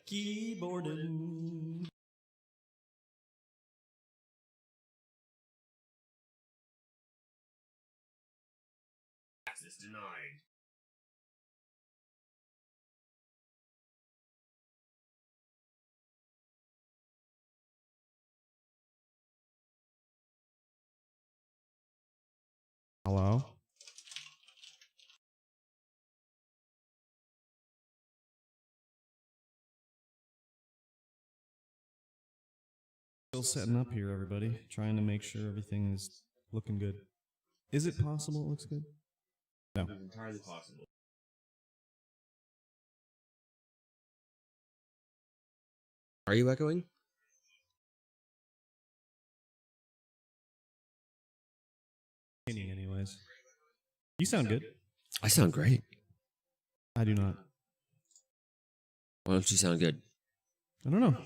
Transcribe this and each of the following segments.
Keyboarding. Access denied. Hello? Still setting up here, everybody. Trying to make sure everything is looking good. Is it possible it looks good? No. It's entirely possible. Are you echoing? Anyways. You sound good. I sound great. I do not. Why don't you sound good? I don't know.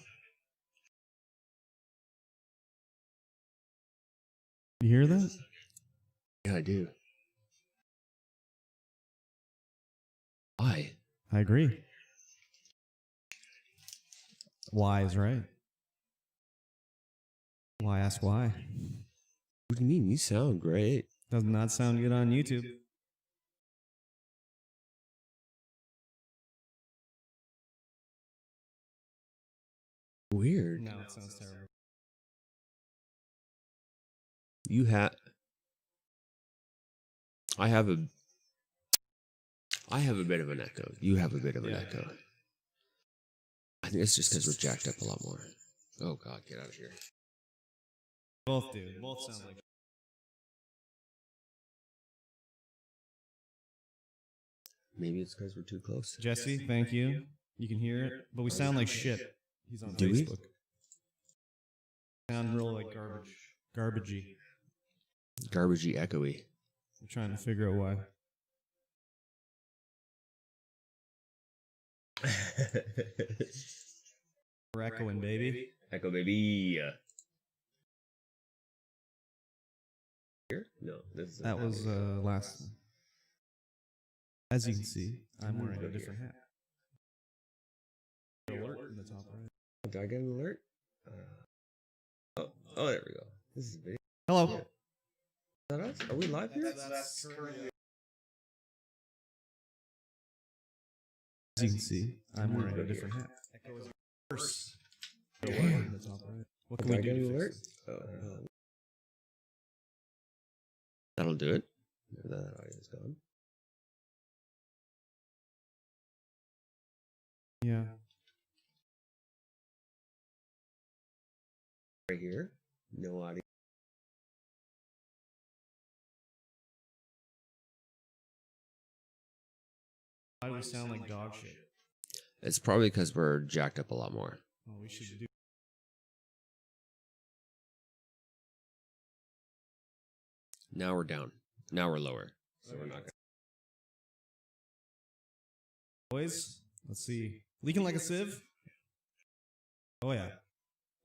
You hear that? Yeah, I do. Why? I agree. Why is right. Why ask why? What do you mean? You sound great. Does not sound good on YouTube. Weird. No, it sounds terrible. You have. I have a bit of an echo. You have a bit of an echo. I think it's just because we're jacked up a lot more. Oh God, get out of here. Both do. Both sound like. Maybe it's because we're too close. Jesse, thank you. You can hear it, but we sound like shit. He's on Do we? Facebook. Sound real like garbage. Garbagey. Garbagey, echoey. I'm trying to figure out why. We're echoing, baby. Echo, baby. Here? No, this is. That was last. As you can see, I'm wearing a different hat. Alert in the top right. Do I get an alert? Oh, there we go. This is video. Hello. Yeah. Is that us? Are we live here? That's currently. As you can see, I'm wearing a different hat. Echo is worse. Alert in the top right. What can Do we I get do an to alert? fix this? Oh, that'll do it. That audio's gone. Yeah. Right here. No audio. Why do we sound like dog shit? It's probably because we're jacked up a lot more. Well, we should do. Now we're down. Now we're lower. So we're not gonna. Boys, let's see. Leaking like a sieve? Oh, yeah.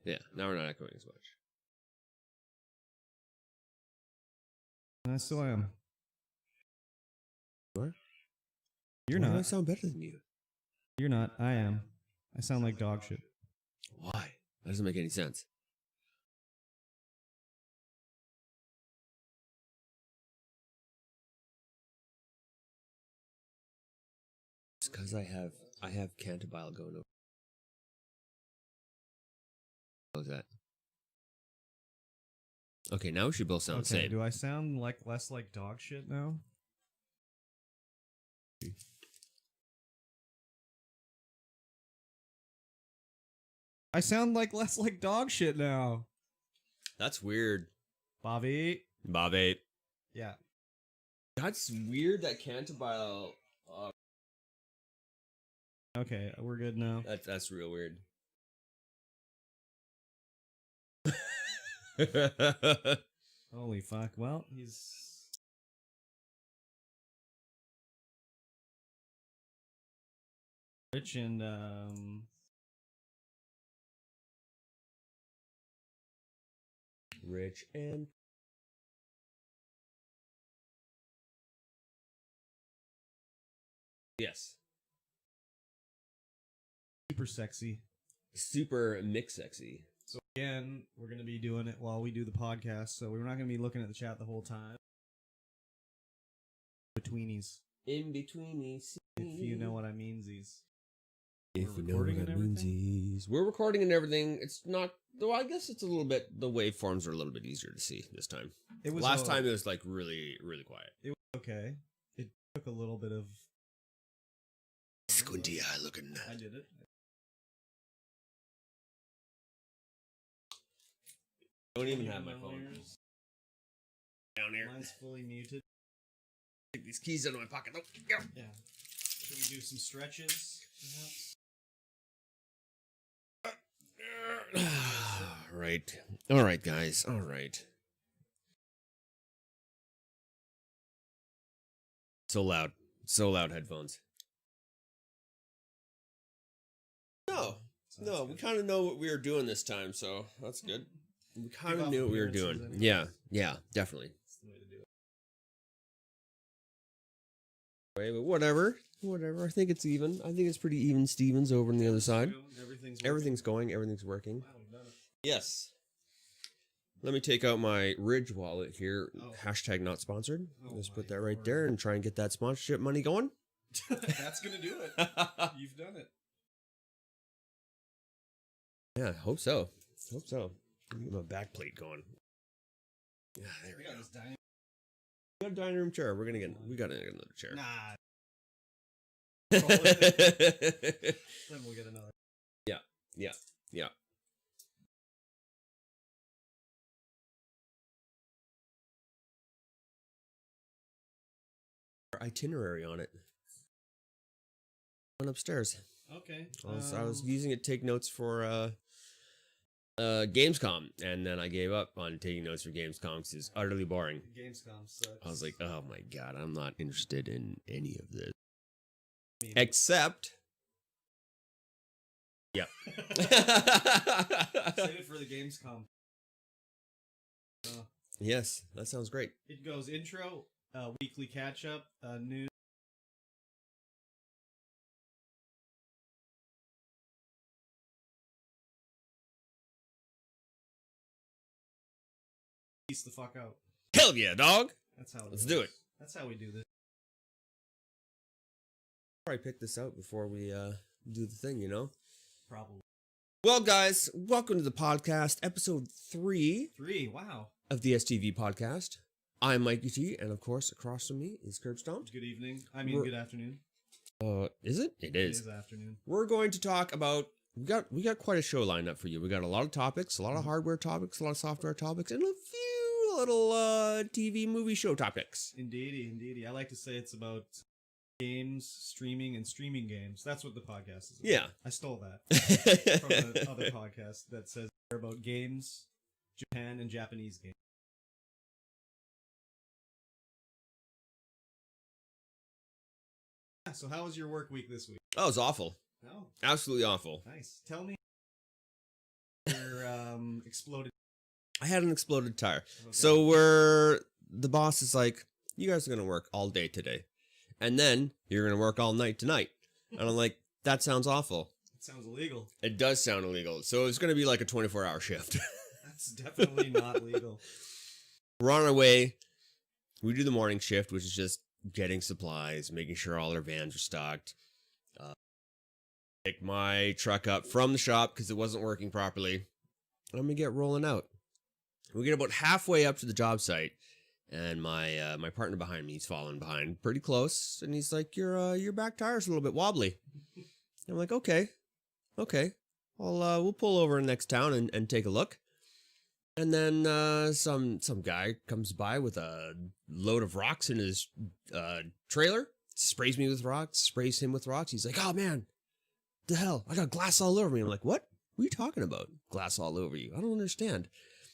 Yeah, now we're not echoing as much. I still am. You are? You're Why do I not. sound better than you? You're not. I am. I sound like dog shit. Why? That doesn't make any sense. It's because I have Cantabile going over. How's that? Okay, now we should both sound the Okay, same. do I sound like less like dog shit now? I sound like less like dog shit now. That's weird. Bobby. Bobby. Yeah. That's weird that Cantabile. Okay, we're good now. That's real weird. Holy fuck. Well, he's... Rich and, Rich and... Yes. super sexy. Super mix sexy. So again, we're going to be doing it while we do the podcast, so we're not going to be looking at the chat the whole time. Betweenies. In betweenies. If you know what I mean, Z's. If you know what I mean, we're recording and everything. It's not, though I guess it's a little bit, the waveforms are a little bit easier to see this time. It was Last time it was like really, really quiet. It was okay. It took a little bit of squinty eye looking. I did it. Don't even have my phone down here. Mine's fully muted. Take these keys out of my pocket. Oh, yeah. Should we do some stretches, perhaps? Right. All right, guys. All right. So loud. So loud, headphones. No. So No, we kind of know what we were doing this time, so that's good. We kind of off knew what we were appearances doing. anyways. Yeah, definitely. That's the way to do it. But whatever. I think it's even. I think it's pretty even Stevens over on the other side. Everything's going. Everything's working. Wow, we've done it. Yes. Let me take out my Ridge wallet here. Oh. Hashtag not sponsored. Oh Just put my that right Lord. there and try and get that sponsorship money going. That's gonna do it. You've done it. Yeah, hope so. Hope so. Let me get my back plate going. Yeah, there we go. This dining. We got a dining room chair. We gotta get another chair. Nah. Yeah. Then we'll get another. Yeah. Our itinerary on it. Went upstairs. Okay. I was using it to take notes for Gamescom, and then I gave up on taking notes for Gamescom because it's utterly boring. Gamescom sucks. I was like, oh my god, I'm not interested in any of this. Except... Yep. Save it for the Gamescom. Yes, that sounds great. It goes intro, weekly catch-up, news. Piece the fuck out. Hell yeah, dog! That's how. Let's do it. That's how we do this. Probably pick this out before we do the thing, you know? Probably. Well, guys, welcome to the podcast, episode 3. 3. Wow. Of the STV podcast. I'm Mikey T, and of course, across from me is Kurb Stomp. Good evening. I mean, good afternoon. Is it? It is. It is afternoon. We're going to talk about... We got quite a show lined up for you. We got a lot of topics, a lot of hardware topics, a lot of software topics, and a few little TV movie show topics. Indeedy. I like to say it's about games, streaming, and streaming games. That's what the podcast is about. Yeah. I stole that from another podcast that says they're about games, Japan, and Japanese games. Yeah, so how was your work week this week? Oh, it was awful. Oh. Absolutely awful. Nice. Tell me your exploded... I had an exploded tire. Okay. So the boss is like, you guys are going to work all day today. And then you're going to work all night tonight. And I'm like, that sounds awful. It sounds illegal. It does sound illegal. So it's going to be like a 24-hour shift. That's definitely not legal. We're on our way. We do the morning shift, which is just getting supplies, making sure all our vans are stocked. Pick my truck up from the shop because it wasn't working properly. And I'm going to get rolling out. We get about halfway up to the job site. And my partner behind me, he's falling behind pretty close. And he's like, your back tire's a little bit wobbly. And I'm like, okay. We'll pull over in the next town and take a look. And then some guy comes by with a load of rocks in his trailer, sprays me with rocks, sprays him with rocks. He's like, oh man, the hell, I got glass all over me. I'm like, what? What are you talking about? Glass all over you? I don't understand.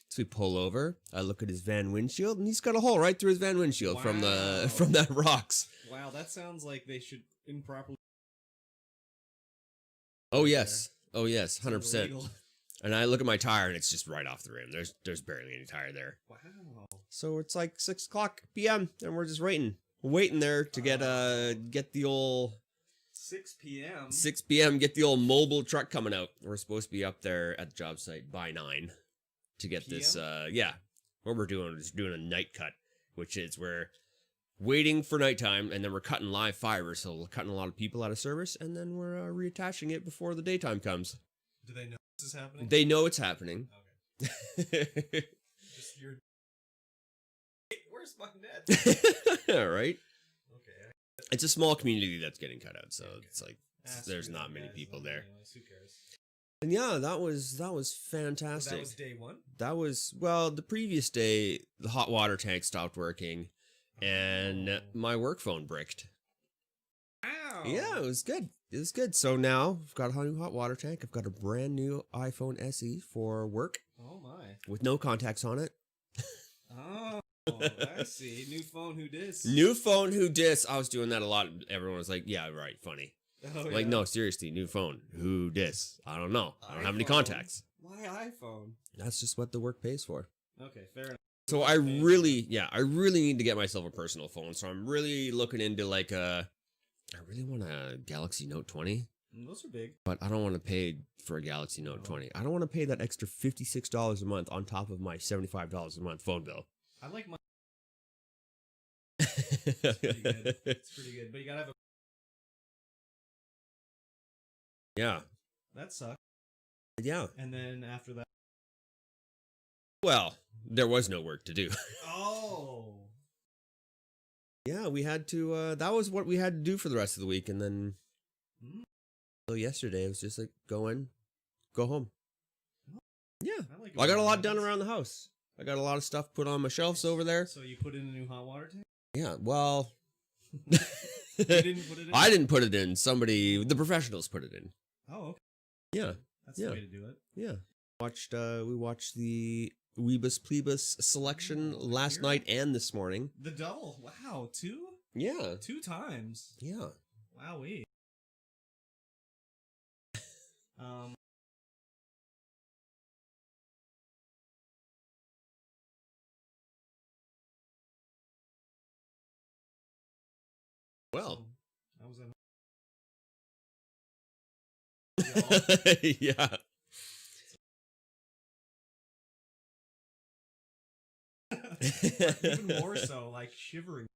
So we pull over. I look at his van windshield, and he's got a hole right through his van windshield from that rocks. Wow, that sounds like they should improperly. Oh yes, 100%. And I look at my tire, and it's just right off the rim. There's barely any tire there. Wow. So it's like 6:00 p.m. and we're just waiting there to get the old 6 p.m. 6 p.m. Get the old mobile truck coming out. We're supposed to be up there at the job site by 9 to get this. Yeah, what we're doing is doing a night cut, which is we're waiting for nighttime, and then we're cutting live fiber, so we're cutting a lot of people out of service, and then we're reattaching it before the daytime comes. Do they know this is happening? They know it's happening. Okay. Just your. Where's my net? All right. Okay. It's a small community that's getting cut out, so okay. it's like there's not many people there. Anyways, who cares? And yeah, that was fantastic. So that was day one? That was, well, the previous day, the hot water tank stopped working, and my work phone bricked. Wow. Yeah, it was good. It was good. So now I've got a new hot water tank. I've got a brand new iPhone SE for work. Oh my. With no contacts on it. Oh, I see. New phone, who dis? New phone, who dis? I was doing that a lot. Everyone was like, yeah, right, funny. Oh, like, no, seriously, new phone, who dis? I don't know. I don't have any contacts. Why iPhone? That's just what the work pays for. Okay, fair enough. So I really need to get myself a personal phone. So I'm really looking into like I really want a Galaxy Note 20. Those are big. But I don't want to pay for a Galaxy Note 20. I don't want to pay that extra $56 a month on top of my $75 a month phone bill. I like my... It's pretty good. It's pretty good. But you gotta have a... Yeah. That sucks. Yeah. And then after that... Well, there was no work to do. Oh. Yeah, we had to, that was what we had to do for the rest of the week. And then, so yesterday it was just like, go in, go home. Yeah. I got a lot done around the house. I got a lot of stuff put on my shelves over there. So you put in a new hot water tank? Yeah, well... You didn't put it in? I didn't put it in. Somebody, the professionals put it in. Oh, okay. Yeah. That's the way to do it. Yeah. We watched the Weebus Plebus selection last night and this morning. The double. Wow, 2? Yeah. 2 times. Yeah. Wowee. Well. I was at Yeah. even more so, like shivering.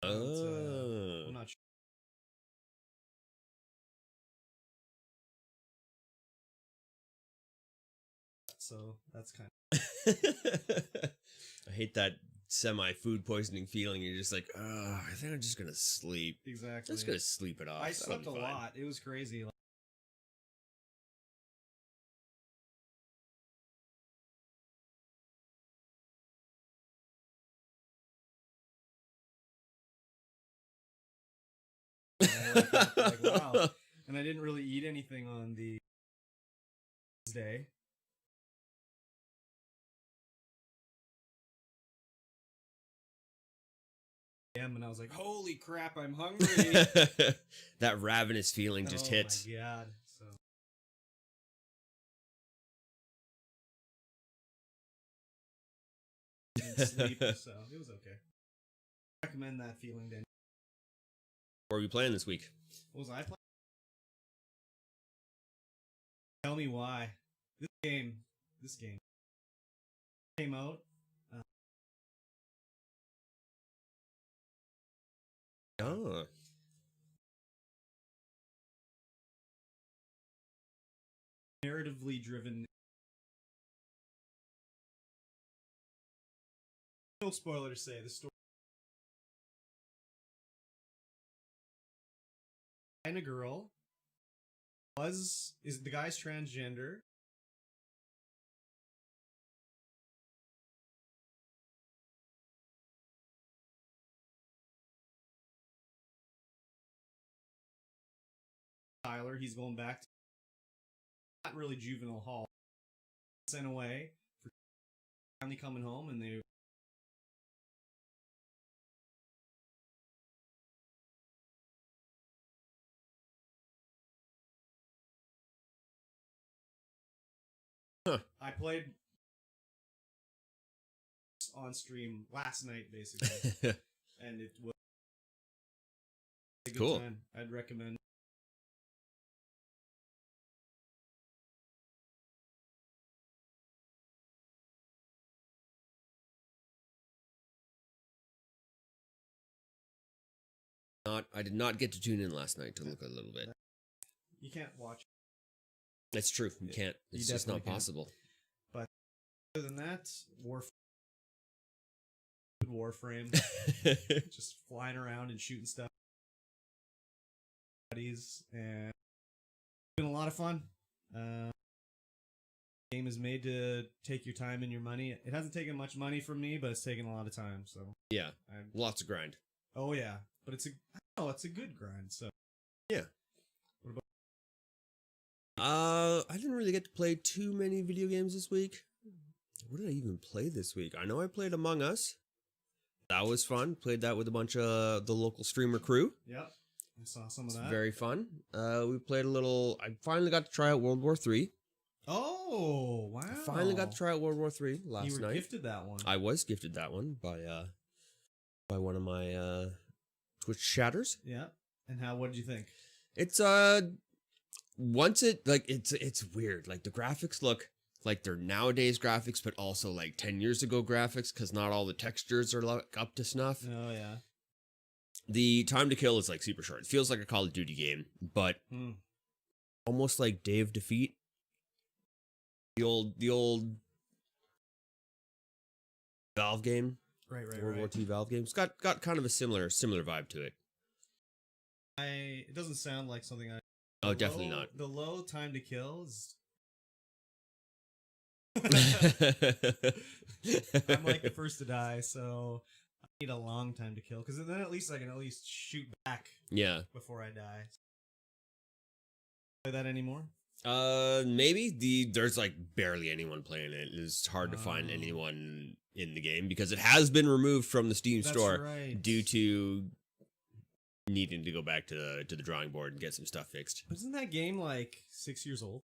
I'm not sure. So that's kind of... I hate that semi-food poisoning feeling. You're just like, oh, I think I'm just gonna sleep. Exactly. I'm just gonna sleep it off. I slept a lot. It was crazy. Like, wow. And I didn't really eat anything on the day. And I was like, holy crap, I'm hungry. That ravenous feeling just hits. Oh my god. So didn't sleep, so it was okay. I recommend that feeling then. What are we playing this week? What was I playing? Tell me why. This game came out. Oh. Narratively driven. No spoiler to say the story. And a girl. Is the guy's transgender. Tyler, he's going back to not really juvenile hall. Sent away for finally coming home, and they I played on stream last night, basically, and it was a good Cool. time. I'd recommend. I did not get to tune in last night to look a little bit. You can't watch. That's true. You can't. You It's just not definitely can't. possible. But other than that, Warframe, just flying around and shooting stuff. Buddies, and it's been a lot of fun. Game is made to take your time and your money. It hasn't taken much money from me, but it's taken a lot of time. So Yeah, lots of grind. oh yeah, but it's a good grind. So Yeah. What about? I didn't really get to play too many video games this week. What did I even play this week? I know I played Among Us. That was fun. Played that with a bunch of the local streamer crew. Yep, I saw some of It's that. very fun. We played a little. I finally got to try out World War III. Oh wow! I finally got to try out World War III last You were night. gifted that one. I was gifted that one by one of my Twitch chatters. Yeah, and what did you think? It's once it like it's weird. Like the graphics look like they're nowadays graphics, but also like 10 years ago graphics because not all the textures are like up to snuff. Oh yeah. The time to kill is like super short. It feels like a Call of Duty game, but almost like Day of Defeat. The old Valve game. Right. World War II Valve game. It's got kind of a similar vibe to it. It doesn't sound like something I. Oh, definitely not. The low time to kill is. I'm like the first to die, so I need a long time to kill because then at least I can shoot back Yeah. before I die. Play that anymore? Maybe there's like barely anyone playing it. It's hard to find anyone in the game because it has been removed from the Steam store right. due to needing to go back to the drawing board and get some stuff fixed. But isn't that game like 6 years old?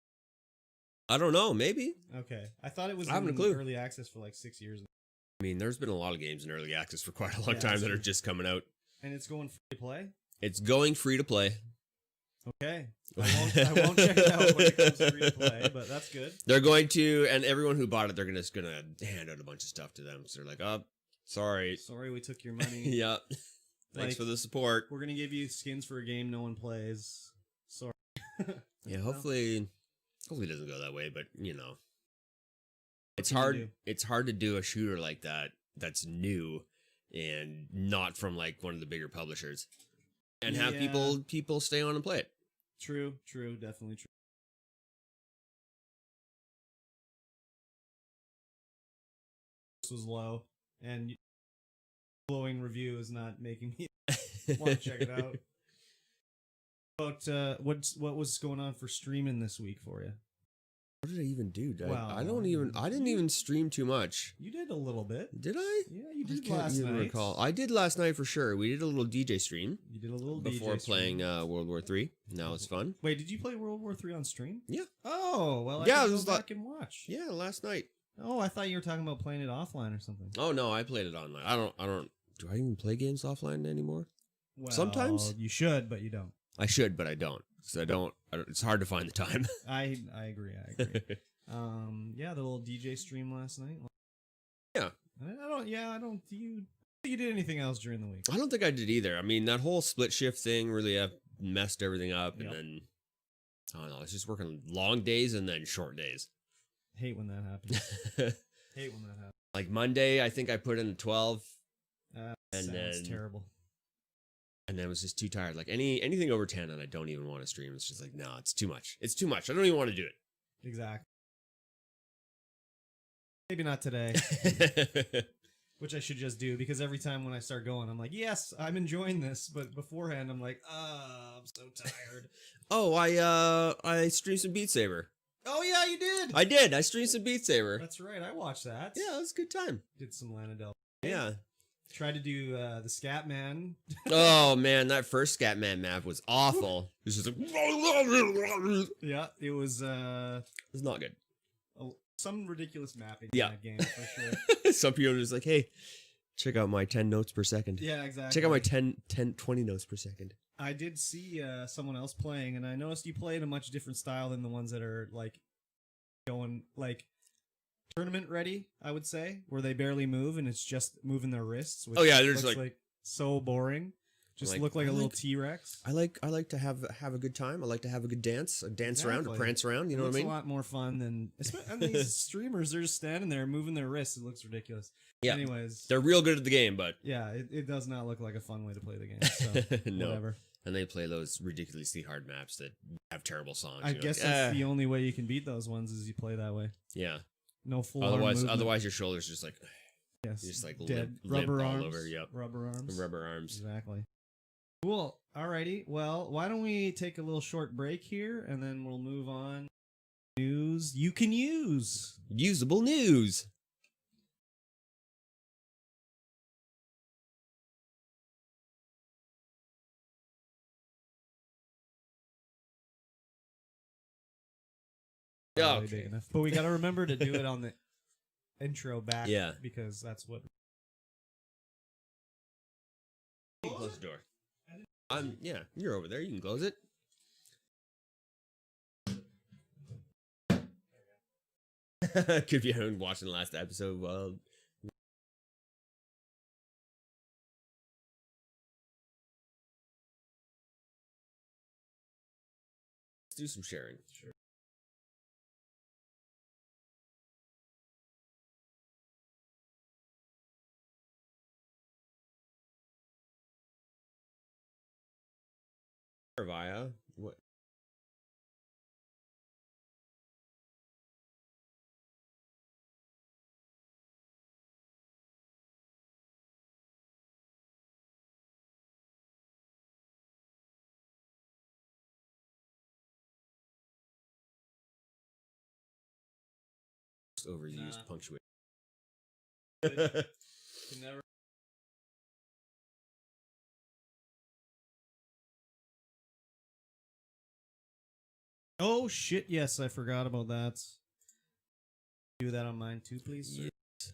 I don't know. Maybe. Okay, I thought it was I haven't a in clue. early access for like 6 years, I mean, there's been a lot of games in early access for quite a long Yeah, time that's that are true. just coming out. and it's going free to play. It's going free to play. Okay, I won't check it out when it comes to free to play, but that's good. They're going to, and everyone who bought it, they're just gonna hand out a bunch of stuff to them. So they're like, "Oh, sorry, Sorry, we took your money. yeah, thanks Like, for the support." We're gonna give you skins for a game no one plays. Sorry. Yeah, hopefully it doesn't go that way. But you know, it's can you hard. do? It's hard to do a shooter like that that's new and not from like one of the bigger publishers, and have Yeah. people stay on and play it. True, definitely true. This was low, and glowing review is not making me want to check it out. About what was going on for streaming this week for you? What did I even do? Well, I didn't even stream too much. You did a little bit. Did I? Yeah, you I did can't last even night. recall. I did last night for sure. We did a little DJ stream You did a little before DJ stream. playing World War III. Now it's fun. Wait, did you play World War III on stream? Yeah. Oh, well, I Yeah, can it go was back and watch. Yeah, last night. Oh, I thought you were talking about playing it offline or something. Oh no, I played it online. I don't. Do I even play games offline anymore? Well, Sometimes. you should, but you don't. I should, but I don't. So I don't. It's hard to find the time. I agree. Yeah, the little DJ stream last night. Yeah. I don't. You did anything else during the week? I don't think I did either. I mean, that whole split shift thing really messed everything up, Yep. and then I don't know. It's just working long days and then short days. Hate when that happens. Hate when that happens. Like Monday, I think I put in 12, That And sounds then- terrible. and then was just too tired. Like anything over 10, and I don't even want to stream. It's just like, no, it's too much. It's too much. I don't even want to do Exactly. Maybe not today, it. which I should just do because every time when I start going, I'm like, yes, I'm enjoying this, but beforehand, I'm like, I'm so tired. Oh, I streamed some Beat Saber. Oh yeah, you did. I did. I streamed some Beat Saber. That's right. I watched that. Yeah, it was a good time. Did some Lana Del. Yeah. Tried to do the Scat Man. Oh man, that first Scatman map was awful. It was just like, it Yeah, it was was not good. some ridiculous mapping Yeah. in that game for sure. Some people are just like, hey, check out my 10 notes per second. Yeah, exactly. Check out my 20 notes per second. I did see someone else playing, and I noticed you play in a much different style than the ones that are like going like tournament ready. I would say where they barely move and it's just moving their wrists. Which Oh yeah, there's looks like so boring. Just look like a little T-Rex. I like to have a good time. I like to have a good dance, around, or prance around. You know what I mean? It's a lot more fun than and these streamers. They're just standing there moving their wrists. It looks ridiculous. Yeah. Anyways, They're real good at the game, but yeah, it does not look like a fun way to play the game. So no. Whatever. And they play those ridiculously hard maps that have terrible songs. I guess that's the only way you can beat those ones is you play that way. Yeah. No full. Otherwise, your shoulders just like yes, just like dead limp rubber all arms. over. Yep. Rubber arms. Rubber arms. Exactly. Cool. Alrighty. Well, why don't we take a little short break here, and then we'll move on. News you can use. Usable news. Not really big enough. But we got to remember to do it on the intro back. Yeah. Because that's what. You can close the door. Yeah, you're over there. You can close it. Could be watching the last episode. Well, let's do some sharing. Sure. Via what? Overused punctuation. Never. Oh shit! Yes, I forgot about that. Do that on mine too, please. Sir. Yes.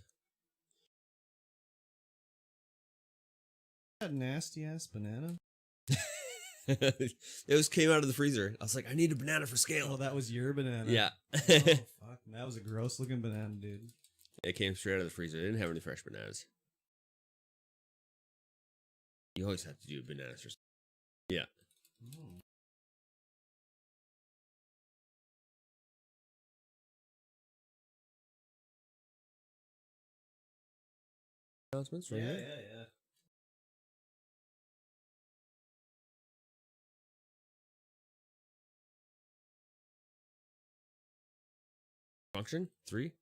That nasty ass banana. It just came out of the freezer. I was like, I need a banana for scale. Oh, that was your banana. Yeah. Oh fuck! That was a gross looking banana, dude. It came straight out of the freezer. It didn't have any fresh bananas. You always have to do bananas for. Yeah. Oh. Announcements, right? Yeah. Function 3.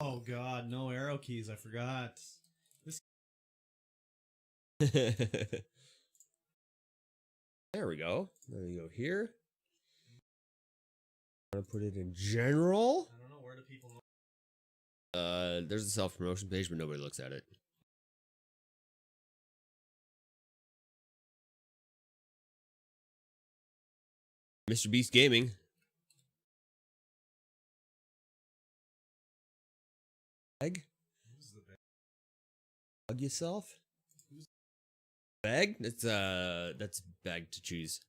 Oh god, no arrow keys. I forgot. This. There we go. There you go. Here. I'm gonna put it in general. I don't know, where do people know? There's a self-promotion page, but nobody looks at it. Mr. Beast Gaming. Bag? Bug yourself? Bag? That's bag to choose.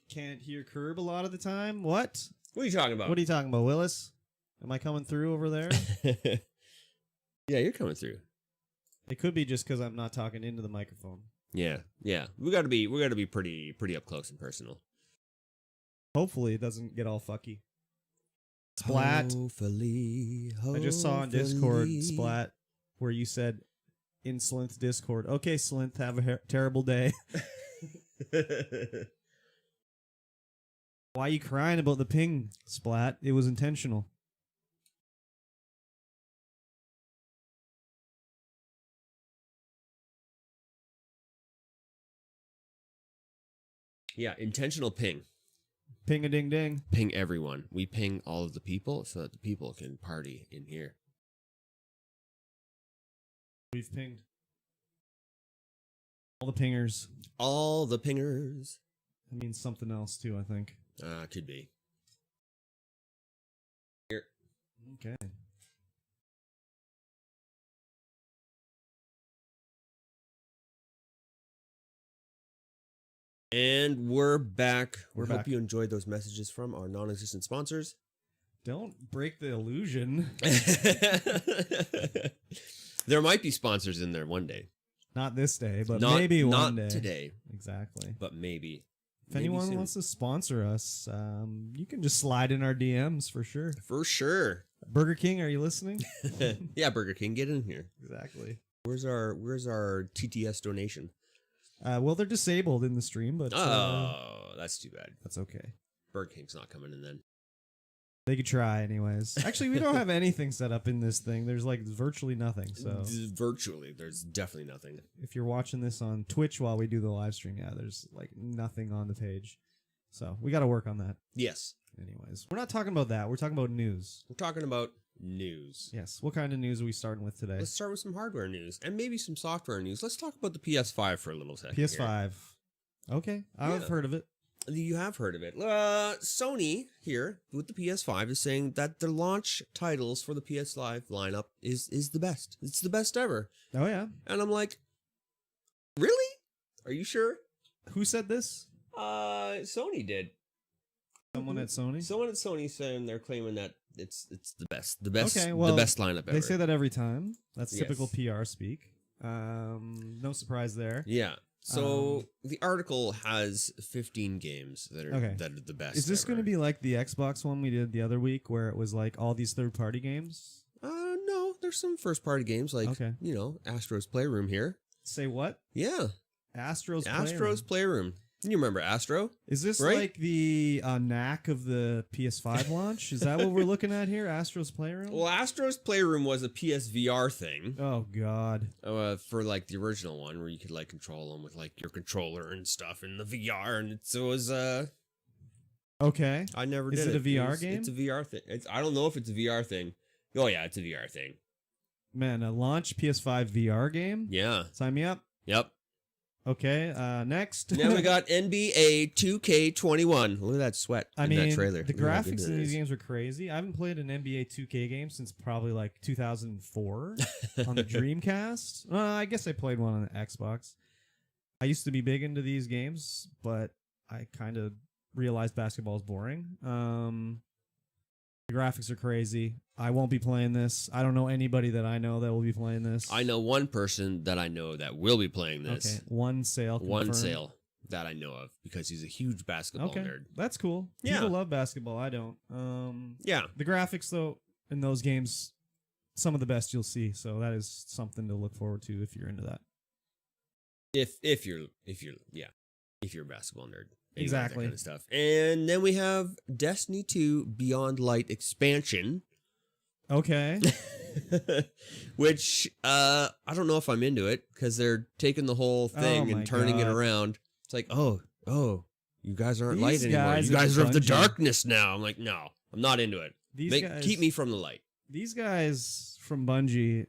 Can't hear Kurb a lot of the time. What? What are you talking about? What are you talking about, Willis? Am I coming through over there? Yeah, you're coming through. It could be just because I'm not talking into the microphone. Yeah. We gotta be pretty up close and personal. Hopefully it doesn't get all fucky. Splat. Hopefully. I just saw on Discord, Splat, where you said in Slinth's Discord, okay, Slinth, have a terrible day. Why are you crying about the ping, Splat? It was intentional. Yeah, intentional ping. Ping a ding ding. Ping everyone. We ping all of the people so that the people can party in here. We've pinged. All the pingers. All the pingers. That means something else too, I think. Could be. Okay. And we're back. We're Hope back. you enjoyed those messages from our non-existent sponsors. Don't break the illusion. There might be sponsors in there one day. Not this day, but Not, maybe not one day. today, Exactly. but maybe. If Maybe anyone soon. wants to sponsor us, you can just slide in our DMs for sure. For sure. Burger King, are you listening? Yeah, Burger King, get in here. Exactly. Where's our TTS donation? Well, they're disabled in the stream, but That's too bad. that's okay. Burger King's not coming in then. They could try anyways. Actually, we don't have anything set up in this thing. There's like virtually nothing. So Virtually, there's definitely nothing. if you're watching this on Twitch while we do the live stream, yeah, there's like nothing on the page. So we got to work on that. Yes. Anyways, we're not talking about that. We're talking about news. We're talking about news. Yes. What kind of news are we starting with today? Let's start with some hardware news and maybe some software news. Let's talk about the PS5 for a little second. here. PS5. Okay. I've Yeah. heard of it. You have heard of it. Sony here with the PS5 is saying that the launch titles for the PS5 lineup is the best. It's the best ever. Oh, yeah. And I'm like, really? Are you sure? Who said this? Sony did. Someone at Sony? Someone at Sony saying they're claiming that it's the best. The best Okay, well, the best lineup ever. They say that every time. That's Yes. typical PR speak. No surprise there. Yeah. So the article has 15 games that are Okay. the best. Is this ever. going to be like the Xbox one we did the other week where it was like all these third-party games? No, there's some first party games like Okay. Astro's Playroom here. Say what? Yeah. Astro's Astro's Playroom. Playroom. You remember Astro? Is this right? like the knack of the PS5 launch? Is that what we're looking at here? Astro's Playroom? Well, Astro's Playroom was a PSVR thing. Oh, God. For like the original one where you could like control them with like your controller and stuff in the VR, and it was Okay. I never Is did it a VR It's- game? It's a VR thing. I don't know if it's a VR thing. Oh yeah, it's a VR thing. Man, a launch PS5 VR game? Yeah. Sign me up. Yep. Okay, next. Now we got NBA 2K21. Look at that sweat I in mean, that trailer. the Look at how good graphics that in these is. games are crazy. I haven't played an NBA 2K game since probably like 2004 on the Dreamcast. I guess I played one on the Xbox. I used to be big into these games, but I kind of realized basketball is boring. The graphics are crazy. I won't be playing this. I don't know anybody that I know that will be playing this. I know one person that I know that will be playing this. Okay, one sale. One confirmed. sale that I know of because he's a huge basketball Okay, nerd. that's cool. Yeah. People love basketball. I don't. Yeah. The graphics, though, in those games, some of the best you'll see. So that is something to look forward to if you're into that. If you're a basketball nerd. And you like that Exactly. kind of stuff. And then we have Destiny 2 Beyond Light expansion. Okay. Which I don't know if I'm into it because they're taking the whole thing my and turning it God. around. It's like, oh, you guys aren't light These anymore. guys You at guys are of the Bungie. darkness now. I'm like, no, I'm not into it. Keep me from the light. These guys from Bungie,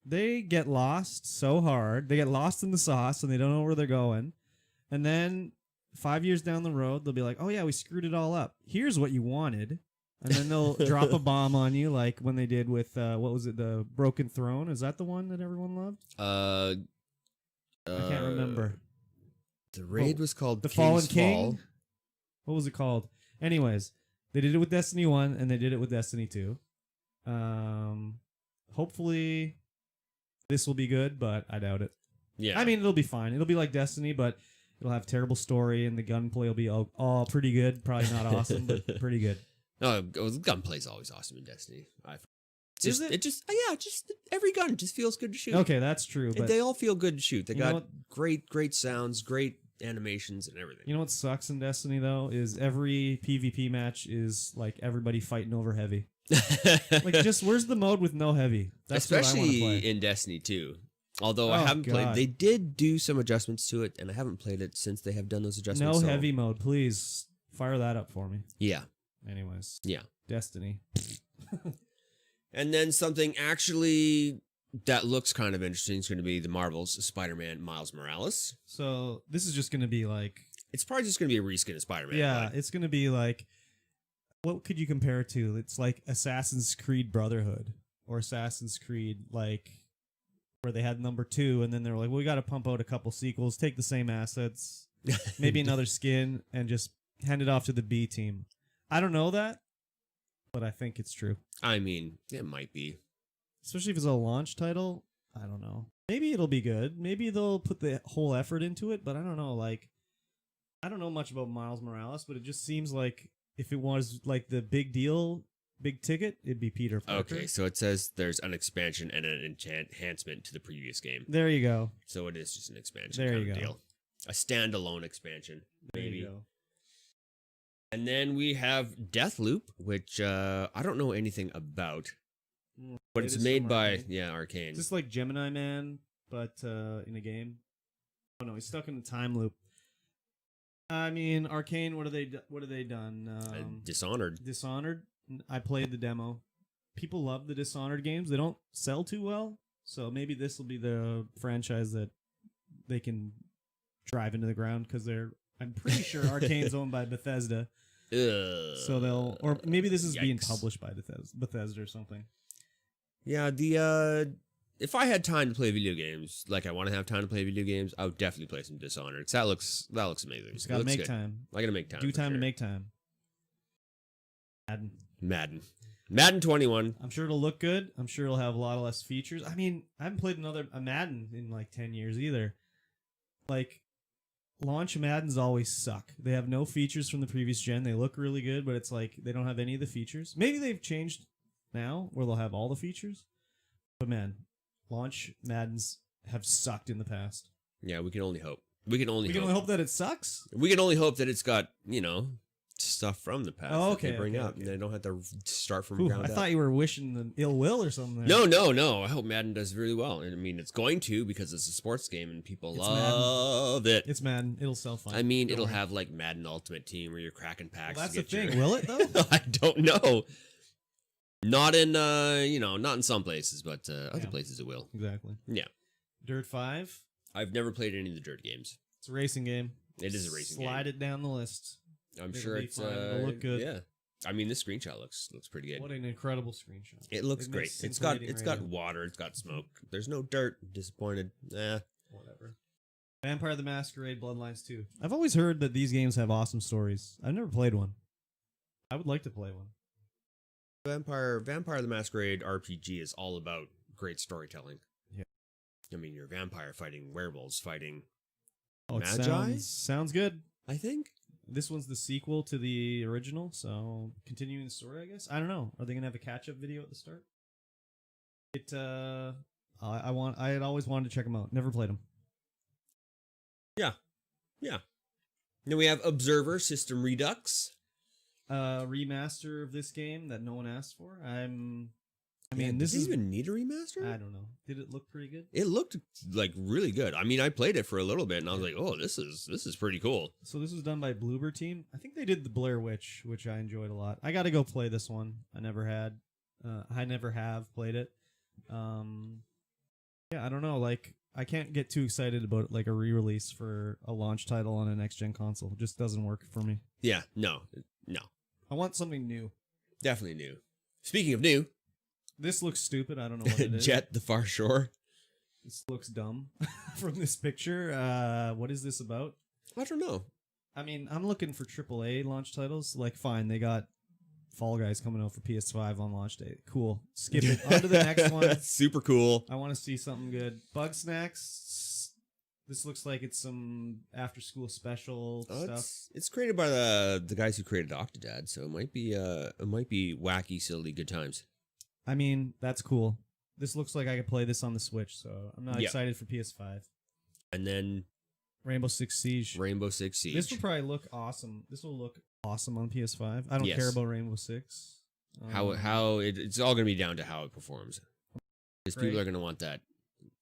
they get lost so hard. They get lost in the sauce and they don't know where they're going. And then 5 years down the road, they'll be like, oh yeah, we screwed it all up. Here's what you wanted. And then they'll drop a bomb on you like when they did with, what was it, the Broken Throne? Is that the one that everyone loved? I can't remember. The raid was called The King's Fallen Fall. King? What was it called? Anyways, they did it with Destiny 1 and they did it with Destiny 2. Hopefully this will be good, but I doubt it. Yeah. I mean, it'll be fine. It'll be like Destiny, but it'll have terrible story and the gunplay will be all pretty good. Probably not awesome, but pretty good. No, gunplay is always awesome in Destiny. Is it? Just every gun just feels good to shoot. Okay, that's true. But They all feel good to shoot. They You know got great sounds, great animations, and everything. you know what sucks in Destiny, though, is every PvP match is like everybody fighting over heavy. Like, just where's the mode with no heavy? That's what I want to Especially play. in Destiny 2. Although I Oh, haven't played, God. they did do some adjustments to it, and I haven't played it since they have done those adjustments. No so- heavy mode, please. Fire that up for me. Yeah. Anyways. Yeah. Destiny. And then something actually that looks kind of interesting is going to be the Marvel's Spider-Man Miles Morales. So this is just going to be like... It's probably just going to be a reskin of Spider-Man. Yeah, it's going to be like... What could you compare it to? It's like Assassin's Creed Brotherhood. Or Assassin's Creed, like... Where they had number 2, and then they were like, well, we got to pump out a couple sequels, take the same assets, maybe another skin, and just hand it off to the B team. I don't know that, but I think it's true. I mean, it might be. Especially if it's a launch title, I don't know. Maybe it'll be good. Maybe they'll put the whole effort into it, but I don't know. Like, I don't know much about Miles Morales, but it just seems like if it was like the big deal, big ticket, it'd be Peter Parker. Okay, so it says there's an expansion and an enhancement to the previous game. There you go. So it is just an expansion There kind you of go. deal. A standalone expansion, There maybe. you go. And then we have Deathloop, which I don't know anything about. But it's made by, Arcane. Just like Gemini Man, but in a game. Oh no, he's stuck in the time loop. I mean, Arcane, what have they done? Dishonored. Dishonored. I played the demo. People love the Dishonored games. They don't sell too well, so maybe this will be the franchise that they can drive into the ground because I'm pretty sure Arcane's owned by Bethesda. So they'll, or maybe this is being published by Bethesda or something. Yeah, if I had time to play video games, like I want to have time to play video games, I would definitely play some Dishonored. 'Cause that looks amazing. Just gotta make time. I gotta make time. Do time to make time. Madden 21. I'm sure it'll look good. I'm sure it'll have a lot less features. I mean, I haven't played a Madden in like 10 years either. Like, launch Maddens always suck. They have no features from the previous gen. They look really good, but it's like they don't have any of the features. Maybe they've changed now where they'll have all the features. But man, launch Maddens have sucked in the past. Yeah, we can only hope. We can only hope that it sucks? We can only hope that it's got, stuff from the past that they bring up. And they don't have to start from ground up. I thought you were wishing the ill will or something there. No. I hope Madden does really well. I mean, it's going to because it's a sports game and people love it. It's Madden. It'll sell fine. I mean, it'll have like Madden Ultimate Team where you're cracking packs. Well, that's the thing. Will it though? I don't know. Not in, not in some places, but other places it will. Exactly. Yeah. Dirt 5. I've never played any of the Dirt games. It's a racing game. It is a racing game. Slide it down the list. I'm sure it's it'll look good. Yeah. I mean, this screenshot looks pretty good. What an incredible screenshot. It looks great. It's got water. It's got smoke. There's no dirt. Disappointed. Whatever. Vampire the Masquerade Bloodlines 2. I've always heard that these games have awesome stories. I've never played one. I would like to play one. Vampire the Masquerade RPG is all about great storytelling. Yeah. I mean, you're a vampire fighting werewolves, fighting Magi? Sounds good. I think. This one's the sequel to the original, so continuing the story, I guess. I don't know. Are they gonna have a catch-up video at the start? I had always wanted to check them out. Never played them. Yeah. Then we have Observer System Redux. Remaster of this game that no one asked for. Does it even need a remaster? I don't know. Did it look pretty good? It looked like really good. I mean, I played it for a little bit and I was like, "Oh, this is pretty cool." So this was done by Bloober Team. I think they did the Blair Witch, which I enjoyed a lot. I got to go play this one. I never have played it. I don't know. Like, I can't get too excited about like a re-release for a launch title on a next-gen console. It just doesn't work for me. Yeah, no. I want something new. Definitely new. Speaking of new, this looks stupid. I don't know what it is. Jet the Far Shore. This looks dumb from this picture. What is this about? I don't know. I mean, I'm looking for AAA launch titles. Like, fine, they got Fall Guys coming out for PS5 on launch day. Cool. Skip it. On to the next one. Super cool. I want to see something good. Bug Snacks. This looks like it's some after-school special stuff. It's created by the guys who created Octodad, so it might be wacky, silly, good times. I mean, that's cool. This looks like I could play this on the Switch, so I'm not excited for PS5. And then Rainbow Six Siege. This will probably look awesome. This will look awesome on PS5. I don't care about Rainbow Six. It's all going to be down to how it performs. Because people are going to want that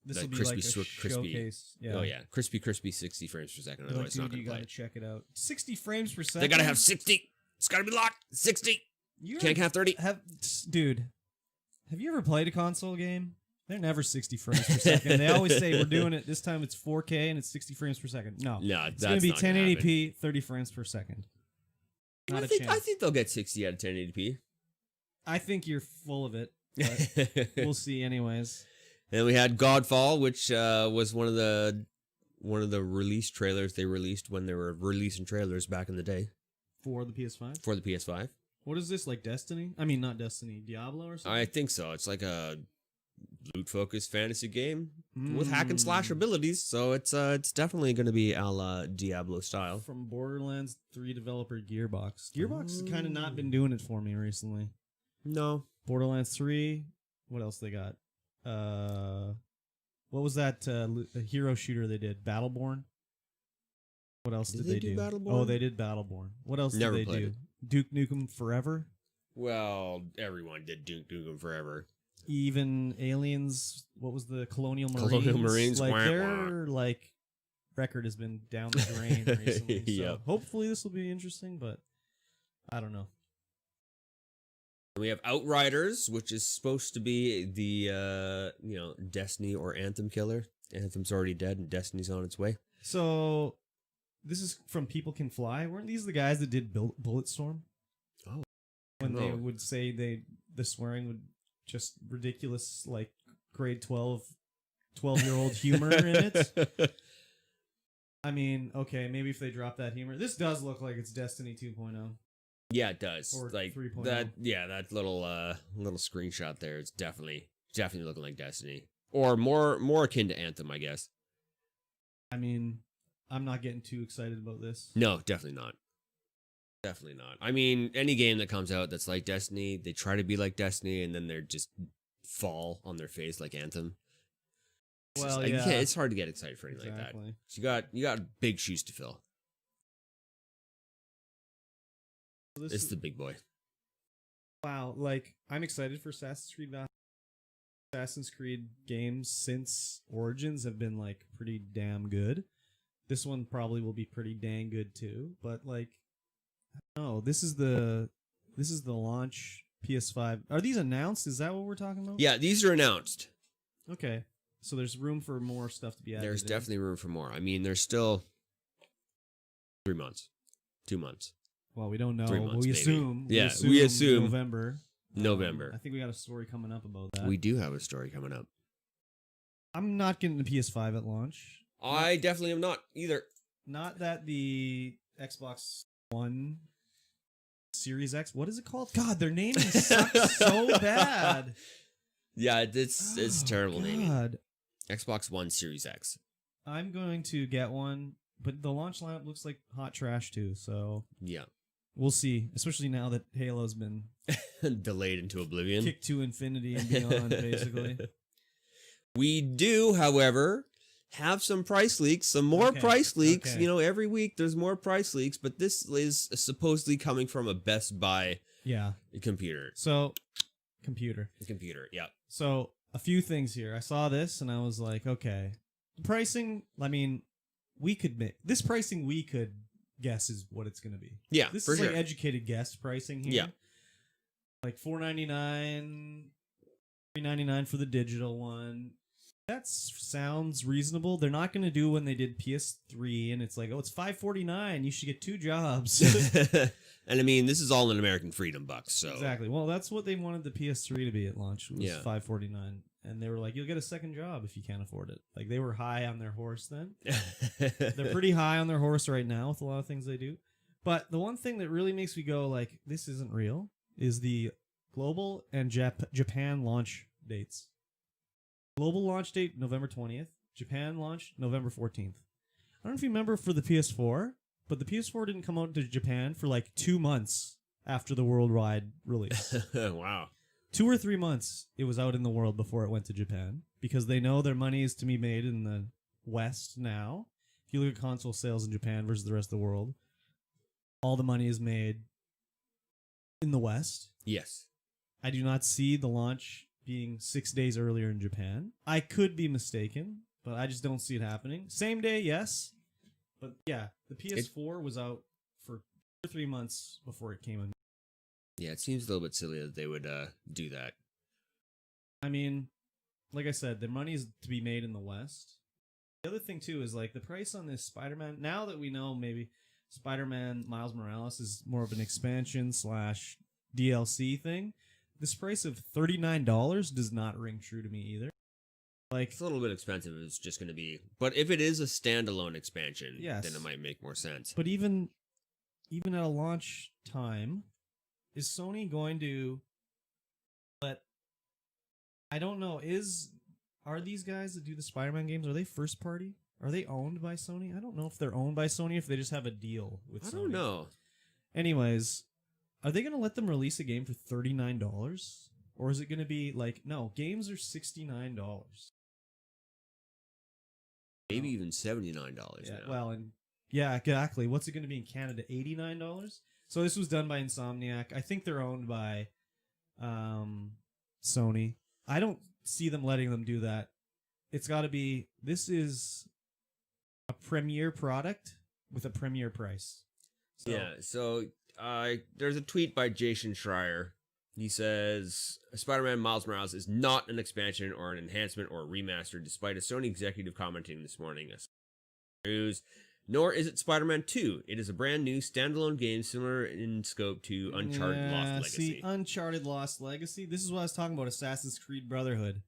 This the will be like a crispy. showcase. Yeah. Oh yeah, crispy 60 frames per second. Like, Otherwise, it's not dude, gonna you play. gotta check it out. 60 frames per second. They gotta have 60. It's gotta be locked. 60. You Can't have 30. Dude, have you ever played a console game? They're never 60 frames per second. They always say we're doing it this time. It's 4K and it's 60 frames per second. No, No, it's gonna be 1080p, 30 frames per second. Not a chance. I think they'll get 60 out of 1080p. I think you're full of it, but we'll see anyways. And we had Godfall, which was one of the release trailers they released when they were releasing trailers back in the day For the PS5? for the PS5. What is this, like Destiny? I mean, not Destiny, Diablo or something? I think so. It's like a loot-focused fantasy game with hack and slash abilities, so it's definitely going to be a la Diablo style. From Borderlands 3 developer Gearbox. Gearbox has kind of not been doing it for me recently. No. Borderlands 3. What else they got? What was that hero shooter they did? Battleborn? What else did they do? Battleborn? Oh, they did Battleborn. What else Never did they played do? it. Duke Nukem Forever? Well, everyone did Duke Nukem Forever. Even Aliens, what was the Colonial Marines? Colonial Marines, Like, wah, their like record has been down the drain recently. So Yep. hopefully this will be interesting, but I don't know. We have Outriders, which is supposed to be the Destiny or Anthem killer. Anthem's already dead and Destiny's on its way. So this is from People Can Fly. Weren't these the guys that did Bulletstorm? Oh, when no. they would say the swearing would just ridiculous, like grade 12-year-old humor in it. I mean, okay, maybe if they drop that humor. This does look like it's Destiny 2.0. Yeah, it does. Or like 3.0. that. Yeah, that little screenshot there. It's definitely looking like Destiny, or more akin to Anthem, I guess. I mean, I'm not getting too excited about this. No, definitely not. Definitely not. I mean, any game that comes out that's like Destiny, they try to be like Destiny, and then they're just fall on their face like Anthem. Well, yeah, it's hard to get excited for anything exactly. like that. So you got big shoes to fill. It's the big boy. Wow, like I'm excited for Assassin's Creed. Assassin's Creed games since Origins have been like pretty damn good. This one probably will be pretty dang good too. But like, no, this is the launch PS5. Are these announced? Is that what we're talking about? Yeah, these are announced. Okay, so there's room for more stuff to be added. There's definitely room for more. I mean, there's still 3 months, 2 months. Well, we don't know. 3 months, we maybe. assume. Yeah, we assume November. November. I think we got a story coming up about that. We do have a story coming up. I'm not getting the PS5 at launch. I definitely am not either. Not that the Xbox One Series X. What is it called? God, their naming sucks so bad. Yeah, it's terrible naming. God. Xbox One Series X. I'm going to get one, but the launch lineup looks like hot trash too. So Yeah. we'll see. Especially now that Halo's been Delayed into oblivion. kicked to infinity and beyond, basically. We do, however, have some price leaks, some more price leaks. Okay. You know, every week there's more price leaks, but this is supposedly coming from a Best Buy Yeah. computer. So, computer. Yeah. So, a few things here. I saw this and I was like, okay. Pricing, I mean, we could make this pricing we could guess is what it's going to be. Yeah, This for is sure. like educated guess pricing here. Yeah. Like $4.99, $3.99 for the digital one. That sounds reasonable. They're not going to do when they did PS3 and it's like, oh, it's $5.49. You should get 2 jobs. And I mean, this is all in American freedom bucks, so. Exactly. Well, that's what they wanted the PS3 to be at launch. Was Yeah. $5.49. And they were like, you'll get a second job if you can't afford it. Like, they were high on their horse then. They're pretty high on their horse right now with a lot of things they do. But the one thing that really makes me go, like, this isn't real, is the global and Japan launch dates. Global launch date, November 20th. Japan launch, November 14th. I don't know if you remember for the PS4, but the PS4 didn't come out to Japan for like 2 months after the worldwide release. Wow. 2 or 3 months it was out in the world before it went to Japan, because they know their money is to be made in the West now. If you look at console sales in Japan versus the rest of the world, all the money is made in the West. Yes. I do not see the launch being 6 days earlier in Japan. I could be mistaken, but I just don't see it happening. Same day, yes. But yeah, the PS4 was out for 2 or 3 months before it came in. Yeah, it seems a little bit silly that they would do that. I mean, like I said, the money is to be made in the West. The other thing, too, is like the price on this Spider-Man, now that we know maybe Spider-Man Miles Morales is more of an expansion / DLC thing, this price of $39 does not ring true to me either. Like, It's a little bit expensive. It's just going to be, but if it is a standalone expansion, Yes. then it might make more sense. but even at a launch time, is Sony going to let? I don't know. Are these guys that do the Spider-Man games, are they first party? Are they owned by Sony? I don't know if they're owned by Sony, if they just have a deal with Sony. I don't know. Anyways, are they going to let them release a game for $39? Or is it going to be like, no, games are $69? Maybe even $79 Yeah, now. well, and yeah, exactly. What's it going to be in Canada? $89? So this was done by Insomniac. I think they're owned by Sony. I don't see them letting them do that. It's got to be, this is a premier product with a premier price. So, Yeah, so there's a tweet by Jason Schreier. He says, Spider-Man Miles Morales is not an expansion or an enhancement or a remaster, despite a Sony executive commenting this morning. News. Nor is it Spider-Man 2. It is a brand new standalone game similar in scope to Uncharted Lost Legacy. See, Uncharted Lost Legacy, this is what I was talking about, Assassin's Creed Brotherhood.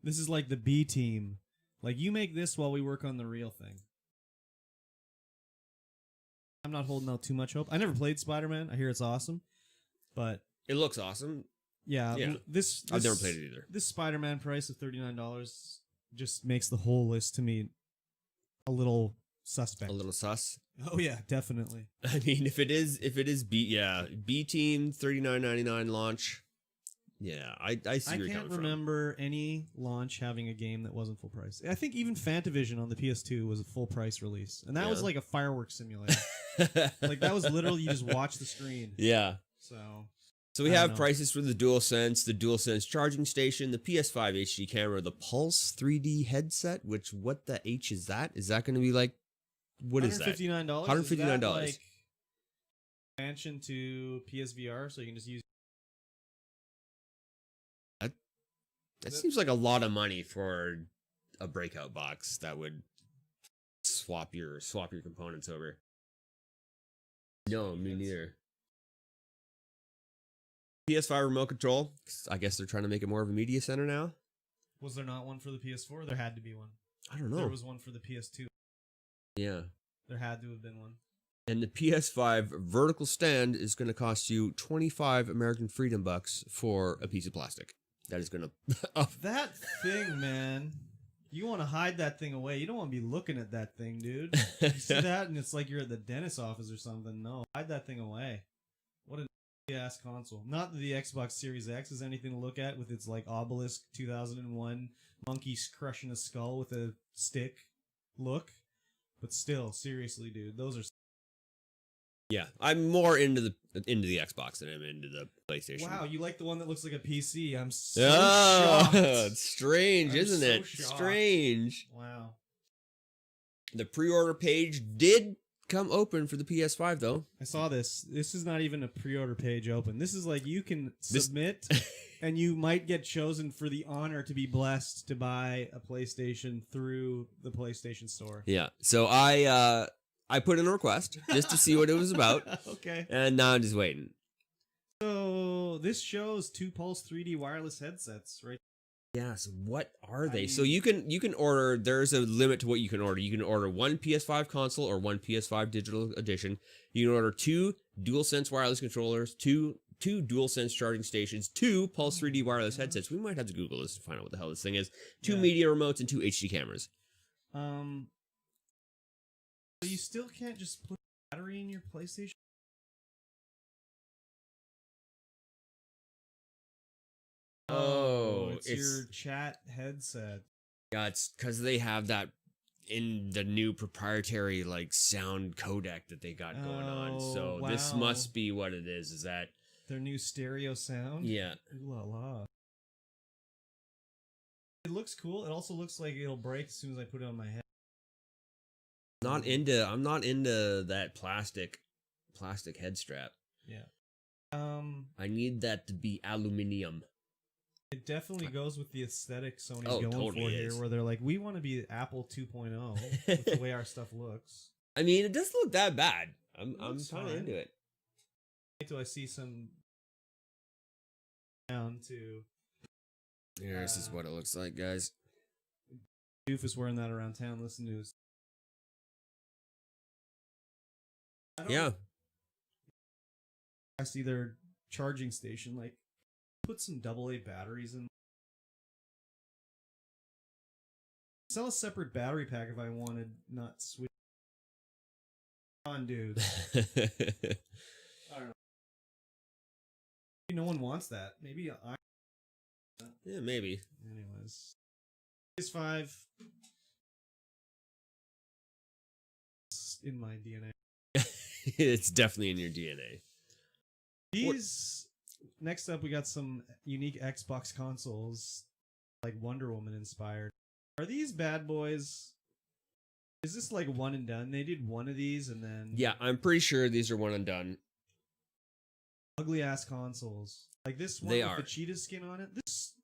This is like the B team. Like, you make this while we work on the real thing. I'm not holding out too much hope. I never played Spider-Man. I hear it's awesome. But It looks awesome. yeah, Yeah. this I've never played it either. This Spider-Man price of $39 just makes the whole list to me a little suspect. A little sus. Oh yeah, definitely. I mean, if it is B team $39.99 launch. Yeah, I see I where you're can't coming from. remember any launch having a game that wasn't full price. I think even Fantavision on the PS2 was a full price release, and that was Yeah. like a fireworks simulator. Like, that was literally, you just watch the screen. Yeah. So we I don't have know. prices for the DualSense charging station, the PS5 HD camera, the Pulse 3D headset, which, what the H is that? Is that going to be like, what is that? $159. $159. Like expansion to PSVR, so you can just use. That seems like a lot of money for a breakout box that would swap your components over. No, me neither. PS5 remote control. I guess they're trying to make it more of a media center now. Was there not one for the PS4? There had to be one. I don't know. There was one for the PS2. Yeah. There had to have been one. And the PS5 vertical stand is going to cost you 25 American Freedom bucks for a piece of plastic. That is going to... That thing, man. You want to hide that thing away. You don't want to be looking at that thing, dude. You see that and it's like you're at the dentist's office or something. No, hide that thing away. What an ass console. Not that the Xbox Series X is anything to look at with its like obelisk 2001 monkey crushing a skull with a stick look. But still, seriously, dude, those are... Yeah, I'm more into the Xbox than I'm into the PlayStation. Wow, you like the one that looks like a PC. I'm so Oh, shocked. it's strange, I'm isn't so it? shocked. Strange. Wow. The pre-order page did come open for the PS5, though. I saw this. This is not even a pre-order page open. This is like you can submit and you might get chosen for the honor to be blessed to buy a PlayStation through the PlayStation Store. Yeah, so I put in a request just to see what it was about, Okay. and now I'm just waiting. So this shows 2 Pulse 3D wireless headsets, right? Yeah, so what are they? mean- So you can order, there's a limit to what you can order. You can order 1 PS5 console or 1 PS5 digital edition. You can order 2 DualSense wireless controllers, 2 DualSense charging stations, 2 Pulse 3D wireless headsets. We might have to Google this to find out what the hell this thing is. 2 Yeah. media remotes and 2 HD cameras. So you still can't just put a battery in your PlayStation? Oh, it's your chat headset. Yeah, it's because they have that in the new proprietary like sound codec that they got going on. So Oh, this wow. must be what it is that Their new stereo sound? yeah. Ooh la la. It looks cool. It also looks like it'll break as soon as I put it on my head. I'm not into that plastic head strap. Yeah. I need that to be aluminium. It definitely goes with the aesthetic Sony's Oh, going totally for is. here, where they're like, we want to be Apple 2.0 with the way our stuff looks. I mean, it doesn't look that bad. I'm looks kind of fine. into it. Wait till I see some down to Here, this is what it looks like, guys. doofus wearing that around town. Listen to his. Yeah. I see their charging station. Like, put some AA batteries in. Sell a separate battery pack if I wanted, not switch. Come on, dude. I don't know. Maybe no one wants that. Maybe I. Yeah, maybe. Anyways, PS5 it's in my DNA. It's definitely in your DNA. These next up, we got some unique Xbox consoles, like Wonder Woman inspired. Are these bad boys? Is this like one and done? They did one of these and then Yeah, I'm pretty sure these are one and done. ugly ass consoles. Like this one They with are. the cheetah skin on it. This,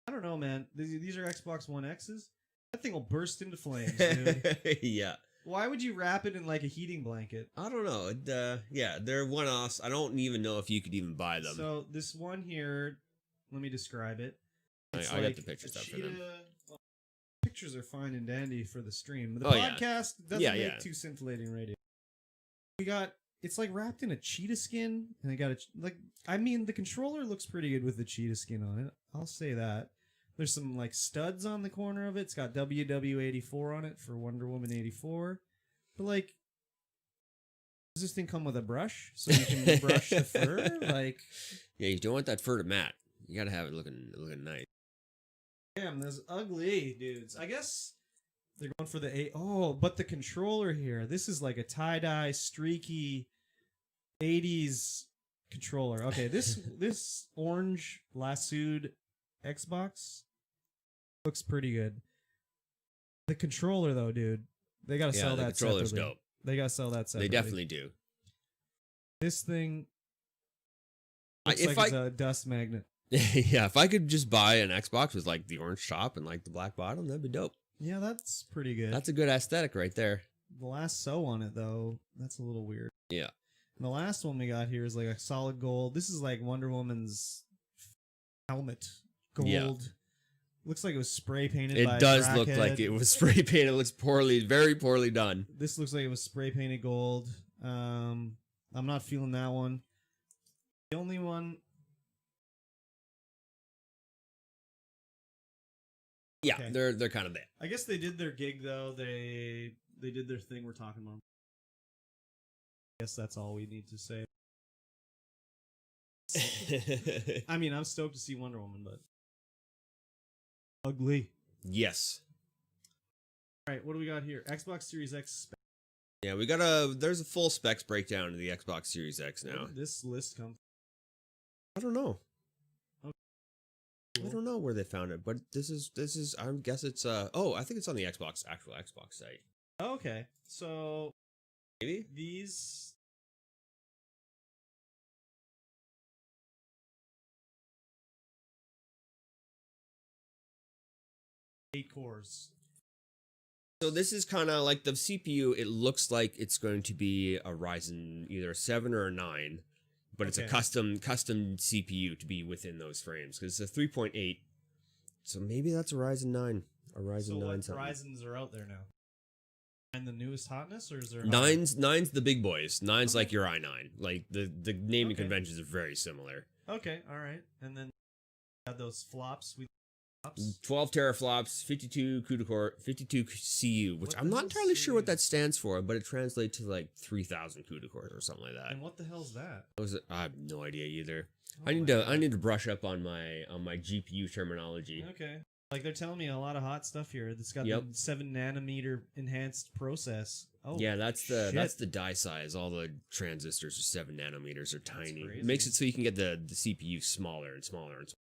I don't know, man. These are Xbox One X's. That thing will burst into flames, dude. Yeah. Why would you wrap it in like a heating blanket? I don't know. Yeah, they're one-offs. I don't even know if you could even buy them. So this one here, let me describe it. I It's got like the pictures a up for them. well, pictures are fine and dandy for the stream. The Oh, yeah. podcast doesn't Yeah, make yeah. too scintillating radio. We got it's like wrapped in a cheetah skin, and I got a like. I mean, the controller looks pretty good with the cheetah skin on it. I'll say that. There's some like studs on the corner of it. It's got WW84 on it for Wonder Woman 84. But like, does this thing come with a brush so you can brush the fur? Like, Yeah, you don't want that fur to matte. You gotta have it looking nice. damn, those ugly dudes. I guess they're going for the but the controller here. This is like a tie-dye, streaky 80s controller. Okay, this orange lassoed Xbox looks pretty good. The controller though, dude, they gotta sell the that controller's separately. dope. They gotta sell that separately. They definitely do. This thing looks If like it's a dust magnet. Yeah, if I could just buy an Xbox with like the orange top and like the black bottom, that'd be dope. Yeah, that's pretty good. That's a good aesthetic right there. The last sew on it though, that's a little weird. Yeah. And the last one we got here is like a solid gold. This is like Wonder Woman's helmet. Gold. Yeah. Looks like it was spray painted. It by a does look crackhead. like it was spray painted. It looks very poorly done. This looks like it was spray painted gold. I'm not feeling that one. The only one. Yeah, Okay. they're kind of there. I guess they did their gig though. They did their thing. We're talking about. I guess that's all we need to say. I mean, I'm stoked to see Wonder Woman, but ugly. Yes. All right, what do we got here? Xbox Series X spec. Yeah, there's a full specs breakdown of the Xbox Series X Where now. did this list come I don't know. from? I don't know where they found it, but this is I guess it's I think it's on the actual Xbox site. Okay, so Maybe? these. 8 cores. So this is kind of like the CPU. It looks like it's going to be a Ryzen either a 7 or a 9, but it's a Okay. custom CPU to be within those frames because it's a 3.8. So maybe that's a Ryzen 9, a Ryzen So 9 what something. Ryzens are out there now? And the newest hotness, or is there Nine's the big boys. Nine's Okay. like your i9. Like the naming Okay. conventions are very similar. Okay, all right. And then had those flops. We flops. 12 teraflops, 52 CUDA core, 52 CU, which What I'm the not hell's entirely sure what CU? that stands for, but it translates to like 3,000 CUDA cores or something like that. And what the hell's that? I have no idea either. Oh I need my to God. brush up on my GPU terminology. Okay. Like they're telling me a lot of hot stuff here. It's got Yep. the 7 nanometer enhanced process. Oh Yeah, that's the shit. die size. All the transistors are 7 nanometers, are tiny. It crazy. makes it so you can get the CPU smaller and smaller and smaller.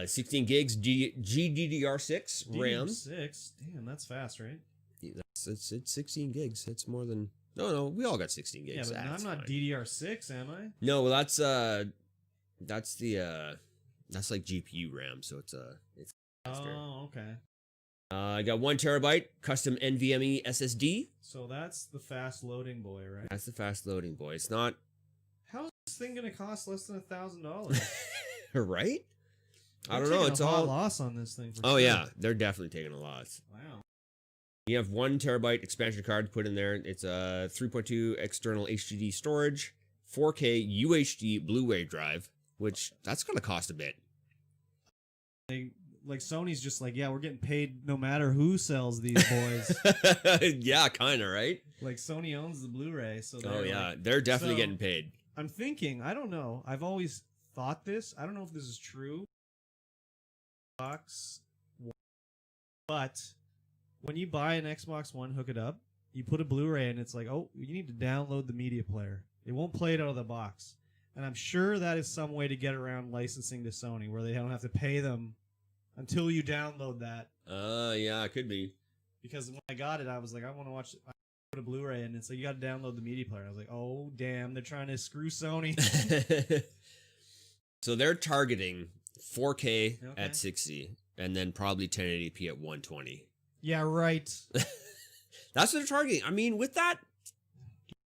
16 gigs GDDR6 RAM. 6. Damn, that's fast, right? It's 16 gigs. It's more than no. We all got 16 gigs. Yeah, but I'm not fine. DDR6, am I? No, well that's like GPU RAM, so it's faster. Oh, okay. I got 1 terabyte custom NVMe SSD. So that's the fast loading boy, right? That's the fast loading boy. It's not How's this thing gonna cost less than $1,000? right. I They're don't know. taking It's a hot all loss on this thing. For Oh sure. yeah, they're definitely taking a loss. Wow. You have 1 terabyte expansion card put in there. It's a 3.2 external HDD storage, 4K UHD Blu-ray drive, which that's gonna cost a bit. Like Sony's just like, yeah, we're getting paid no matter who sells these boys. Yeah, kind of, right? Like Sony owns the Blu-ray, so They're definitely So- getting paid. I'm thinking, I don't know. I've always thought this. I don't know if this is true. Xbox One. But when you buy an Xbox One, hook it up, you put a Blu-ray and it's like, oh, you need to download the media player. It won't play it out of the box. And I'm sure that is some way to get around licensing to Sony where they don't have to pay them until you download that. Yeah, it could be. Because when I got it, I was like, I want to watch. I put a Blu-ray, and it's like you got to download the media player. I was like, oh damn, they're trying to screw Sony. So they're targeting 4K Okay. at 60, and then probably 1080p at 120. Yeah, right. That's what they're targeting. I mean, with that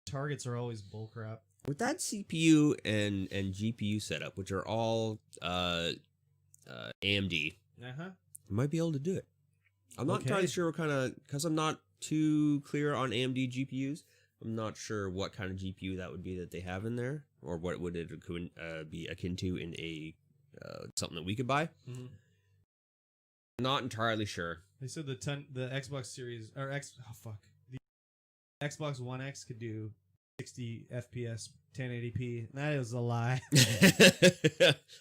Targets are always bullcrap. CPU and GPU setup, which are all AMD, Uh-huh. you might be able to do it. I'm not Okay. entirely sure what kind of, because I'm not too clear on AMD GPUs. I'm not sure what kind of GPU that would be that they have in there, or what would it be akin to in a something that we could buy. Mhm. Not entirely sure. They said the Xbox Series the Xbox One X could do 60 FPS 1080p. That is a lie.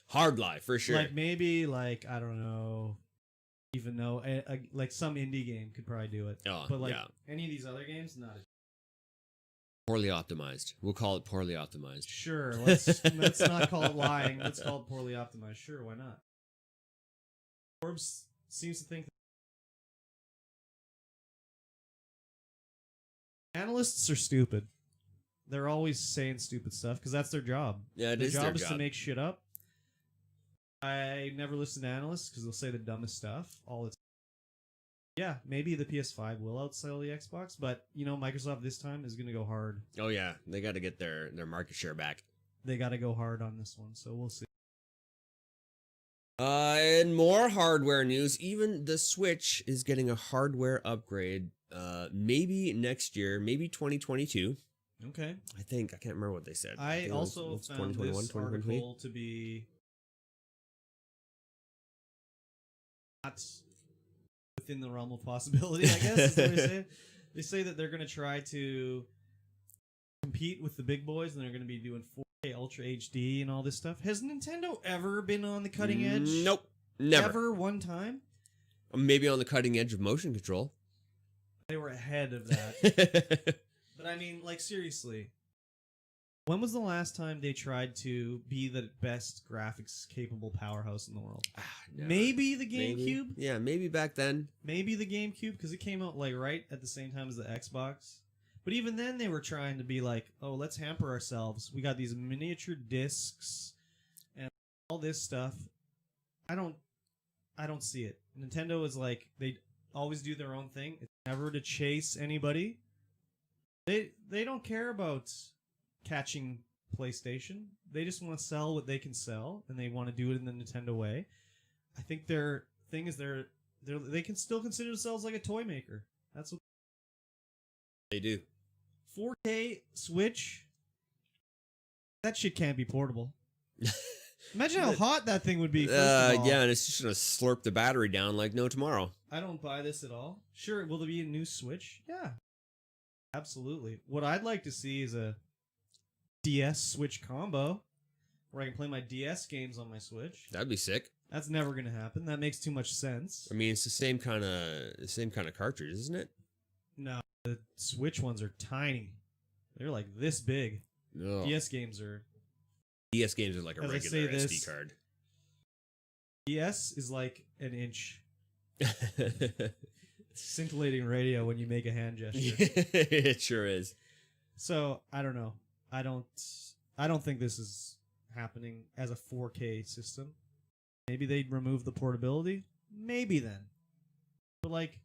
Hard lie for sure. Like maybe like I don't know, even though like some indie game could probably do it. Oh, But like yeah. any of these other games, not a Poorly optimized. We'll call it poorly optimized. Sure, let's not call it lying. Let's call it poorly optimized. Sure, why not? Forbes seems to think analysts are stupid. They're always saying stupid stuff because that's their job. Yeah, it Their is job their is job. to make shit up. I never listen to analysts because they'll say the dumbest stuff all the time. Yeah, maybe the PS5 will outsell the Xbox, but you know, Microsoft this time is going to go hard. Oh yeah, they got to get their market share back. They got to go hard on this one, so we'll see. And more hardware news. Even the Switch is getting a hardware upgrade. Maybe next year, maybe 2022. Okay. I think I can't remember what they said. I think also it's found this article to be not within the realm of possibility, I guess is what they say. They say that they're going to try to compete with the big boys and they're going to be doing 4K Ultra HD and all this stuff. Has Nintendo ever been on the cutting edge? Nope, never. Ever one time? Maybe on the cutting edge of motion control. They were ahead of that. But I mean, like, seriously. When was the last time they tried to be the best graphics capable powerhouse in the world? Never. Maybe the Maybe. GameCube? Yeah, maybe back then. Maybe the GameCube, because it came out, like, right at the same time as the Xbox. But even then, they were trying to be like, oh, let's hamper ourselves. We got these miniature discs and all this stuff. I don't see it. Nintendo is like, they always do their own thing. It's never to chase anybody. They don't care about catching PlayStation. They just want to sell what they can sell, and they want to do it in the Nintendo way. I think their thing is they can still consider themselves like a toy maker. That's what They do. 4K Switch. That shit can't be portable. Imagine how hot that thing would be. First of all. Yeah, and it's just gonna slurp the battery down like no tomorrow. I don't buy this at all. Sure, will there be a new Switch? Yeah. Absolutely. What I'd like to see is a DS Switch combo where I can play my DS games on my Switch. That'd be sick. That's never going to happen. That makes too much sense. I mean, it's the same kind of cartridge, isn't it? No, the Switch ones are tiny. They're like this big. No. DS games are... DS games are like a As I regular say SD this- card. PS is like an inch. Scintillating radio when you make a hand gesture. It sure is. So I don't know. I don't think this is happening as a 4K system. Maybe they'd remove the portability. Maybe then. But like,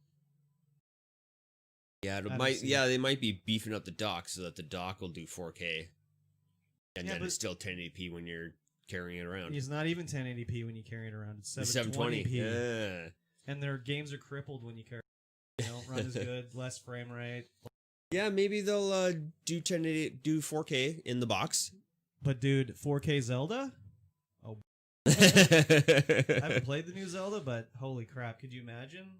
Yeah, they might be beefing up the dock so that the dock will do 4K, and then it's still 1080p when you're carrying it around. It's not even 1080p when you carry it around. It's 720p. 720p. Yeah. And their games are crippled when you carry. They don't run as good, less frame rate. Yeah, maybe they'll do 4K in the box. But dude, 4K Zelda? Oh, I haven't played the new Zelda, but holy crap, could you imagine?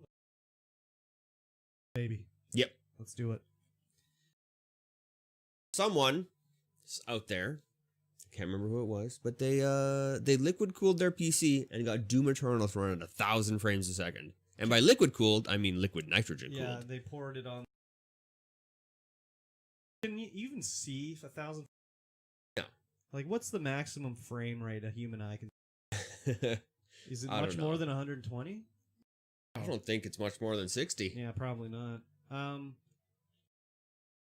Baby. Yep. Let's do it. Someone out there, can't remember who it was, but they liquid cooled their PC and got Doom Eternal to run at 1,000 frames a second. And by liquid cooled, I mean liquid nitrogen cooled. Yeah, they poured it on. Can you even see 1,000? Yeah. Like, what's the maximum frame rate a human eye can? Is it I much don't know. more than 120? I don't think it's much more than 60. Yeah, probably not.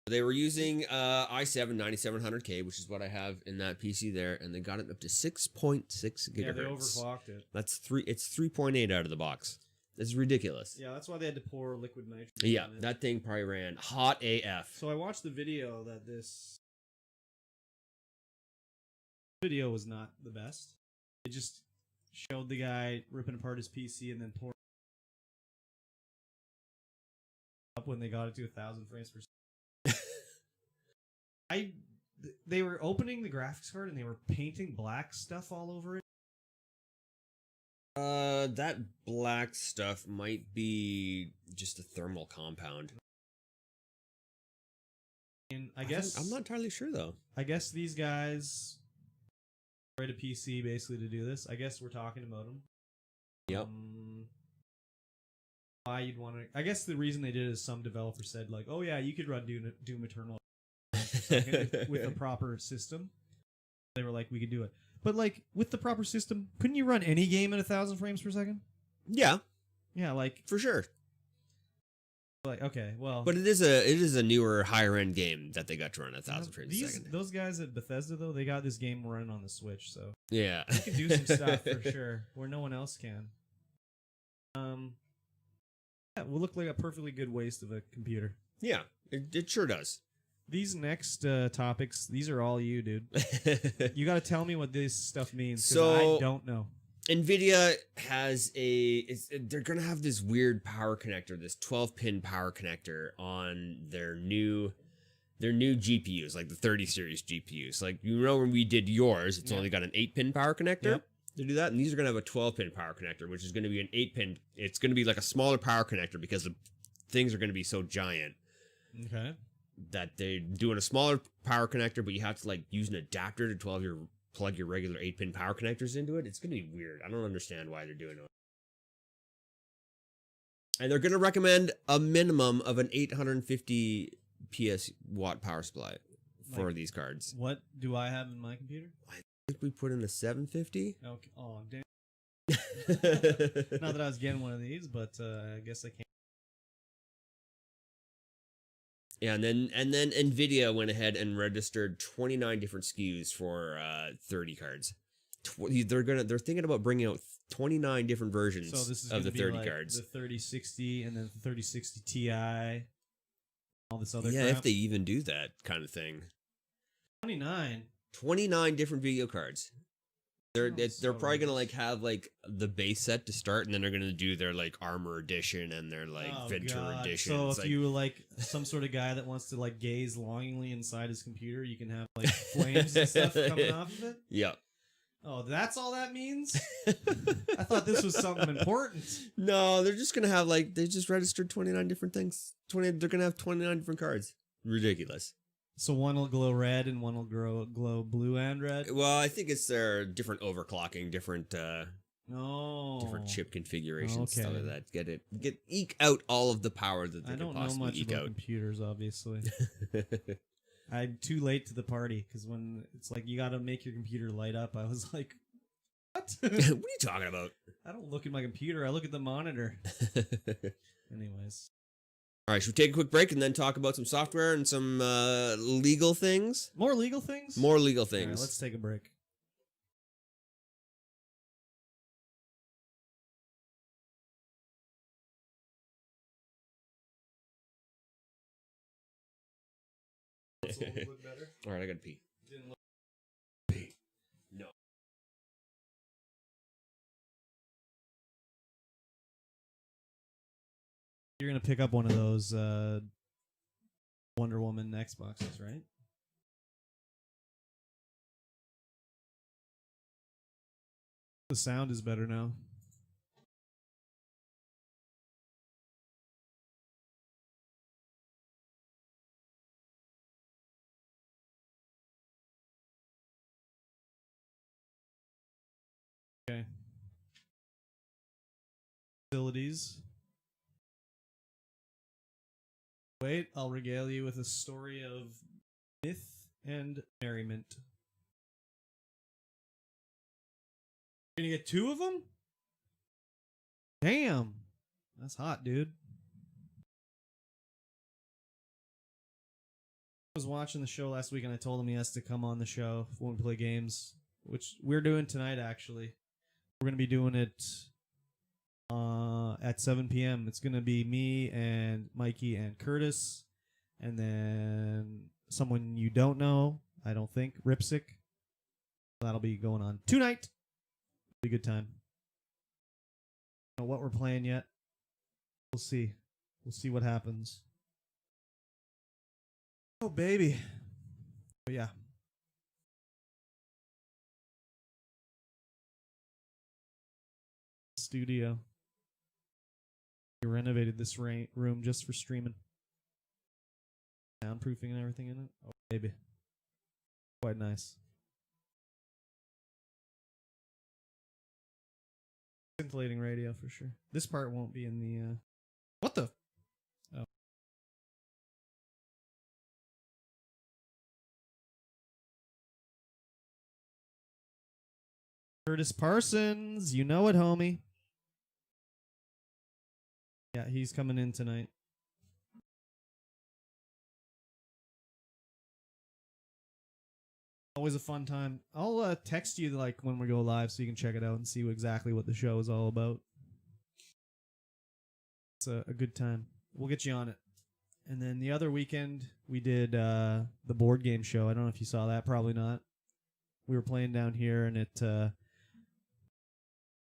They were using i7 9700K, which is what I have in that PC there, and they got it up to 6.6 gigahertz. Yeah, they overclocked it. It's 3.8 out of the box. It's ridiculous. Yeah, that's why they had to pour liquid nitrogen. Yeah, on it. that thing probably ran hot AF. So I watched the video that this video was not the best. It just showed the guy ripping apart his PC and then pouring up when they got it to 1,000 frames per second. They were opening the graphics card and they were painting black stuff all over it. That black stuff might be just a thermal compound. And I guess I'm not entirely sure though. I guess these guys write a PC basically to do this. I guess we're talking about them. Yep. Why you'd want to? I guess the reason they did it is some developer said like, "Oh yeah, you could run Doom Eternal with a proper system." They were like, "We could do it," but like with the proper system, couldn't you run any game at 1,000 frames per second? Yeah, Yeah, like for sure. Like okay, well, But it is a newer, higher end game that they got to run at 1,000 frames a second. Those guys at Bethesda though, they got this game running on the Switch, so Yeah, they can do some stuff for sure where no one else can. Yeah, it will look like a perfectly good waste of a computer. Yeah, it sure does. These next topics, these are all you, dude. You got to tell me what this stuff means, because So- I don't know. NVIDIA has they're going to have this weird power connector, this 12-pin power connector on their new GPUs, like the 30 series GPUs. Like, you know, when we did yours, it's only got an 8-pin power connector. Yep. To do that, and these are going to have a 12-pin power connector, which is going to be an 8-pin. It's going to be like a smaller power connector because the things are going to be so giant Okay. that they're doing a smaller power connector, but you have to like use an adapter to plug your regular 8-pin power connectors into it. It's going to be weird. I don't understand why they're doing it. And they're going to recommend a minimum of an 850 PS watt power supply for Like- these cards. What do I have in my computer? I think we put in a 750. Okay. Oh, damn. Not that I was getting one of these, but I guess I can't. Yeah, and then NVIDIA went ahead and registered 29 different SKUs for 30 cards. They're thinking about bringing out 29 different versions So this is of the gonna be 30 like cards. the 3060 and then the 3060 Ti. All this other Yeah, crap. if they even do that kind of thing. 29. 29 different video cards. They're Sounds they're so probably gonna ridiculous. like have like the base set to start, and then they're gonna do their like armor edition and their like Oh, Venture God. edition. So It's if like, you like some sort of guy that wants to like gaze longingly inside his computer, you can have like flames and stuff coming off of it. yeah. Oh, that's all that means? I thought this was something important. No, they're just gonna have like they just registered 29 different things. They're gonna have 29 different cards. Ridiculous. So one will glow red and one will glow blue and red. Well, I think it's their different overclocking, different chip configurations, stuff like Okay. that. Eke out all of the power that they I can don't know possibly much eke about out. computers, obviously. I'm too late to the party because when it's like you got to make your computer light up, I was like, "What?" What are you talking about? I don't look at my computer. I look at the monitor. Anyways. All right, should we take a quick break and then talk about some software and some legal things? More legal things? More legal All things. right, let's take a break. Look better? All right, I gotta pee. Didn't look. Pee. No. You're gonna pick up one of those Wonder Woman Xboxes, right? The sound is better now. Okay. Facilities. Wait, I'll regale you with a story of myth and merriment. You're gonna get 2 of them? Damn. That's hot, dude. I was watching the show last week and I told him he has to come on the show when we play games, which we're doing tonight, actually. We're going to be doing it at 7 p.m. It's going to be me and Mikey and Curtis, and then someone you don't know, I don't think, Ripsick. That'll be going on tonight. Be a good time. Don't know what we're playing yet. We'll see. We'll see what happens. Oh, baby. But yeah. Studio. We renovated this room just for streaming. Soundproofing and everything in it. Oh, baby. Quite nice. Scintillating radio for sure. This part won't be in the... What the... Oh. Curtis Parsons, you know it, homie. Yeah, he's coming in tonight. Always a fun time. I'll text you like when we go live so you can check it out and see exactly what the show is all about. It's a good time. We'll get you on it. And then the other weekend we did the board game show. I don't know if you saw that. Probably not. We were playing down here and we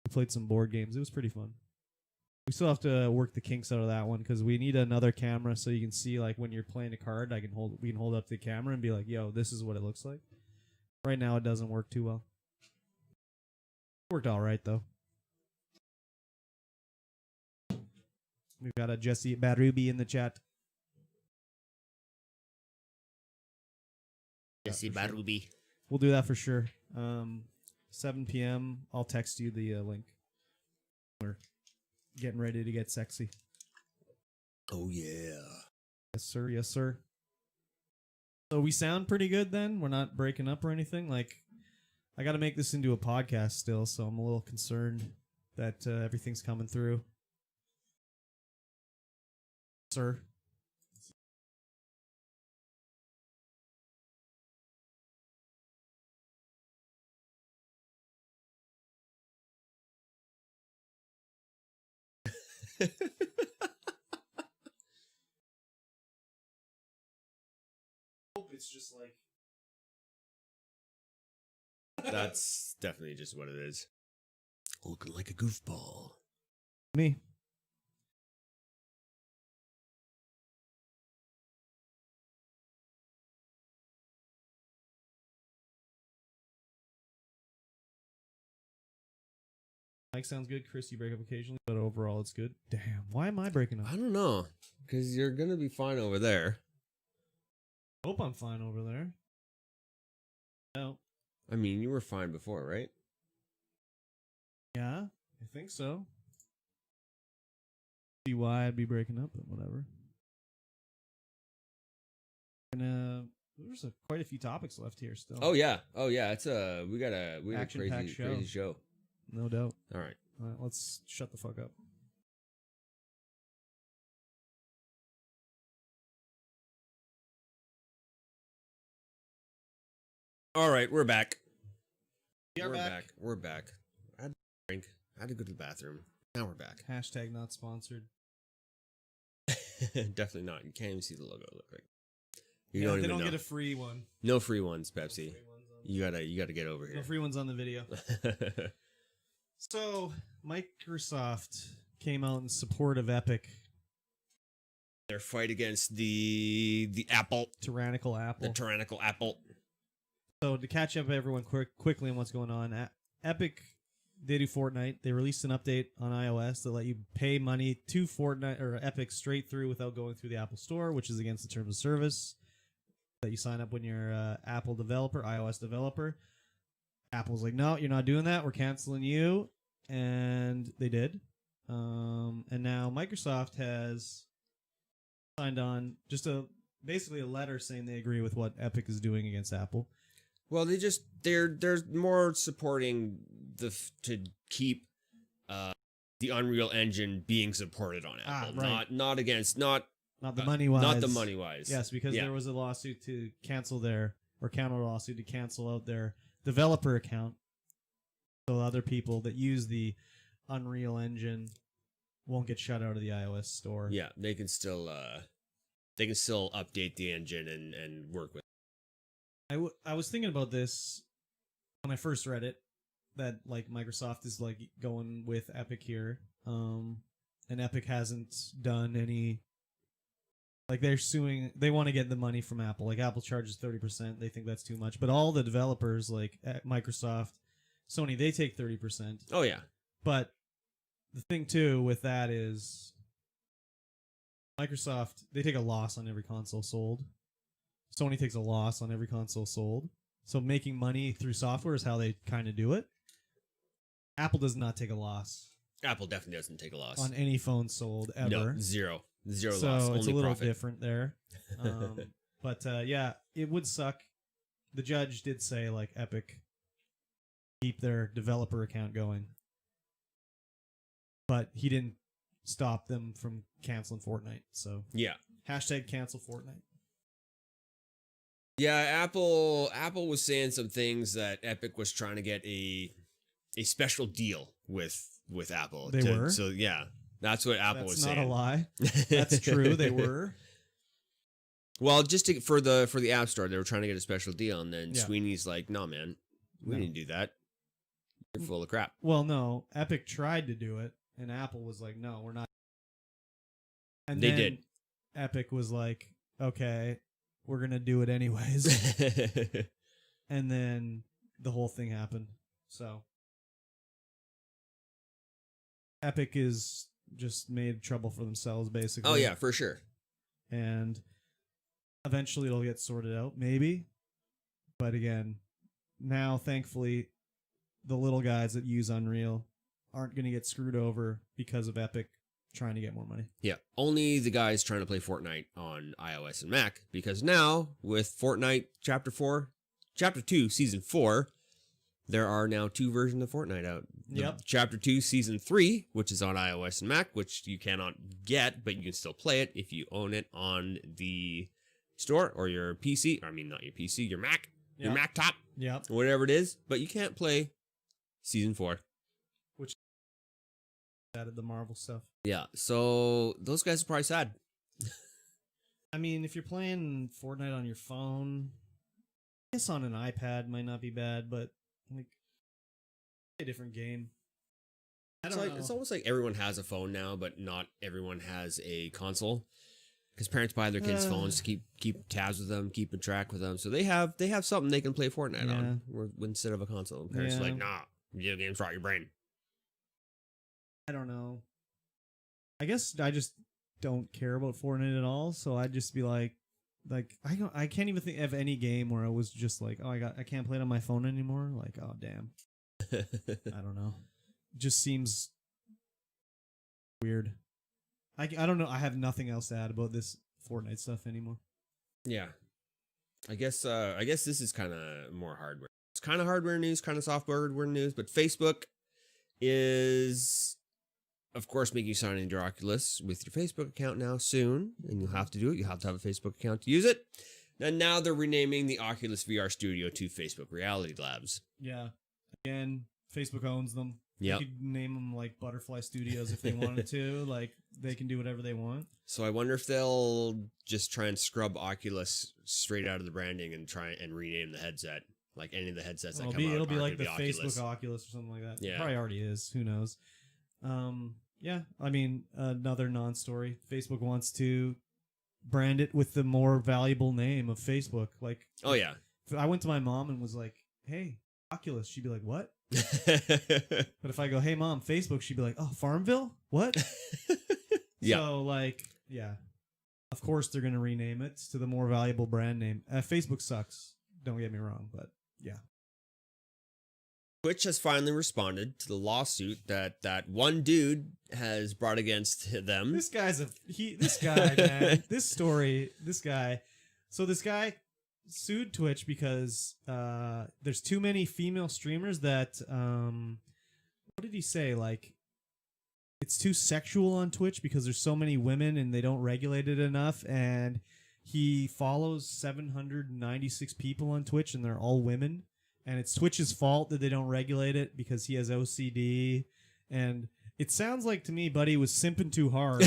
played some board games. It was pretty fun. We still have to work the kinks out of that one because we need another camera so you can see like when you're playing a card. We can hold up the camera and be like, "Yo, this is what it looks like." Right now, it doesn't work too well. Worked all right though. We've got a Jesse Barubi in the chat. Jesse Barubi. We'll do that for sure. 7 p.m. I'll text you the link. We're getting ready to get sexy. Oh, yeah. Yes, sir. Yes, sir. So we sound pretty good then? We're not breaking up or anything? Like, I got to make this into a podcast still, so I'm a little concerned that everything's coming through. Sir. Hope it's just like That's definitely just what it is. Looking like a goofball. me. Mike sounds good. Chris, you break up occasionally, but overall it's good. Damn, why am I breaking up? I don't know. Because you're going to be fine over there. Hope I'm fine over there. No. I mean, you were fine before, right? Yeah, I think so. See why I'd be breaking up, but whatever. And there's quite a few topics left here still. Oh yeah. It's we got a Action-packed crazy show. No doubt. All right. Let's shut the fuck up. All right, we're back. We're back. We're back. I had a drink. I had to go to the bathroom. Now we're back. Hashtag not sponsored. Definitely not. You can't even see the logo. Look like They don't get a free one. No free ones, Pepsi. No free ones You gotta get over here. No free ones on the video. So Microsoft came out in support of Epic. Their fight against the Apple, Tyrannical Apple. the tyrannical Apple. So to catch up everyone quickly on what's going on, Epic, they do Fortnite. They released an update on iOS that let you pay money to Fortnite or Epic straight through without going through the Apple Store, which is against the terms of service that you sign up when you're an Apple developer, iOS developer. Apple's like, no, you're not doing that. We're canceling you. And they did. And now Microsoft has signed on just basically a letter saying they agree with what Epic is doing against Apple. Well, they're more supporting to keep the Unreal Engine being supported on Apple, right. not the money wise. Not the money wise. Yes, because there was a lawsuit to cancel counter lawsuit to cancel out their developer account. So other people that use the Unreal Engine won't get shut out of the iOS store. Yeah, they can still update the engine and work with it. I was thinking about this when I first read it, that like Microsoft is like going with Epic here, and Epic hasn't done any. Like they're suing, they want to get the money from Apple. Like Apple charges 30%, they think that's too much. But all the developers, like at Microsoft, Sony, they take 30%. Oh yeah, but the thing too with that is Microsoft, they take a loss on every console sold. Sony takes a loss on every console sold. So making money through software is how they kind of do it. Apple does not take a loss. Apple definitely doesn't take a loss on any phone sold ever. No, zero So loss. it's Only a little profit. different there. But yeah, it would suck. The judge did say like Epic keep their developer account going, but he didn't stop them from canceling Fortnite. So yeah, hashtag cancel Fortnite. Yeah, Apple was saying some things that Epic was trying to get a special deal with Apple. They were? So yeah, that's what Apple was saying. That's not a lie. That's true. They were. Well, just for the App Store, they were trying to get a special deal, and then Yeah. Sweeney's like, "No, man, we didn't do that. You're full of crap." Well, no, Epic tried to do it, and Apple was like, "No, we're not." And They then did. Epic was like, "Okay, we're gonna do it anyways." And then the whole thing happened. So Epic is just made trouble for themselves, basically. Oh yeah, for sure. And eventually it'll get sorted out, maybe. But again, now thankfully the little guys that use Unreal aren't going to get screwed over because of Epic trying to get more money. Yeah, only the guys trying to play Fortnite on iOS and Mac, because now with Fortnite Chapter 2, Season 4, there are now 2 versions of Fortnite out. Yep. Chapter 2, Season 3, which is on iOS and Mac, which you cannot get, but you can still play it if you own it on the store or your PC. I mean, not your PC, your Mac, your Mac top, whatever it is. But you can't play Season 4. Which added the Marvel stuff. Yeah, so those guys are probably sad. I mean, if you're playing Fortnite on your phone, I guess on an iPad might not be bad, but like a different game. I don't know. It's almost like everyone has a phone now, but not everyone has a console. Because parents buy their kids' phones to keep tabs with them, keeping track with them. So they have something they can play Fortnite on instead of a console. And parents are like, nah, video games rot your brain. I don't know. I guess I just don't care about Fortnite at all. So I'd just be like I can't even think of any game where I was just like, oh, I can't play it on my phone anymore. Like, oh damn. I don't know. It just seems weird. I don't know. I have nothing else to add about this Fortnite stuff anymore. Yeah. I guess this is kind of more hardware. It's kind of hardware news, kind of software news, but Facebook is, of course, making you sign into your Oculus with your Facebook account now soon, and you'll have to do it. You have to have a Facebook account to use it. And now they're renaming the Oculus VR Studio to Facebook Reality Labs. Yeah. Again, Facebook owns them. Yep. You could name them like Butterfly Studios if they wanted to. Like, they can do whatever they want. So I wonder if they'll just try and scrub Oculus straight out of the branding and try and rename the headset. Like any of the headsets that come out. It'll be like the gonna be Oculus. Facebook Oculus or something like that. Yeah. It probably already is. Who knows? Yeah. I mean, another non-story. Facebook wants to brand it with the more valuable name of Facebook. Like, Oh, yeah. if I went to my mom and was like, "Hey, Oculus," she'd be like, "What?" But if I go, "Hey, Mom, Facebook," she'd be like, "Oh, Farmville? What?" Yeah. So, like, yeah. Of course, they're going to rename it to the more valuable brand name. Facebook sucks. Don't get me wrong, but yeah. Twitch has finally responded to the lawsuit that one dude has brought against them. This guy, man. This guy. So this guy sued Twitch because there's too many female streamers that what did he say? Like, it's too sexual on Twitch because there's so many women and they don't regulate it enough, and he follows 796 people on Twitch and they're all women, and it's Twitch's fault that they don't regulate it because he has OCD. And it sounds like to me Buddy was simping too hard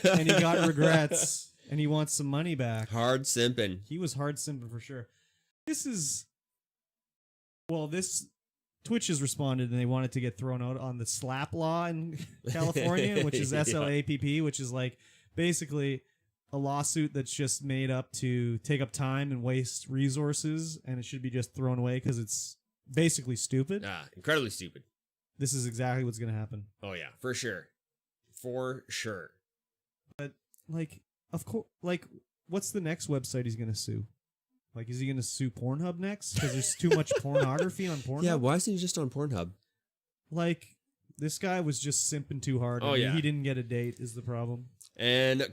and he got regrets and he wants some money back. Hard simping. He was hard simping for sure. This Twitch has responded and they wanted to get thrown out on the SLAPP law in California, which is SLAPP, which is like basically a lawsuit that's just made up to take up time and waste resources, and it should be just thrown away because it's basically stupid. Incredibly stupid. This is exactly what's going to happen. Oh, yeah, for sure. For sure. But, like, of course, like, what's the next website he's going to sue? Like, is he going to sue Pornhub next? Because there's too much pornography on Pornhub? Yeah, why isn't he just on Pornhub? Like, this guy was just simping too hard. Oh, yeah. He didn't get a date is the problem. And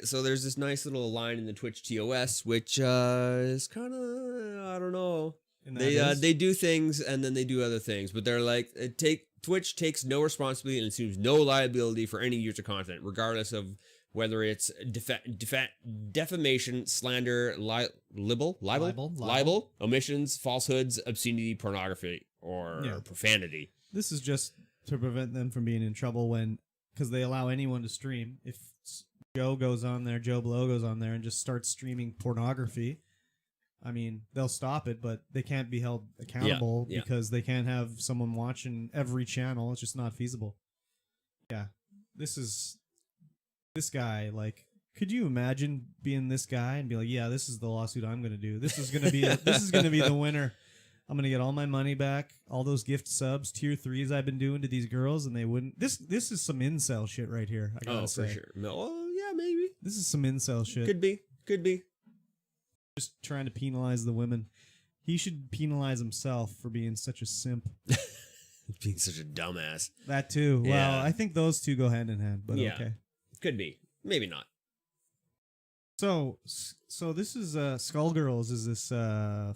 so there's this nice little line in the Twitch TOS, which is kind of, I don't know. They do things and then they do other things, but they're like, Twitch takes no responsibility and assumes no liability for any user content, regardless of whether it's defamation, slander, libel, omissions, falsehoods, obscenity, pornography, or profanity. This is just to prevent them from being in trouble because they allow anyone to stream. If Joe Blow goes on there and just starts streaming pornography, I mean, they'll stop it, but they can't be held accountable because they can't have someone watching every channel. It's just not feasible. Yeah. This guy, like, could you imagine being this guy and be like, yeah, this is the lawsuit I'm going to do. This is going to be the winner. I'm going to get all my money back, all those gift subs, tier 3s I've been doing to these girls, and they wouldn't. This is some incel shit right here, I gotta say. For sure. Oh, yeah, maybe. This is some incel shit. Could be. Just trying to penalize the women. He should penalize himself for being such a simp. Being such a dumbass. That too. Yeah. Well, I think those two go hand in hand, but okay. Could be. Maybe not. So this is Skullgirls is this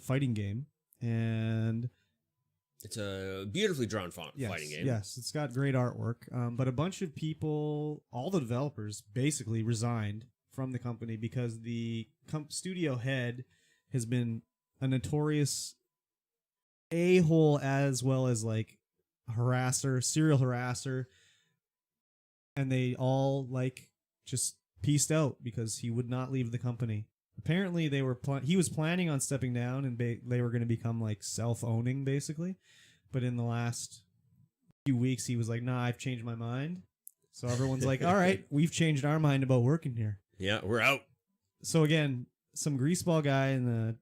fighting game, and it's a beautifully drawn fighting game. Yes, it's got great artwork. But a bunch of people, all the developers, basically resigned from the company because the studio head has been a notorious a-hole as well as like serial harasser, and they all like just pieced out because he would not leave the company. Apparently he was planning on stepping down and they were going to become like self-owning basically, but in the last few weeks he was like, nah, I've changed my mind. So everyone's like, all right, we've changed our mind about working here. Yeah, we're out. So again, some greaseball guy in the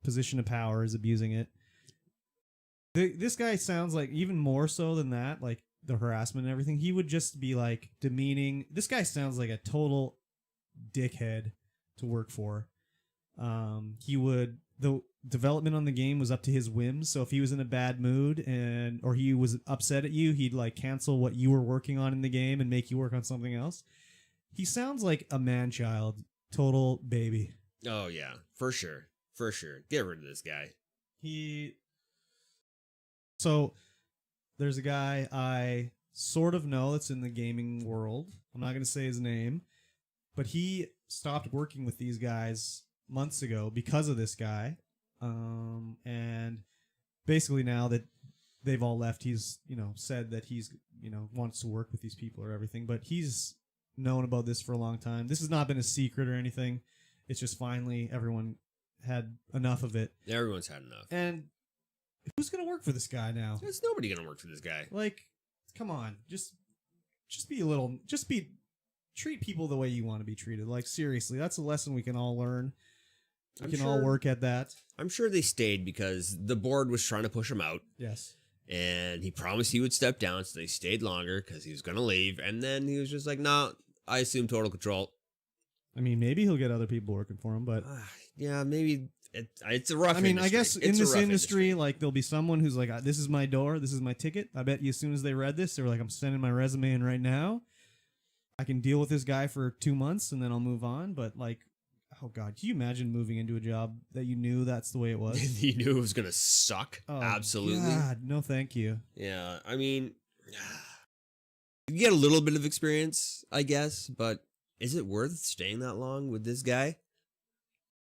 position of power is abusing it. This guy sounds like, even more so than that, like the harassment and everything, he would just be like demeaning. This guy sounds like a total dickhead to work for. The development on the game was up to his whims, so if he was in a bad mood or he was upset at you, he'd like cancel what you were working on in the game and make you work on something else. He sounds like a man-child, total baby. Oh yeah, for sure. Get rid of this guy. So there's a guy I sort of know that's in the gaming world. I'm not going to say his name, but he stopped working with these guys months ago because of this guy. And basically now that they've all left, he's, said that he's, wants to work with these people or everything, but he's known about this for a long time. This has not been a secret or anything. It's just finally everyone had enough of it. Everyone's had enough. And who's going to work for this guy now? There's nobody going to work for this guy. Like, come on, just treat people the way you want to be treated. Like, seriously, that's a lesson we can all learn. We can all work at that. I'm sure they stayed because the board was trying to push him out. Yes. And he promised he would step down, so they stayed longer because he was going to leave. And then he was just like, nah, I assume total control. I mean, maybe he'll get other people working for him, but... yeah, maybe... It's a rough industry. I mean, I guess in this industry, like, there'll be someone who's like, this is my door, this is my ticket. I bet you as soon as they read this, they were like, I'm sending my resume in right now. I can deal with this guy for 2 months, and then I'll move on. But, like, oh, God, can you imagine moving into a job that you knew that's the way it was? You knew it was going to suck. Oh, absolutely. God, no thank you. Yeah, I mean, you get a little bit of experience, I guess, but is it worth staying that long with this guy?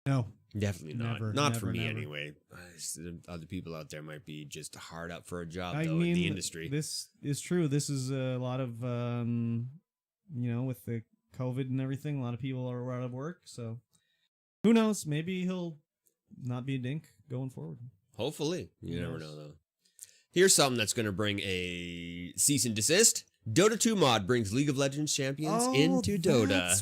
No. Definitely not. Never, not never, for me, never. Anyway. Other people out there might be just hard up for a job, in the industry. This is true. This is a lot of, with the COVID and everything, a lot of people are out of work. So who knows? Maybe he'll not be a dink going forward. Hopefully. You never know, though. Here's something that's going to bring a cease and desist. Dota 2 mod brings League of Legends champions into Dota.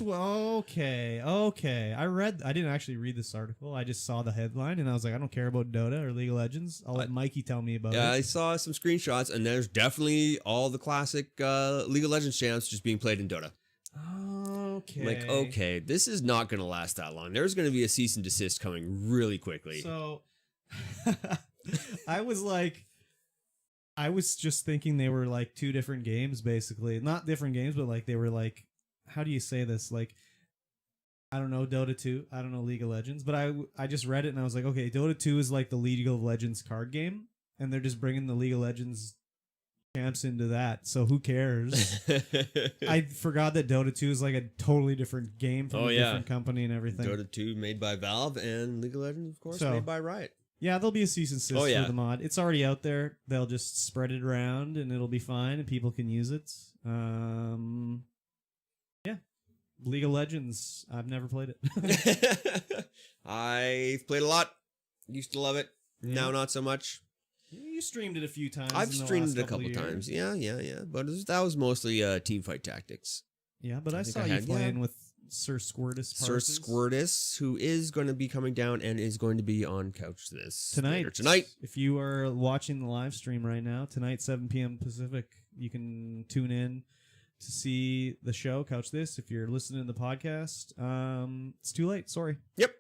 Okay. I didn't actually read this article. I just saw the headline and I was like, I don't care about Dota or League of Legends. I'll let Mikey tell me about it. Yeah, I saw some screenshots and there's definitely all the classic League of Legends champs just being played in Dota. Okay. Like, okay, this is not going to last that long. There's going to be a cease and desist coming really quickly. So I was just thinking they were like two different games, basically. Not different games, but like they were like, how do you say this? Like, I don't know, Dota 2. I don't know League of Legends. But I just read it and I was like, okay, Dota 2 is like the League of Legends card game. And they're just bringing the League of Legends champs into that. So who cares? I forgot that Dota 2 is like a totally different game from a different company and everything. Dota 2 made by Valve and League of Legends, of course, made by Riot. Yeah, there'll be a cease and desist for the mod. It's already out there. They'll just spread it around, and it'll be fine, and people can use it. Yeah. League of Legends. I've never played it. I've played a lot. Used to love it. Yeah. Now not so much. You streamed it a few times. I've streamed it a couple times. Yeah. But that was mostly Teamfight Tactics. Yeah, but I saw you playing with Sir Squirtus Parsons. Sir Squirtus, who is going to be coming down and is going to be on Couch This tonight. If you are watching the live stream right now, tonight 7 p.m. Pacific, you can tune in to see the show Couch This. If you're listening to the podcast, it's too late. Sorry. Yep.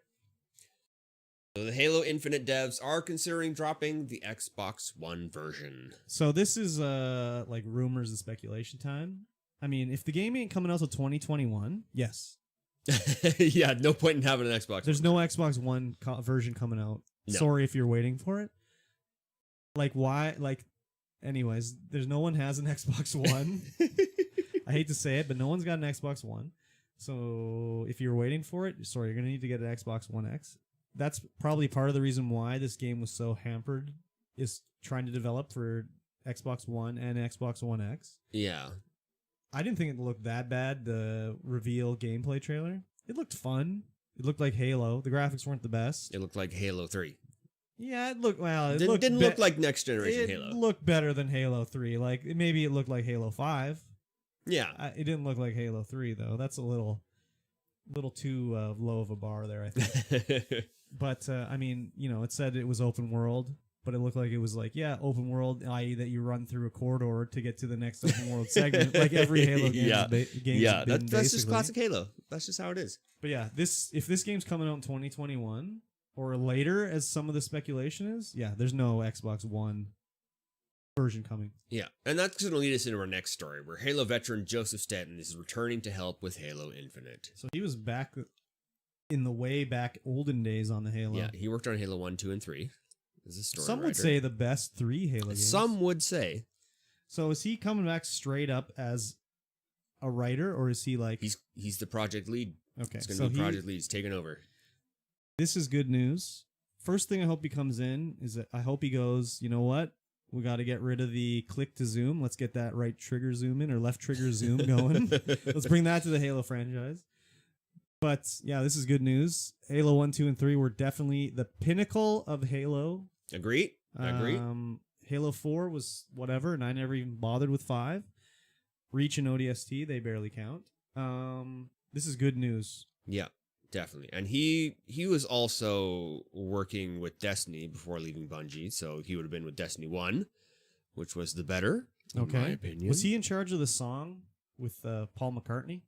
So the Halo Infinite devs are considering dropping the Xbox One version. So this is like rumors and speculation time. I mean, if the game ain't coming out till 2021, yes. Yeah, no point in having an Xbox. There's no Xbox One version coming out. No. Sorry if you're waiting for it. Like, why? Like, anyways, there's no one has an Xbox One. I hate to say it, but no one's got an Xbox One. So if you're waiting for it, sorry, you're going to need to get an Xbox One X. That's probably part of the reason why this game was so hampered, is trying to develop for Xbox One and Xbox One X. Yeah. I didn't think it looked that bad, the reveal gameplay trailer. It looked fun. It looked like Halo. The graphics weren't the best. It looked like Halo 3. Yeah, it looked, well, it didn't look like next generation Halo. It looked better than Halo 3. Like, maybe it looked like Halo 5. Yeah. It didn't look like Halo 3, though. That's a little too low of a bar there, I think. But, I mean, it said it was open world. But it looked like it was like, open world, i.e. that you run through a corridor to get to the next open world segment, like every Halo game. That's just classic Halo. That's just how it is. But yeah, if this game's coming out in 2021 or later, as some of the speculation is, there's no Xbox One version coming. Yeah, and that's going to lead us into our next story, where Halo veteran Joseph Stanton is returning to help with Halo Infinite. So he was back in the way back olden days on the Halo. Yeah, he worked on Halo 1, 2, and 3. Some would say the best 3 Halo games. Some would say. So is he coming back straight up as a writer, or is he like... He's the project lead. Okay, It's going to be project lead. He's taking over. This is good news. First thing I hope he comes in is that I hope he goes, you know what? We got to get rid of the click to zoom. Let's get that right trigger zoom in or left trigger zoom going. Let's bring that to the Halo franchise. But yeah, this is good news. Halo 1, 2, and 3 were definitely the pinnacle of Halo. Agree. Halo 4 was whatever, and I never even bothered with 5. Reach and ODST, they barely count. This is good news. Yeah, definitely. And he was also working with Destiny before leaving Bungie, so he would have been with Destiny 1, which was the better, in my opinion. Was he in charge of the song with Paul McCartney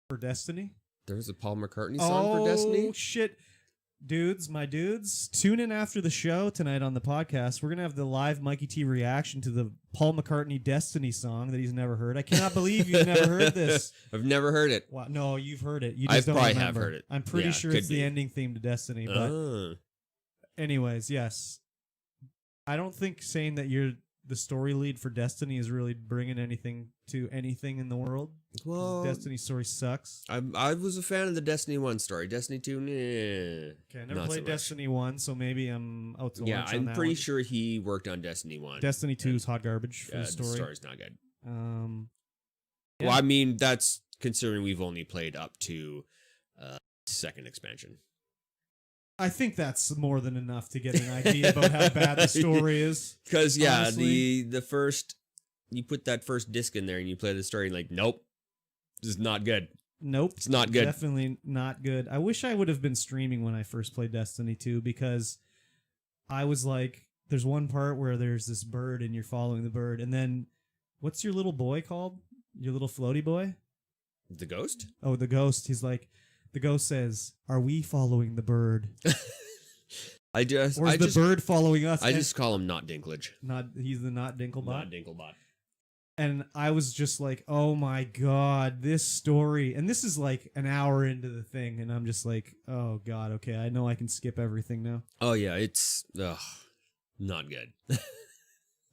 for Destiny? There was a Paul McCartney song for Destiny? Oh, shit. My dudes, tune in after the show tonight on the podcast. We're going to have the live Mikey T reaction to the Paul McCartney Destiny song that he's never heard. I cannot believe you've never heard this. I've never heard it. Wow, no, you've heard it. You just I don't probably remember. have heard it. I'm pretty sure it's the ending theme to Destiny. But anyways, yes. I don't think saying that you're the story lead for Destiny is really bringing anything to anything in the world. Well, Destiny's story sucks. I was a fan of the Destiny 1 story. Destiny 2, Okay, I never played Destiny 1, so maybe I'm out to lunch on I'm that pretty one. sure he worked on Destiny 1. Destiny 2 is hot garbage for the The story. story's not good. Yeah. Well, I mean, that's considering we've only played up to second expansion. I think that's more than enough to get an idea about how bad the story is. Because, yeah, honestly. the first... You put that first disc in there and you play the story and like, nope, this is not good. Nope. It's not good. Definitely not good. I wish I would have been streaming when I first played Destiny 2 because I was like, there's one part where there's this bird and you're following the bird. And then, what's your little boy called? Your little floaty boy? The ghost? Oh, the ghost. He's like, the ghost says, are we following the bird? Or is the bird following us? I just call him Not Dinklage. He's the Not Dinklebot? Not Dinklebot. And I was just like, oh my God, this story. And this is like an hour into the thing. And I'm just like, oh God, okay, I know I can skip everything now. Oh, yeah, it's not good.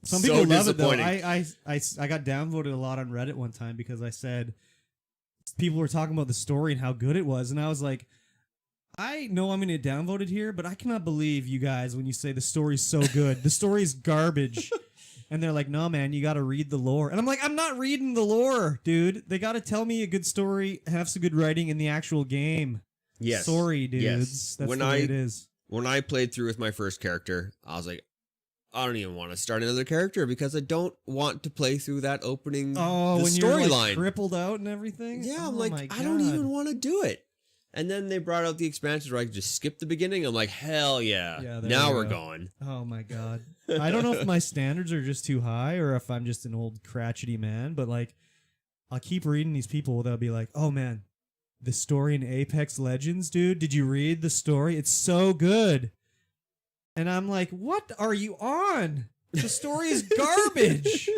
Some people love it, though. I got downvoted a lot on Reddit one time because I said people were talking about the story and how good it was. And I was like, I know I'm going to get downvoted here, but I cannot believe you guys when you say the story's so good. The story's garbage. And they're like, no, man, you got to read the lore. And I'm like, I'm not reading the lore, dude. They got to tell me a good story, have some good writing in the actual game. Yes. Sorry, dudes. Yes. That's the way it is. When I played through with my first character, I was like, I don't even want to start another character because I don't want to play through that opening when storyline. You're like crippled out and everything? Yeah, I'm like, I don't even want to do it. And then they brought out the expansions where I could just skip the beginning. I'm like, hell yeah. Now we're going. Oh my God. I don't know if my standards are just too high or if I'm just an old crotchety man, but like, I'll keep reading these people. They'll be like, oh man, the story in Apex Legends, dude. Did you read the story? It's so good. And I'm like, what are you on? The story is garbage.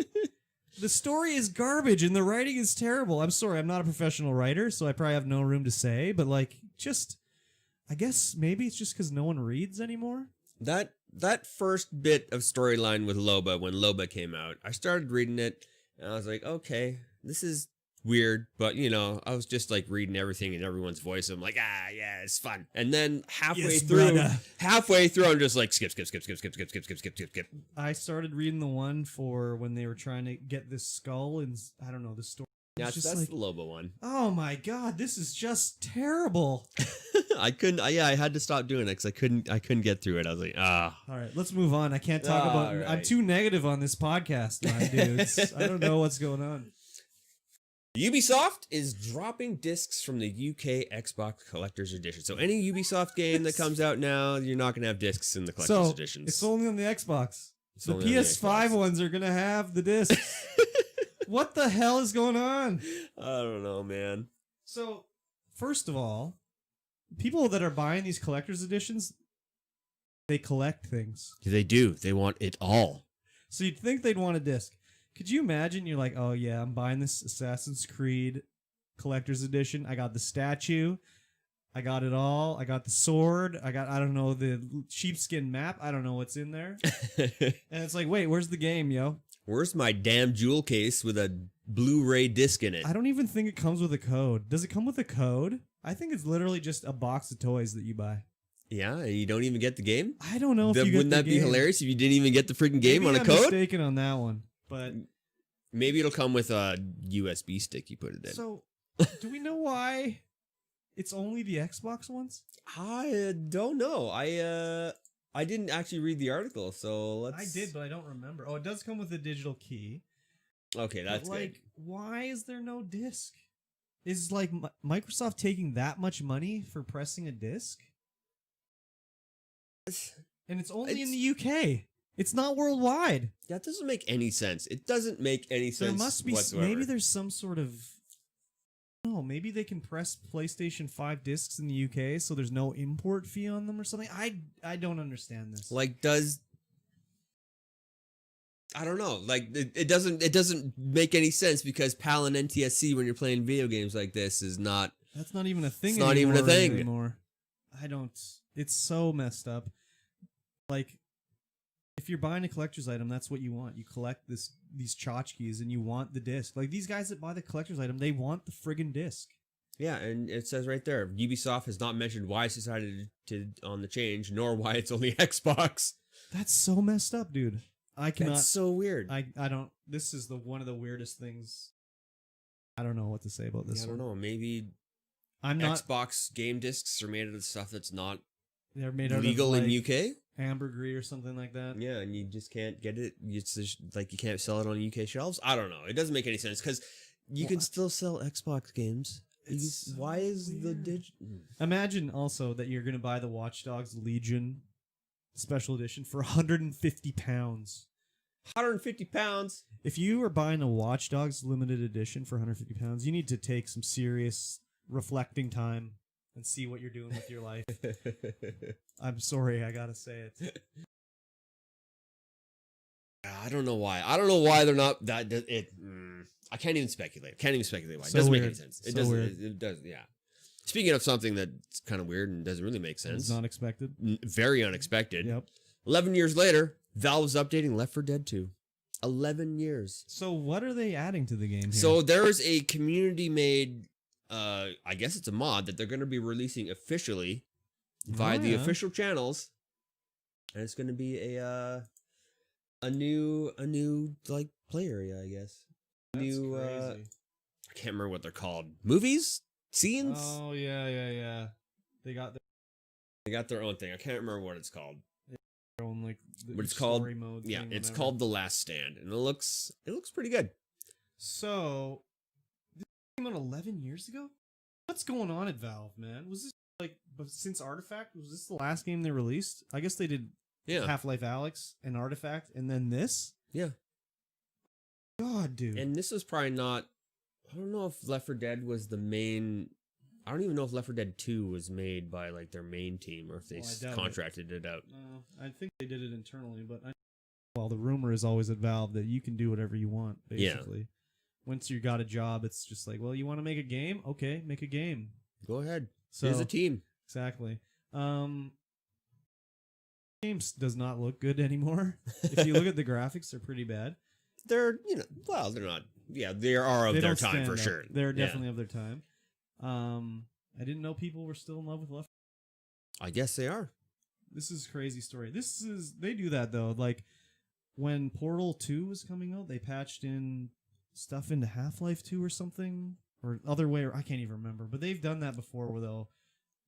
The story is garbage and the writing is terrible. I'm sorry, I'm not a professional writer, so I probably have no room to say, but like, I guess maybe it's just because no one reads anymore. That first bit of storyline with Loba, when Loba came out, I started reading it, and I was like, okay, this is weird, but you know, I was just like reading everything in everyone's voice. I'm like, yeah, it's fun. And then halfway through, I'm just like, skip. I started reading the one for when they were trying to get this skull, and I don't know the story. Yeah, that's like, the Loba one. Oh my God, this is just terrible. I had to stop doing it because I couldn't get through it. I was like, All right, let's move on. I can't talk about. Right. I'm too negative on this podcast, my dudes. I don't know what's going on. Ubisoft is dropping discs from the UK Xbox Collector's Edition. So any Ubisoft game that comes out now, you're not going to have discs in the Collector's Editions. It's only on the Xbox. The PS5 ones are going to have the discs. What the hell is going on? I don't know, man. So, first of all, people that are buying these Collector's Editions, they collect things. They do. They want it all. So you'd think they'd want a disc. Could you imagine you're like, oh yeah, I'm buying this Assassin's Creed Collector's Edition. I got the statue. I got it all. I got the sword. I don't know, the sheepskin map. I don't know what's in there. And it's like, wait, where's the game, yo? Where's my damn jewel case with a Blu-ray disc in it? I don't even think it comes with a code. Does it come with a code? I think it's literally just a box of toys that you buy. Yeah, and you don't even get the game? I don't know if you get Wouldn't that be hilarious if you didn't even get the freaking game on a I'm code? mistaken on that one, but Maybe it'll come with a USB stick you put it in. so do we know why it's only the Xbox ones? I don't know. I didn't actually read the article, so let's. I did, but I don't remember. Oh, it does come with a digital key. Okay, that's but, good. why is there no disc? Is like Microsoft taking that much money for pressing a disc? And it's only in the UK. It's not worldwide. That doesn't make any sense. It doesn't make any sense. There must be whatsoever. maybe there's some sort of no, maybe they can press PlayStation 5 discs in the UK so there's no import fee on them or something. I don't understand this. Like I don't know. Like it doesn't make any sense because PAL and NTSC when you're playing video games like this is not. That's not even a thing. It's not even a thing anymore. I don't. It's so messed up. Like, if you're buying a collector's item, that's what you want. You collect these tchotchkes and you want the disc. Like these guys that buy the collector's item, they want the friggin' disc. Yeah, and it says right there, Ubisoft has not mentioned why it's decided on the change, nor why it's only Xbox. That's so messed up, dude. I cannot. That's so weird. I don't. This is one of the weirdest things. I don't know what to say about this. I don't know. Maybe I'm not. Xbox game discs are made out of stuff that's not They're made out legal of, in UK. Ambergris or something like that. Yeah, and you just can't get it. It's just, like you can't sell it on UK shelves. I don't know. It doesn't make any sense because you can still sell Xbox games. Why is the Imagine also that you're gonna buy the Watch Dogs Legion special edition for £150. 150 pounds. If you are buying a Watch Dogs limited edition for £150, you need to take some serious reflecting time and see what you're doing with your life. I'm sorry, I gotta say it. I don't know why. I don't know why they're not that. I can't even speculate. Can't even speculate why. It So doesn't weird. make any sense. It So doesn't. weird. It doesn't. Yeah. Speaking of something that's kind of weird and doesn't really make sense, It's not expected. very unexpected. Yep. 11 years later, Valve's updating Left 4 Dead 2. 11 years. So what are they adding to the game here? So there's a community-made, I guess it's a mod that they're going to be releasing officially via the official channels, and it's going to be a new like play area, I guess. That's New, crazy. I can't remember what they're called. Movies, scenes. Oh yeah. They got They got their own thing. I can't remember what it's called. their own like. But it's called story mode. Yeah, thing, it's whatever. called The Last Stand, and it looks pretty good. So, this came out 11 years ago? What's going on at Valve, man? Was this, since Artifact, was this the last game they released? I guess they did Yeah, Half-Life Alyx and Artifact, and then this? yeah. God, dude. And this was probably not. I don't know if Left 4 Dead was the main. I don't even know if Left 4 Dead 2 was made by like their main team or if they I doubt contracted it out. I think they did it internally, but the rumor is always at Valve that you can do whatever you want, basically. Once you got a job, it's just like, well, you want to make a game? Okay, make a game. Go ahead. So, Here's a team. Exactly. Games does not look good anymore. If you look at the graphics, they're pretty bad. They're they're not. Yeah, they are of They their don't time stand for up. sure. They're Yeah. definitely of their time. I didn't know people were still in love with Left. I guess they are. This is a crazy story. They do that though. Like when Portal 2 was coming out, they patched in stuff into Half-Life 2 or something, or other way. I can't even remember. But they've done that before, where they'll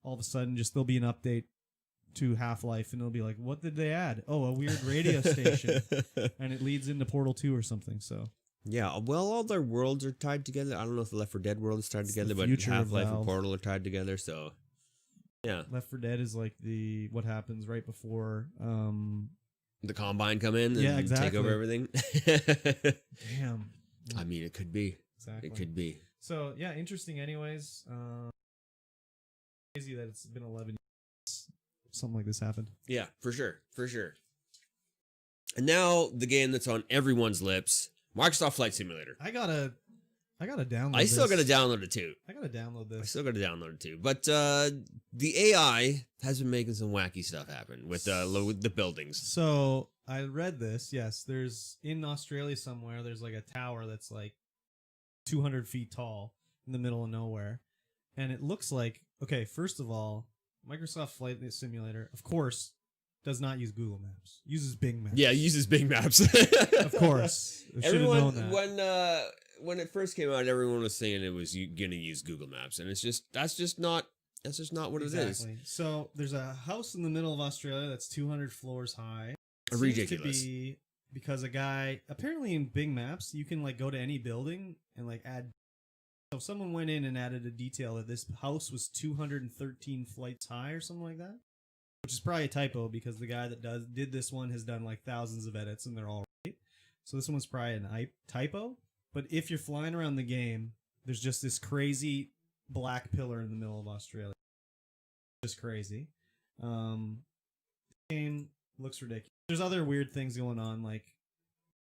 all of a sudden there'll be an update to Half-Life, and it'll be like, what did they add? Oh, a weird radio station, and it leads into Portal 2 or something. So. Yeah, well, all their worlds are tied together. I don't know if the Left 4 Dead world is tied together, the but future of Half-Life and Valve. Portal are tied together, so yeah. Left 4 Dead is like what happens right before The Combine come in and Yeah, take exactly. over everything. damn. I mean, it could be. Exactly. It could be. So yeah, interesting anyways. Crazy that it's been 11 years something like this happened. Yeah, for sure. For sure. And now the game that's on everyone's lips, Microsoft Flight Simulator. I gotta download I still this. gotta download it too. I gotta download I this. still gotta download it too. But the AI has been making some wacky stuff happen with the buildings. So I read this. Yes, there's in Australia somewhere. There's like a tower that's like 200 feet tall in the middle of nowhere, and it looks like okay. First of all, Microsoft Flight Simulator, of course, does not use Google Maps. Uses Bing Maps. Yeah, it uses Bing Maps. Of course. I should have known that. When it first came out, everyone was saying it was gonna use Google Maps, and that's just not what it is. So there's a house in the middle of Australia that's 200 floors high. Ridiculous. Seems to be because a guy apparently in Bing Maps you can like go to any building and like add. So someone went in and added a detail that this house was 213 flights high or something like that, which is probably a typo because the guy that did this one has done like thousands of edits and they're all right. So this one's probably a typo. But if you're flying around the game, there's just this crazy black pillar in the middle of Australia. Just crazy. The game looks ridiculous. There's other weird things going on, like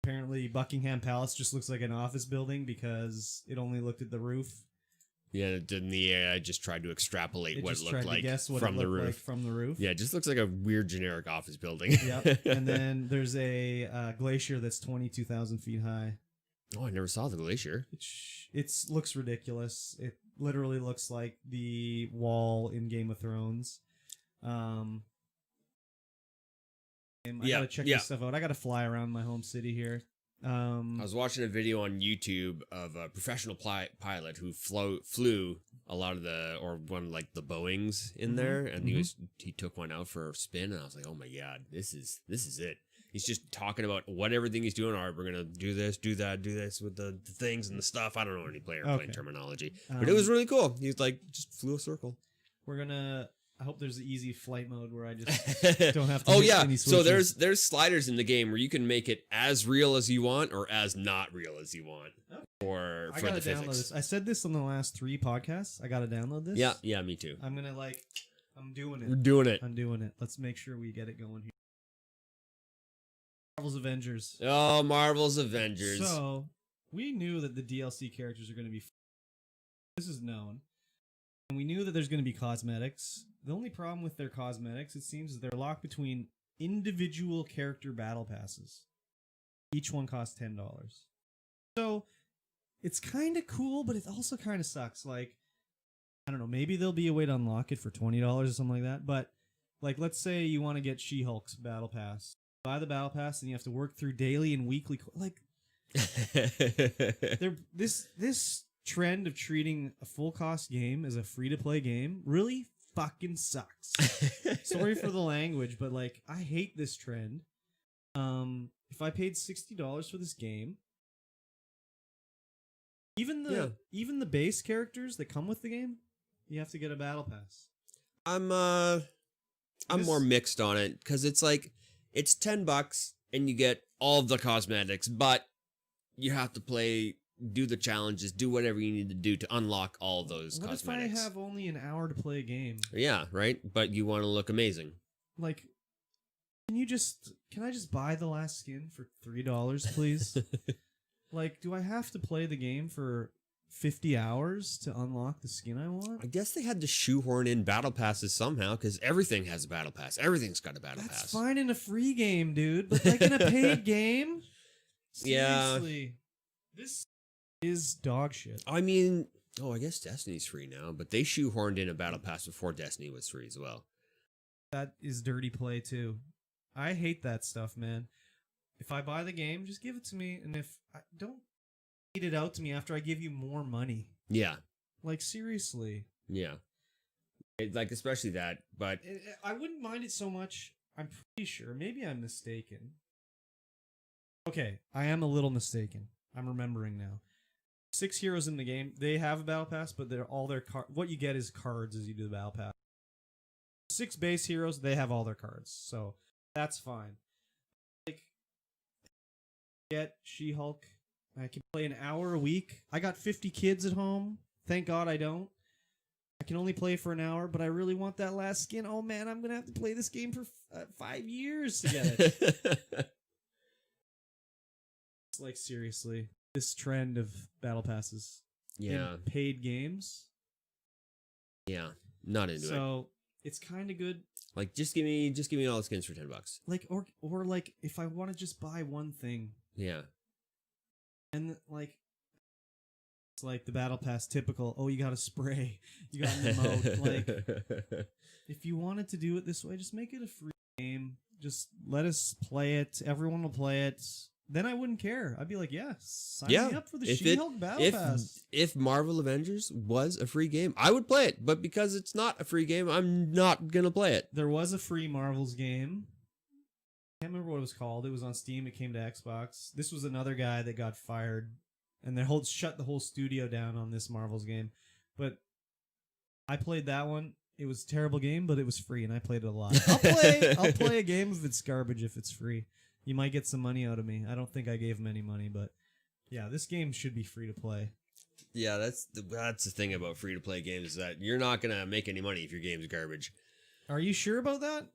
apparently Buckingham Palace just looks like an office building because it only looked at the roof. Yeah, it did in the air. I just tried to extrapolate what it looked like from the roof. Yeah, it just looks like a weird generic office building. Yep. And then there's a glacier that's 22,000 feet high. Oh, I never saw the glacier. It looks ridiculous. It literally looks like the wall in Game of Thrones. I gotta check this stuff out. I gotta fly around my home city here. I was watching a video on YouTube of a professional pilot who flew a lot of one of like the Boeings in there, and he took one out for a spin, and I was like, oh my god, this is it. He's just talking about what everything he's doing. All right, we're gonna do this, do that, do this with the things and the stuff. I don't know any airplane terminology, but it was really cool. He's like just flew a circle. I hope there's an easy flight mode where I just don't have to. Oh yeah, so there's sliders in the game where you can make it as real as you want or as not real as you want. Or I gotta download this. I said this on the last 3 podcasts. I gotta download this. Yeah, me too. I'm doing it. We're doing it. I'm doing it. Let's make sure we get it going here. Marvel's Avengers. Oh, Marvel's Avengers. So we knew that the DLC characters are going to be. This is known. And we knew that there's going to be cosmetics. The only problem with their cosmetics, it seems, is they're locked between individual character battle passes. Each one costs $10. So it's kind of cool, but it also kind of sucks. Like, I don't know, maybe there'll be a way to unlock it for $20 or something like that. But, like, let's say you want to get She-Hulk's battle pass. Buy the battle pass, and you have to work through daily and weekly. Like, this trend of treating a full cost game as a free to play game really fucking sucks. Sorry for the language, but like I hate this trend. If I paid $60 for this game, even the base characters that come with the game, you have to get a battle pass. I'm more mixed on it because it's like it's $10 and you get all of the cosmetics, but you have to do the challenges, do whatever you need to do to unlock all those cosmetics. What if I have only an hour to play a game? Yeah, right? But you want to look amazing. Like, can I just buy the last skin for $3, please? Like, do I have to play the game for 50 hours to unlock the skin I want? I guess they had to shoehorn in battle passes somehow, because everything has a battle pass. Everything's got a battle pass. That's fine in a free game, dude. But like in a paid game? Seriously. Yeah. This is dog shit. I mean, I guess Destiny's free now, but they shoehorned in a battle pass before Destiny was free as well. That is dirty play too. I hate that stuff, man. If I buy the game, just give it to me, and if I don't eat it out to me after I give you more money. Yeah. Like seriously. Yeah. Like especially that, but I wouldn't mind it so much. I'm pretty sure. Maybe I'm mistaken. Okay, I am a little mistaken. I'm remembering now. 6 heroes in the game. They have a battle pass, but what you get is cards as you do the battle pass. 6 base heroes, they have all their cards, so that's fine. Like, get She-Hulk. I can play an hour a week. I got 50 kids at home. Thank God I don't. I can only play for an hour, but I really want that last skin. Oh man, I'm gonna have to play this game for 5 years to get it. It's like seriously. This trend of battle passes in paid games. Yeah, not into it. So it's kind of good. Like, just give me all the skins for $10. Like, or like, if I want to just buy one thing, Yeah. and like, it's like the battle pass typical. Oh, you got a spray, you got an emote. Like, if you wanted to do it this way, just make it a free game. Just let us play it. Everyone will play it. Then I wouldn't care. I'd be like, yeah, sign me up for the She-Hulk Battle Pass. If Marvel Avengers was a free game, I would play it. But because it's not a free game, I'm not going to play it. There was a free Marvels game. I can't remember what it was called. It was on Steam. It came to Xbox. This was another guy that got fired. And they shut the whole studio down on this Marvels game. But I played that one. It was a terrible game, but it was free, and I played it a lot. I'll play a game if it's garbage if it's free. You might get some money out of me. I don't think I gave him any money, but yeah, this game should be free to play. Yeah, that's the thing about free to play games, is that you're not gonna make any money if your game's garbage. Are you sure about that?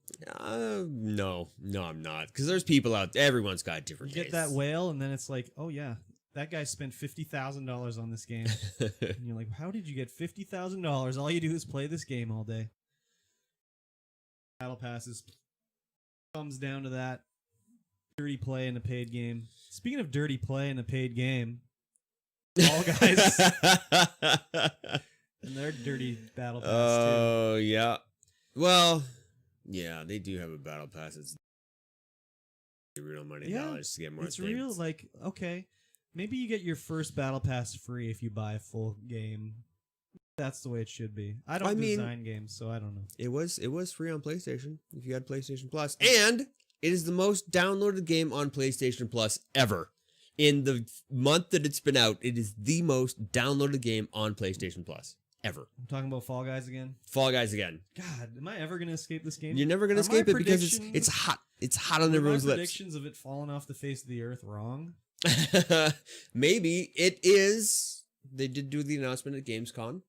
No, I'm not. Because there's people out there. Everyone's got different tastes. Get that whale, and then it's like, oh yeah, that guy spent $50,000 on this game. And you're like, how did you get $50,000? All you do is play this game all day. Battle passes. Comes down to that. Dirty play in a paid game. Speaking of dirty play in a paid game, Fall Guys and their dirty battle pass too. Oh yeah. Well, yeah, they do have a battle pass. It's real money dollars to get more. It's things. Real. Like, okay, maybe you get your first battle pass free if you buy a full game. That's the way it should be. I don't design games, so I don't know. It was free on PlayStation if you had PlayStation Plus, and it is the most downloaded game on PlayStation Plus ever. In the month that it's been out, it is the most downloaded game on PlayStation Plus ever. I'm talking about Fall Guys again. Fall Guys again. God, am I ever going to escape this game? You're never going to escape it because it's hot. It's hot on everyone's lips. Predictions of it falling off the face of the earth wrong? Maybe it is. They did do the announcement at Gamescom,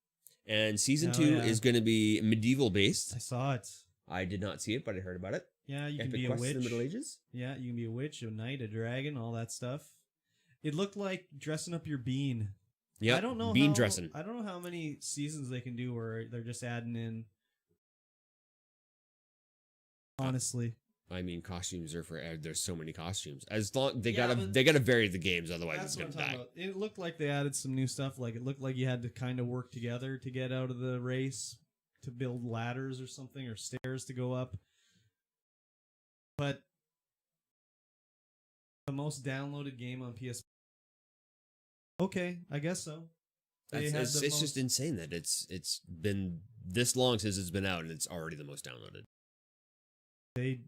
and season 2 is going to be medieval based. I saw it. I did not see it, but I heard about it. Yeah, you can be a witch in the Middle Ages. Yeah, you can be a witch, a knight, a dragon, all that stuff. It looked like dressing up your bean. Yeah, I don't know dressing. I don't know how many seasons they can do where they're just adding in. Honestly, I mean, costumes are for. There's so many costumes. As long they gotta vary the games, otherwise it's gonna die. About. It looked like they added some new stuff. Like it looked like you had to kind of work together to get out of the race, to build ladders or something, or stairs to go up. But the most downloaded game on PS. Okay, I guess so. It's just insane that it's been this long since it's been out and it's already the most downloaded.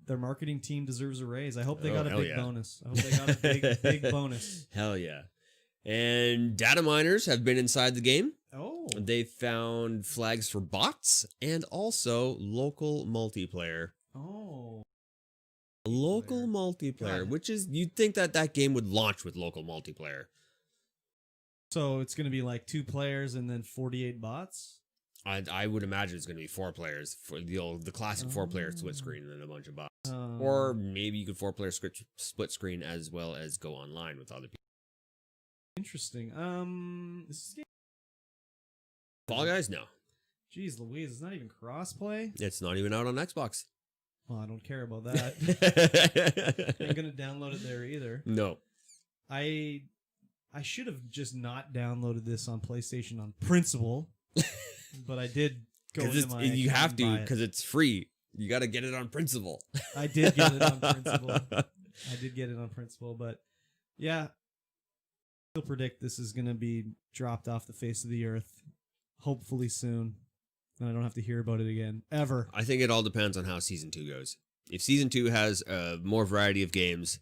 Their marketing team deserves a raise. I hope they got a big bonus. I hope they got a big bonus. Hell yeah. And data miners have been inside the game. Oh. They found flags for bots and also local multiplayer. Oh. Local multiplayer, which is, you'd think that game would launch with local multiplayer. So it's going to be like 2 players and then 48 bots? I would imagine it's going to be 4 players for the classic 4-player split screen and then a bunch of bots. Or maybe you could 4-player split screen as well as go online with other people. Interesting. This game... Fall Guys? No. Jeez Louise, it's not even cross-play? It's not even out on Xbox. Well, I don't care about that. I'm going to download it there either. No. I should have just not downloaded this on PlayStation on principle, but I did go into my You have to, because it's free. You got to get it on principle. I did get it on principle. But yeah, I still predict this is going to be dropped off the face of the earth, hopefully soon. And I don't have to hear about it again, ever. I think it all depends on how Season 2 goes. If Season 2 has more variety of games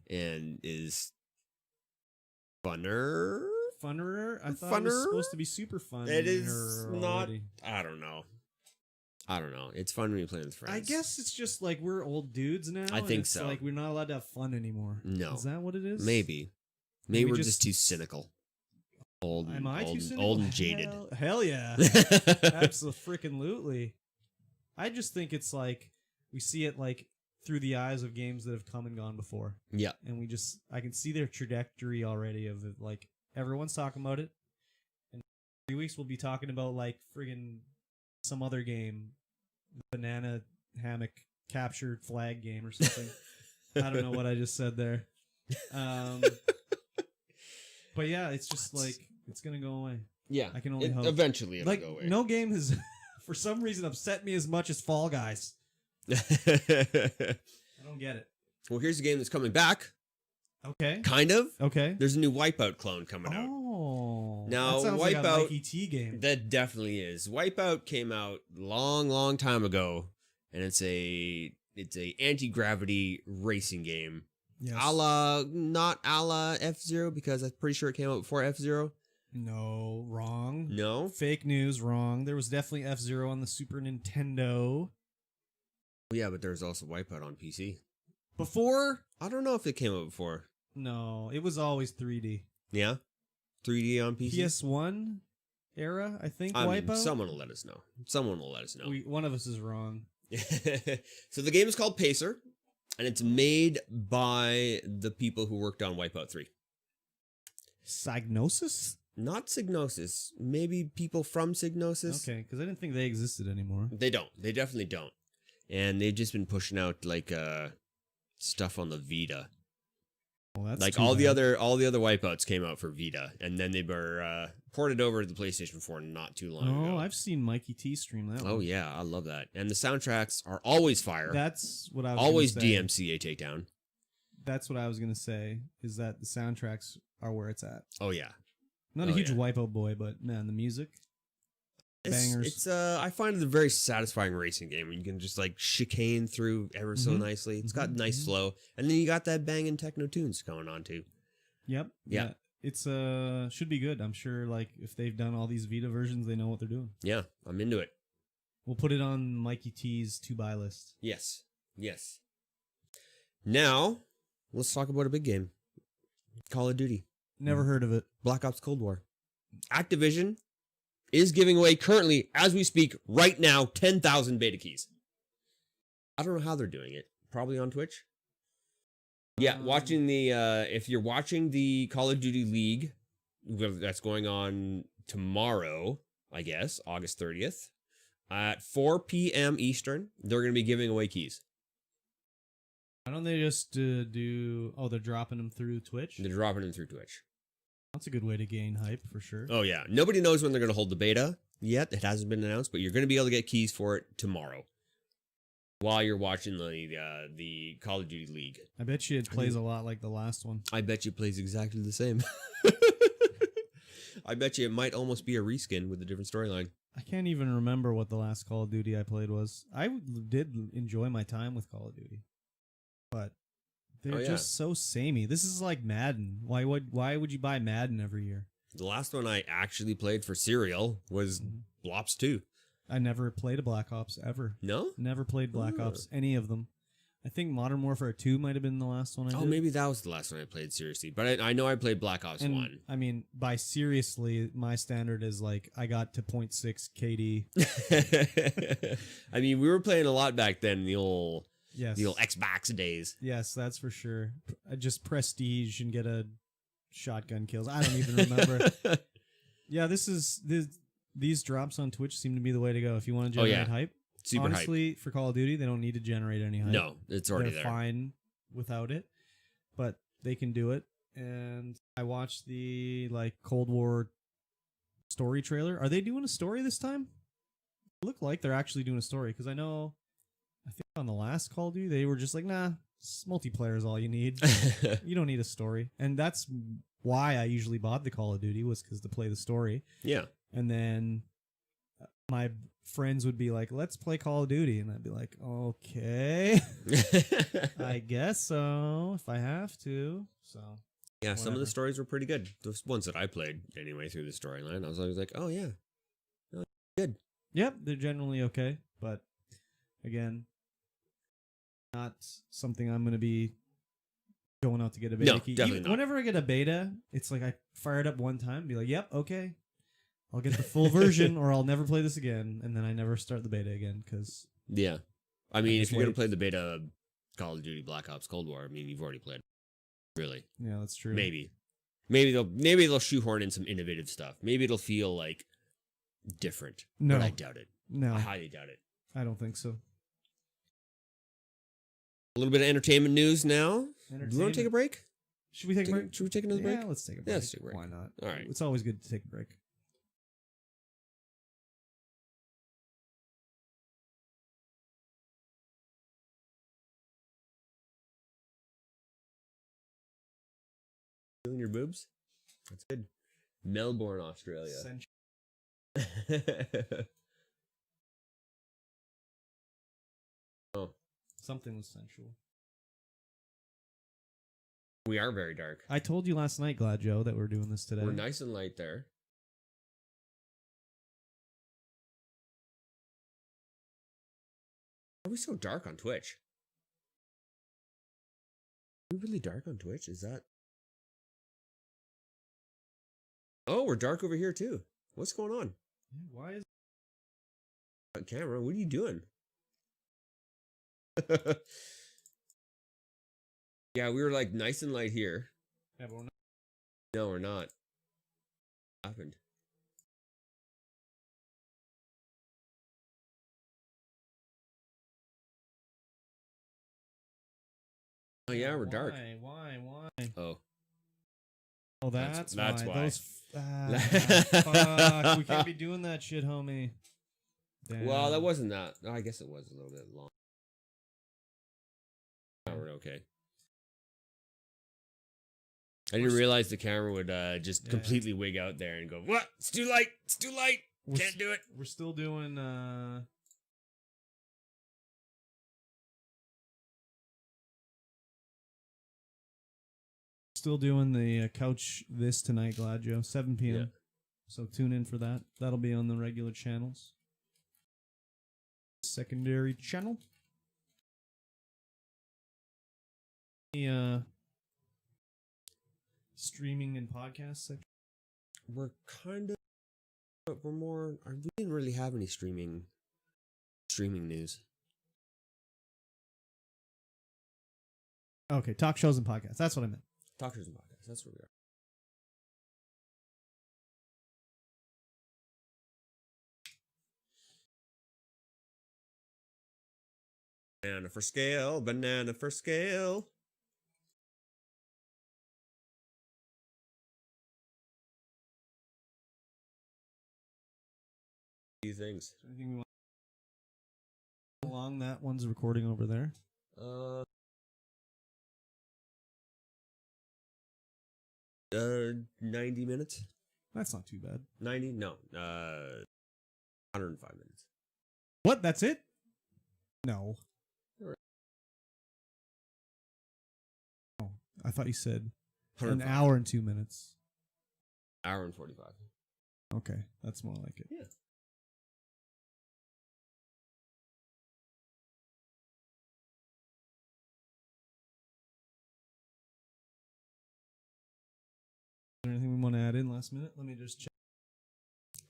and is funner? I thought it was supposed to be super fun. It is not. I don't know. It's fun when you play with friends. I guess it's just like we're old dudes now. I think so. Like we're not allowed to have fun anymore. No. Is that what it is? Maybe we're just too cynical. Old and jaded. Hell yeah. Absolutely. I just think it's like we see it like through the eyes of games that have come and gone before. Yeah. And I can see their trajectory already of it. Like everyone's talking about it. And in 3 weeks we'll be talking about like friggin' some other game. Banana hammock captured flag game or something. I don't know what I just said there. But yeah, it's just like it's gonna go away. Yeah, I can only hope. Eventually, it'll Like go away. no game has, for some reason, upset me as much as Fall Guys. I don't get it. Well, here's a game that's coming back. Okay. Kind of. Okay. There's a new Wipeout clone coming out. Oh. Now, that sounds like a Wipeout- Mikey T game. That definitely is. Wipeout came out long time ago, and it's a anti-gravity racing game. Yes. Not a la F-Zero, because I'm pretty sure it came out before F-Zero. No, wrong. No? Fake news, wrong. There was definitely F-Zero on the Super Nintendo. Yeah, but there's also Wipeout on PC. Before? I don't know if it came out before. No, it was always 3D. Yeah? 3D on PC? PS1 era, I think, I mean, Wipeout? someone will let us know. Someone will let us know. One of us is wrong. So the game is called Pacer, and it's made by the people who worked on Wipeout 3. Psygnosis? Not Psygnosis. Maybe people from Psygnosis. Okay, because I didn't think they existed anymore. They don't. They definitely don't. And they've just been pushing out like stuff on the Vita. Well, that's Like too all bad. the other Wipeouts came out for Vita, and then they were ported over to the PlayStation 4 not too long ago. Oh, I've seen Mikey T stream that one. Oh yeah, I love that. And the soundtracks are always fire. That's what I was Always gonna say. DMCA takedown. That's what I was going to say, is that the soundtracks are where it's at. Oh yeah. Not a Oh, huge yeah. Wipeout boy, but man, the music. Bangers. It's I find it a very satisfying racing game. You can just like chicane through ever so Mhm. nicely. It's got Mhm, nice mhm. flow, and then you got that banging techno tunes going on too. Yep. Yeah. It's should be good. I'm sure like if they've done all these Vita versions, they know what they're doing. Yeah, I'm into it. We'll put it on Mikey T's to buy list. Yes, yes. Now let's talk about a big game, Call of Duty, Never heard of it. Black Ops Cold War. Activision is giving away currently, as we speak, right now, 10,000 beta keys. I don't know how they're doing it. Probably on Twitch. Yeah, watching the if you're watching the Call of Duty League, that's going on tomorrow, I guess, August 30th, at 4 p.m. Eastern, they're going to be giving away keys. Why don't they just do? Oh, they're dropping them through Twitch. They're dropping them through Twitch. That's a good way to gain hype for sure. Oh yeah, nobody knows when they're going to hold the beta yet. It hasn't been announced, but you're going to be able to get keys for it tomorrow while you're watching the Call of Duty League. I bet you it plays a lot like the last one. I bet you it plays exactly the same. I bet you it might almost be a reskin with a different storyline. I can't even remember what the last Call of Duty I played was. I did enjoy my time with Call of Duty, but they're yeah. just so samey. This is like Madden. Why would you buy Madden every year? The last one I actually played for Serial was Blops 2. I never played a Black Ops ever. No? Never played Black Oh. Ops, any of them. I think Modern Warfare 2 might have been the last one I did. Oh, maybe that was the last one I played seriously. But I know I played Black Ops And, 1. I mean, by seriously, my standard is like I got to 0.6 KD. I mean, we were playing a lot back then in the old Yes. Xbox days. Yes, that's for sure. Just prestige and get a shotgun kills. I don't even remember. Yeah, these drops on Twitch seem to be the way to go if you want to Oh, generate yeah. hype. Super Honestly, for Call of Duty, they don't need to generate any hype. hype. No, it's already They're there. fine without it, but they can do it. And I watched the Cold War story trailer. Are they doing a story this time? It looked like they're actually doing a story because I think on the last Call of Duty they were just like, nah, multiplayer is all you need. You don't need a story, and that's why I usually bought the Call of Duty was because to play the story. Yeah. And then my friends would be like, let's play Call of Duty. And I'd be like, okay, I guess so, if I have to. So Yeah, some of whatever. the stories were pretty good. Those ones that I played anyway through the storyline, I was always like, oh yeah, no, good. Yep, they're generally okay. But again, not something I'm going to be going out to get a beta No, key. definitely not. Whenever I get a beta, it's like I fire it up one time, be like, yep, okay. I'll get the full version or I'll never play this again. And then I never start the beta again because Yeah. I mean, just if you're going wait. to play the beta Call of Duty Black Ops Cold War, I mean, you've already played it. Really. yeah, that's true. Maybe they'll shoehorn in some innovative stuff. Maybe it'll feel like different. No. But I doubt it. No, I highly doubt it. I don't think so. A little bit of entertainment news now. Do you want to take a break? Should we take a break? Should we take another break? Yeah, let's take a break. Yeah, let's take a break. Why not? All right. It's always good to take a break. Feeling your boobs? That's good. Melbourne, Australia. Oh. Something was sensual. We are very dark. I told you last night, Glad Joe, that we're doing this today. We're nice and light there. Are we so dark on Twitch? Are we really dark on Twitch? Is that... Oh, we're dark over here too. What's going on? Why is Camera, what are you doing? Yeah, we were like nice and light here. yeah, but we're not. No, we're not. What happened? Oh yeah, we're dark. Why? Oh. Oh, that's why. Those fuck. We can't be doing that shit, homie. Damn. Well, that wasn't that. Oh, I guess it was a little bit long. Oh, we're okay. I didn't realize the camera would just completely wig out there and go, what? It's too light. It's too light. Can't do it. We're still doing the couch this tonight, Glad Joe, 7 p.m. Yeah. So tune in for that. That'll be on the regular channels. Secondary channel. The streaming and podcast section. We're kind of, but we're more. We didn't really have any streaming news. Okay, talk shows and podcasts. That's what I meant. Talk shows and podcasts. That's where we are. Banana for scale. Banana for scale. Few things. Anything we want along that one's recording over there? 90 minutes. That's not too bad. 90? No. 105 minutes. What? That's it? No. Oh, I thought you said an hour and 2 minutes. Hour and 45. Okay, that's more like it. Yeah. Is there anything we want to add in last minute? Let me just check.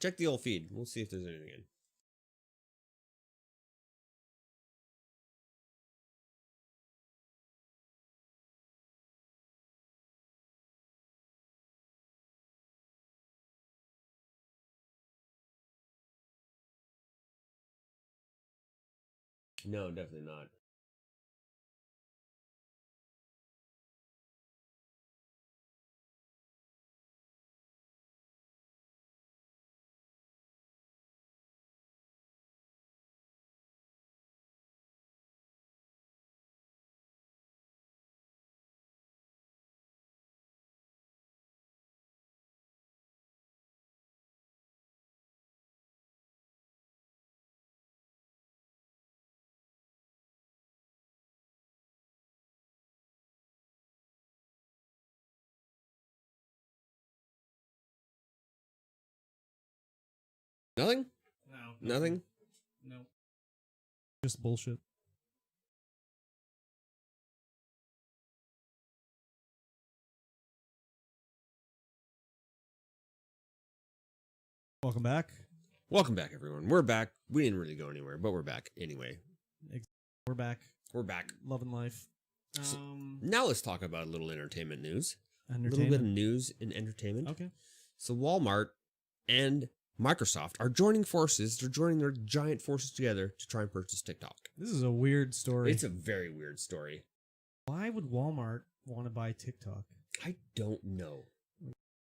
Check the old feed. We'll see if there's anything in. No, definitely not. Nothing? No. Nothing? No. Just bullshit. Welcome back. Welcome back, everyone. We're back. We didn't really go anywhere, but we're back anyway. We're back. We're back. Loving life. So, now let's talk about a little entertainment news. A Entertainment. little bit of news and entertainment. Okay. So Walmart and Microsoft are joining forces. They're joining their giant forces together to try and purchase TikTok. This is a weird story. It's a very weird story. Why would Walmart want to buy TikTok? I don't know.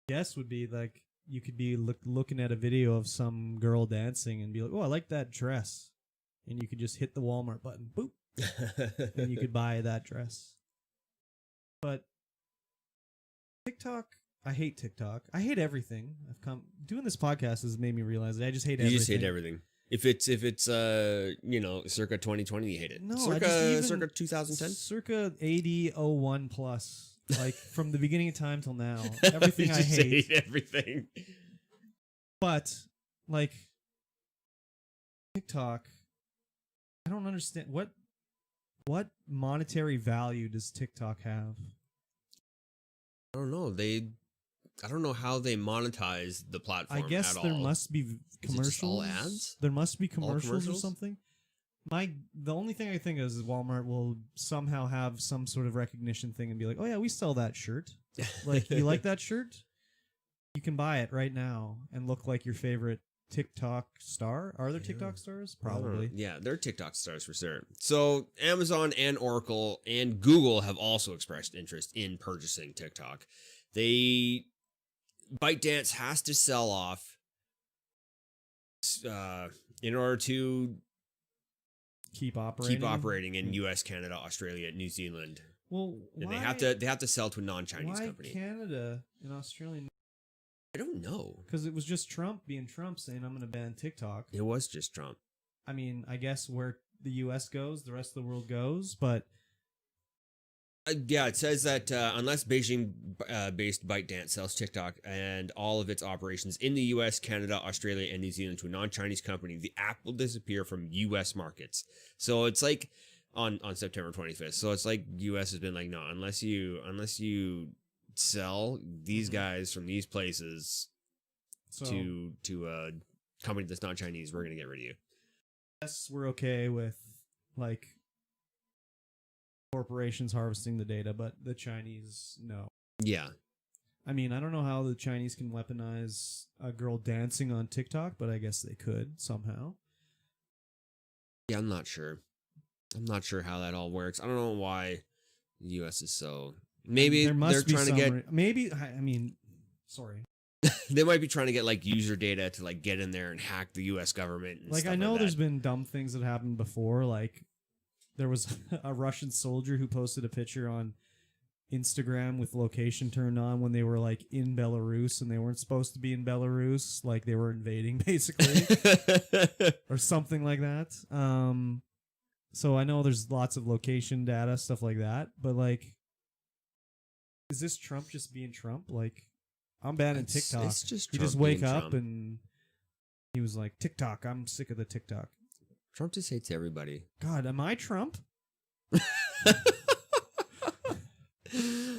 Guess would be like you could be looking at a video of some girl dancing and be like, "Oh, I like that dress," and you could just hit the Walmart button, boop, and you could buy that dress. But TikTok, I hate TikTok. I hate everything. Doing this podcast has made me realize that I just hate everything. You just hate everything. If it's circa 2020, you hate it. No, circa 2010, circa 8001 plus. Like from the beginning of time till now, everything I hate. Everything. But like TikTok, I don't understand what monetary value does TikTok have? I don't know. I don't know how they monetize the platform. I guess there must be commercials. Is it just all ads? There must be commercials or something. The only thing I think is Walmart will somehow have some sort of recognition thing and be like, "Oh yeah, we sell that shirt. Like, you like that shirt? You can buy it right now and look like your favorite TikTok star." Are there TikTok stars? Probably. Yeah, they're TikTok stars for sure. So Amazon and Oracle and Google have also expressed interest in purchasing TikTok. ByteDance has to sell off in order to keep operating in US, Canada, Australia, New Zealand. Well, and why, they have to sell to a non-Chinese company. Why Canada and Australia? I don't know. Because it was just Trump being Trump saying, "I'm going to ban TikTok." It was just Trump. I mean, I guess where the US goes, the rest of the world goes, but yeah, it says that unless Beijing-based ByteDance sells TikTok and all of its operations in the U.S., Canada, Australia, and New Zealand to a non-Chinese company, the app will disappear from U.S. markets. So it's like on September 25th. So it's like U.S. has been like, no, unless you sell these guys from these places to a company that's not Chinese, we're gonna get rid of you. Yes, we're okay with like corporations harvesting the data, but the Chinese, no. Yeah. I mean, I don't know how the Chinese can weaponize a girl dancing on TikTok, but I guess they could somehow. Yeah, I'm not sure. I'm not sure how that all works. I don't know why the U.S. is so... Maybe they're trying to get... Maybe, I mean, sorry. They might be trying to get like user data to like get in there and hack the U.S. government. And like, I know there's been dumb things that happened before, like there was a Russian soldier who posted a picture on Instagram with location turned on when they were like in Belarus and they weren't supposed to be in Belarus, like they were invading basically or something like that. So I know there's lots of location data, stuff like that, but like, is this Trump just being Trump? Like, I'm banning TikTok. It's just he Trump just wake being up Trump. and he was like, TikTok, I'm sick of the TikTok. Trump just hates everybody. God, am I Trump?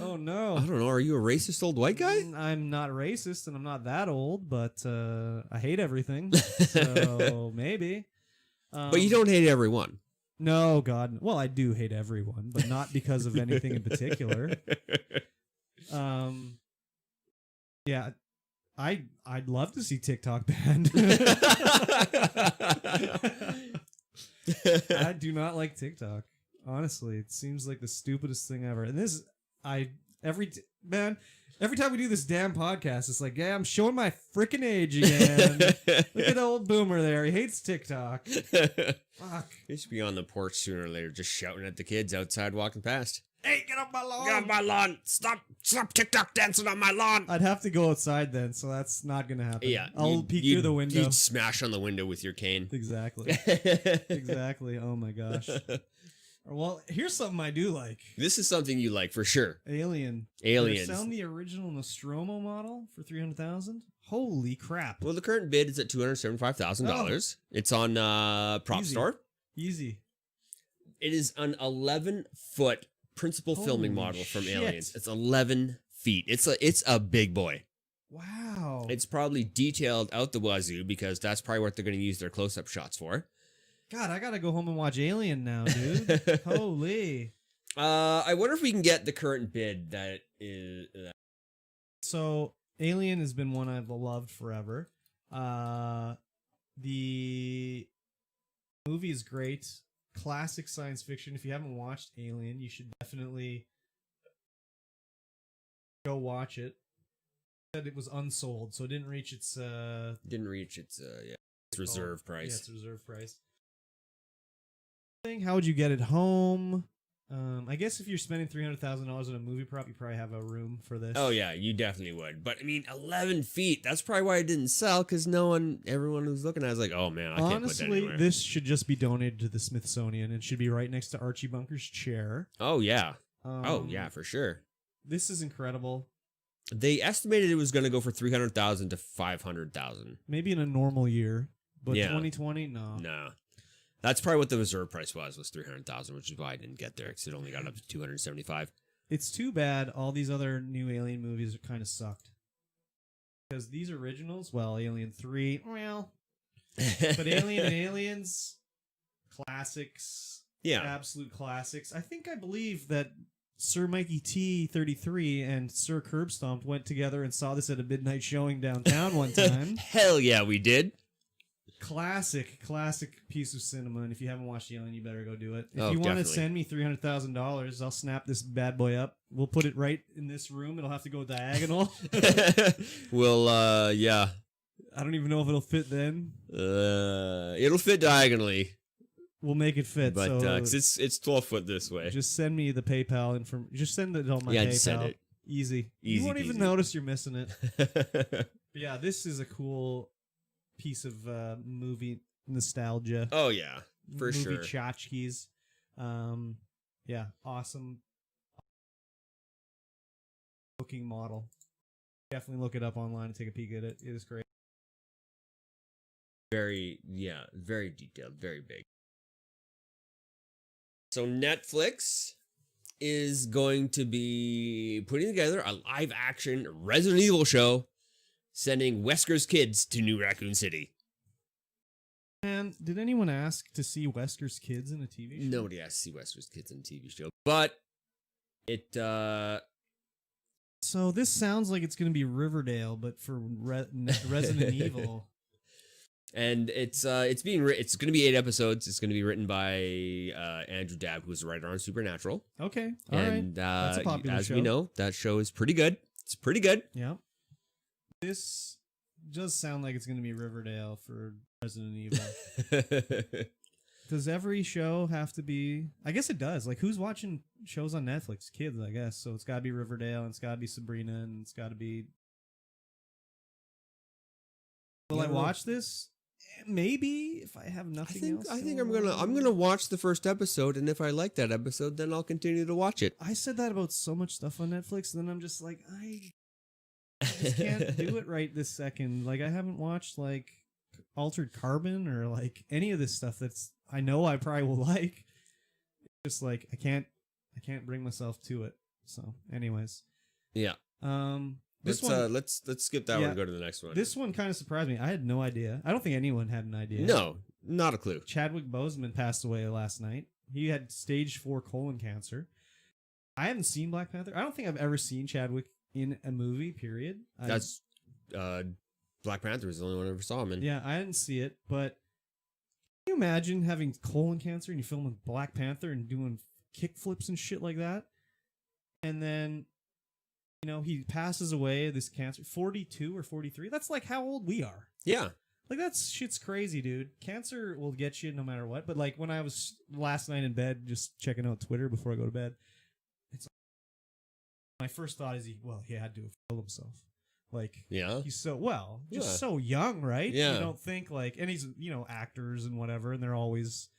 Oh no. I don't know. Are you a racist old white guy? I'm not racist and I'm not that old, but I hate everything. So maybe. But you don't hate everyone. No, God. Well, I do hate everyone, but not because of anything in particular. Yeah, I'd love to see TikTok banned. I do not like TikTok. Honestly, it seems like the stupidest thing ever. And every time we do this damn podcast, it's like, yeah, I'm showing my freaking age again. Look at the old boomer there. He hates TikTok. Fuck. He should be on the porch sooner or later, just shouting at the kids outside walking past. Hey, get off my lawn! Get off my lawn! Stop TikTok dancing on my lawn! I'd have to go outside then, so that's not gonna happen. Yeah, I'll peek through the window. You'd smash on the window with your cane. Exactly. Exactly. Oh my gosh. Well, here's something I do like. This is something you like for sure. Aliens. Aliens. They're selling the original Nostromo model for $300,000. Holy crap! Well, the current bid is at $275,000. It's on Prop Easy. Store. Easy. It is an 11-foot principal filming Holy model from shit. Aliens. It's 11 feet. It's a big boy. Wow. It's probably detailed out the wazoo because that's probably what they're going to use their close-up shots for. God, I gotta go home and watch Alien now, dude. Holy. I wonder if we can get the current bid that is... So, Alien has been one I've loved forever. The movie is great. Classic science fiction. If you haven't watched Alien, you should definitely go watch it. Said it was unsold, so it didn't reach its reserve price. Yeah, its reserve price. How would you get it home? I guess if you're spending $300,000 on a movie prop, you probably have a room for this. Oh yeah, you definitely would. But I mean, 11 feet. That's probably why it didn't sell, because everyone who's looking at it was like, oh man, I can't put that Honestly, anywhere. this should just be donated to the Smithsonian and should be right next to Archie Bunker's chair. Oh yeah. Oh yeah, for sure. This is incredible. They estimated it was going to go for 300,000 to 500,000. Maybe in a normal year, but Yeah. 2020, no. No. That's probably what the reserve price was 300,000, which is why I didn't get there, because it only got up to 275. It's too bad all these other new Alien movies kind of sucked. Because these originals, well, Alien 3, well, but Alien and Aliens, classics, Yeah. absolute classics. I believe that Sir Mikey T33 and Sir Curbstomp went together and saw this at a midnight showing downtown one time. Hell yeah, we did. Classic piece of cinema, and if you haven't watched Alien, you better go do it. If Oh, you want to definitely. send me $300,000, I'll snap this bad boy up. We'll put it right in this room. It'll have to go diagonal. Well, yeah. I don't even know if it'll fit then. It'll fit diagonally, We'll make it fit. but so 'cause it's 12 foot this way. just send me the PayPal and just send it on my PayPal. Just send it. Easy. Easy You won't even peasy. notice you're missing it. But yeah, this is a cool piece of movie nostalgia. Oh yeah, for movie sure. tchotchkes. Yeah, awesome booking model. Definitely look it up online and take a peek at it. It is great. Very detailed, very big. So Netflix is going to be putting together a live action Resident Evil show, sending Wesker's kids to New Raccoon City. And did anyone ask to see Wesker's kids in a TV show? Nobody has to see Wesker's kids in a TV show, but it So this sounds like it's going to be Riverdale, but for Resident Evil. And it's going to be 8 episodes. It's going to be written by Andrew Dabb, who's a writer on Supernatural. Okay, all right. And That's a popular as show. we know, that show is pretty good. It's pretty good. Yeah. This does sound like it's going to be Riverdale for Resident Evil. Does every show have to be... I guess it does. Like, who's watching shows on Netflix? Kids, I guess. So it's got to be Riverdale, and it's got to be Sabrina, and it's got to be... Will I watch this? Maybe, if I have nothing else. I think going I'm on. gonna watch the first episode, and if I like that episode, then I'll continue to watch it. I said that about so much stuff on Netflix, and then I'm just like, I just can't do it right this second. Like, I haven't watched, like, Altered Carbon or, like, any of this stuff that's... I know I probably will like. It's just, like, I can't bring myself to it. So, anyways. Yeah. This Let's skip that one and go to the next one. This one kind of surprised me. I had no idea. I don't think anyone had an idea. No, not a clue. Chadwick Boseman passed away last night. He had stage 4 colon cancer. I haven't seen Black Panther. I don't think I've ever seen Chadwick in a movie, period. That's Black Panther was the only one I ever saw him in. Yeah, I didn't see it, but can you imagine having colon cancer and you film with Black Panther and doing kick flips and shit like that? And then, you know, he passes away, this cancer, 42 or 43. That's like how old we are. Yeah. Like, that's shit's crazy, dude. Cancer will get you no matter what. But, like, when I was last night in bed just checking out Twitter before I go to bed, it's my first thought is, he had to have killed himself. Like, Yeah. he's so, just Yeah. so young, right? Yeah. You don't think, like, and he's, you know, actors and whatever, and they're always,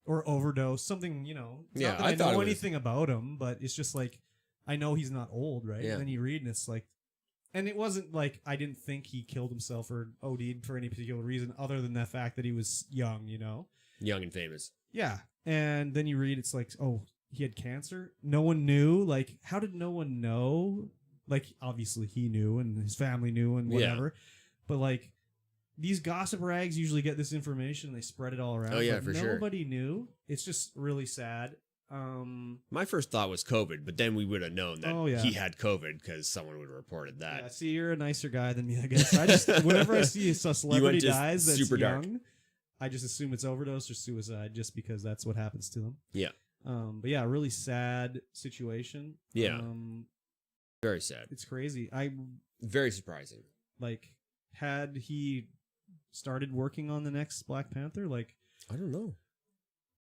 or overdose, something, you know. It's Yeah, not that I I thought it know was- anything about him, but it's just like, I know he's not old, right? Yeah. And then you read, and it's like, and it wasn't like I didn't think he killed himself or OD'd for any particular reason other than the fact that he was young, you know? Young and famous. Yeah. And then you read, it's like, oh, he had cancer? No one knew? Like, how did no one know? Like, obviously he knew and his family knew and whatever. But, like, these gossip rags usually get this information and they spread it all around. Oh, yeah, but for sure. nobody knew. It's just really sad. My first thought was COVID, but then we would have known that Oh, yeah. he had COVID because someone would have reported that. Yeah, see, you're a nicer guy than me, I guess. I just whenever I see a celebrity just dies that's super dark. young, I just assume it's overdose or suicide, just because that's what happens to them. Yeah. But yeah, really sad situation. Yeah. Very sad. It's crazy. Very surprising. Like, had he started working on the next Black Panther, like, I don't know.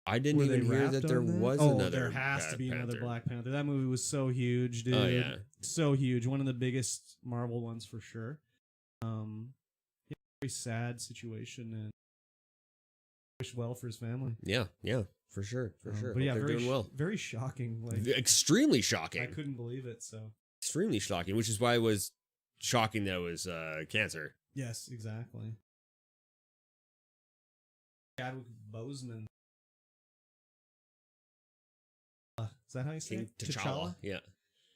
I didn't were even they hear wrapped that there on that? was Oh, another. there has to be another Black Panther. That movie was so huge, dude. Oh yeah. So huge. One of the biggest Marvel ones for sure. Yeah, very sad situation, and wish well for his family. Yeah. Yeah. For sure. For sure. But yeah, they're very doing well. very shocking. Like, Extremely shocking. I couldn't believe it. So Extremely shocking, which is why it was shocking that it was cancer. yes, exactly. Chadwick Boseman. Is that how you say King it? T'Challa. Yeah.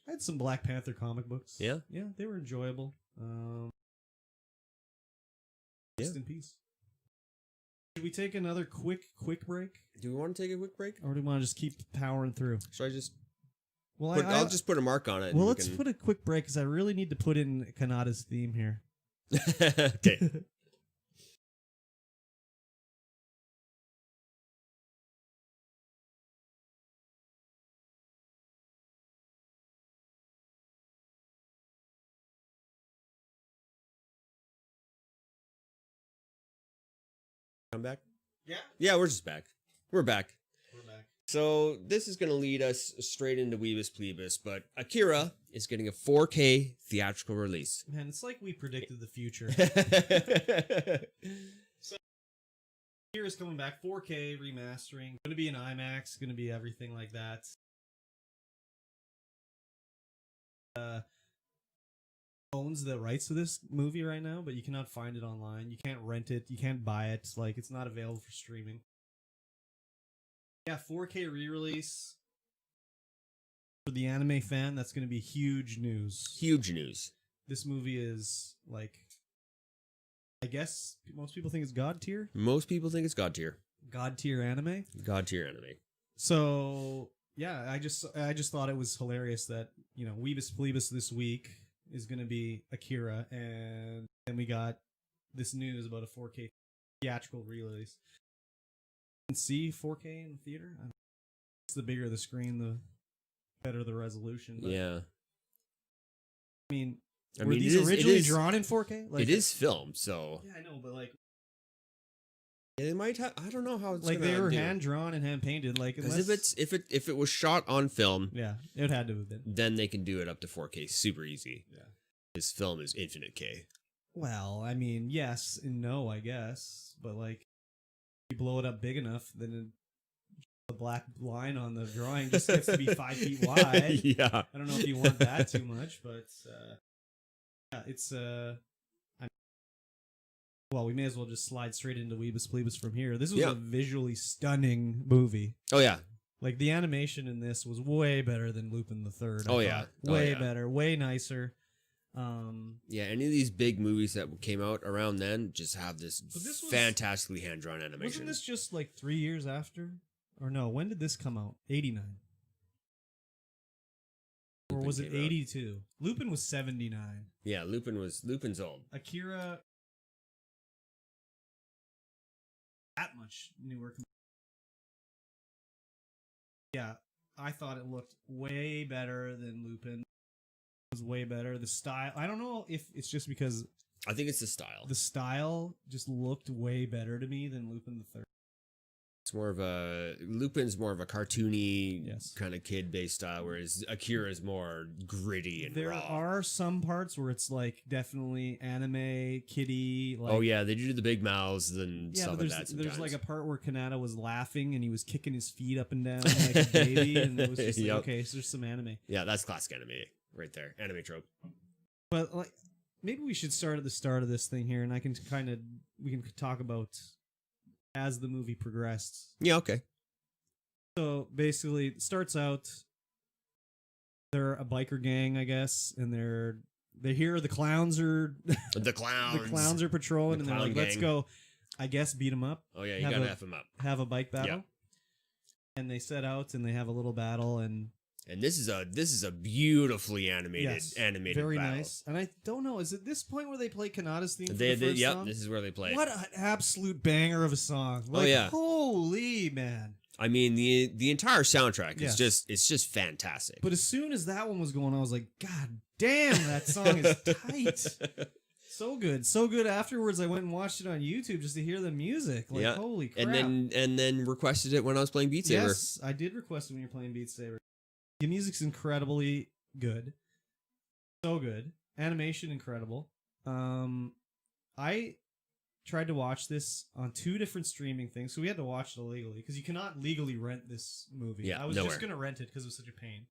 I had some Black Panther comic books. Yeah? Yeah, they were enjoyable. Rest in peace. Should we take another quick break? Do we want to take a quick break? Or do we want to just keep powering through? Should I just Well, I'll just put a mark on it. Well, let's put a quick break because I really need to put in Kanata's theme here. Okay. Come back? Yeah. Yeah, we're just back. We're back. We're back. So this is going to lead us straight into Weebus Plebus, but Akira is getting a 4K theatrical release. Man, it's like we predicted the future. Here is coming back, 4K remastering. Going to be an IMAX, going to be everything like that. Owns the rights to this movie right now, but you cannot find it online. You can't rent it. You can't buy it. Like, it's not available for streaming. Yeah, 4K re-release. For the anime fan, that's going to be huge news. Huge news. This movie is, like, I guess most people think it's God tier. Most people think it's God tier. God tier anime. God tier anime. So yeah, I just thought it was hilarious that, you know, Weebus Plebus this week is going to be Akira, and then we got this news about a 4K theatrical release. You can see 4K in the theater. It's the bigger the screen, the better the resolution. But, Yeah. I mean, I were mean, these originally drawn in 4K? Like, it is film, so Yeah, I know, but like they might have. I don't know how it's like gonna they were do. hand drawn and hand painted. Like, Because unless, if it was shot on film, yeah, it had to have been. then they can do it up to 4K super easy. Yeah. This film is infinite K. Well, I mean, yes and no, I guess, but like, you blow it up big enough, then the black line on the drawing just gets to be 5 feet wide. Yeah. I don't know if you want that too much, but yeah, it's well, we may as well just slide straight into Weebus Plebus from here. This was a visually stunning movie. Oh yeah. Like, the animation in this was way better than Lupin the Third. Oh, yeah. Way better, way nicer. Yeah, any of these big movies that came out around then just have this, this was- fantastically hand-drawn animation. Wasn't this just like 3 years after? Or no, when did this come out? 89. Or Lupin was it came out. 82? Lupin was 79. Yeah, Lupin's old. Akira, that much newer. Yeah, I thought it looked way better than Lupin. It was way better. The style, I don't know if it's just because I think it's the style. the style just looked way better to me than Lupin the Third. It's more of a Lupin's more of a cartoony Yes. kind of kid-based style, whereas Akira's more gritty and There raw. are some parts where it's like definitely anime, kiddie. Like, Oh yeah, they do the big mouths and yeah, stuff but like that. there's like sometimes. a part where Kanata was laughing and he was kicking his feet up and down like a baby, and it was just like, Yep. okay, so there's some anime. Yeah, that's classic anime right there. Anime trope. But like, maybe we should start at the start of this thing here, and we can talk about as the movie progressed. Yeah, okay. So basically, it starts out, they're a biker gang, I guess, and they hear the clowns are The clowns. the clowns are patrolling, The and they're clown like, let's gang. go, I guess, beat them up, Oh yeah, you Have gotta a- F them up. have a bike battle. and they set out and they have a little battle, and this is a beautifully animated very battle. nice. And I don't know, is it this point where they play Kanata's theme? Yep, this is where they play. What an absolute banger of a song! Like, yeah, holy man! I mean the entire soundtrack is just fantastic. But as soon as that one was going, I was like, God damn, that song is tight. So good, so good. Afterwards, I went and watched it on YouTube just to hear the music. Like, holy crap! And then requested it when I was playing Beat Saber. Yes, I did request it when you're playing Beat Saber. The music's incredibly good, so good. Animation incredible. I tried to watch this on 2 different streaming things, so we had to watch it illegally because you cannot legally rent this movie. Yeah, I was nowhere. just gonna rent it because it was such a pain.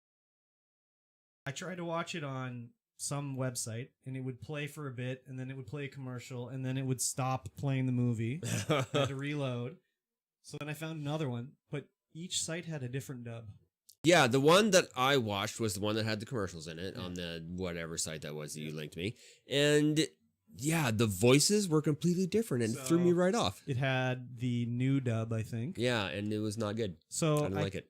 I tried to watch it on some website, and it would play for a bit, and then it would play a commercial, and then it would stop playing the movie. I had to reload. So then I found another one, but each site had a different dub. Yeah, the one that I watched was the one that had the commercials in it on the whatever site that was that you linked me. And yeah, the voices were completely different and threw me right off. It had the new dub, I think. Yeah, and it was not good. So I didn't like it.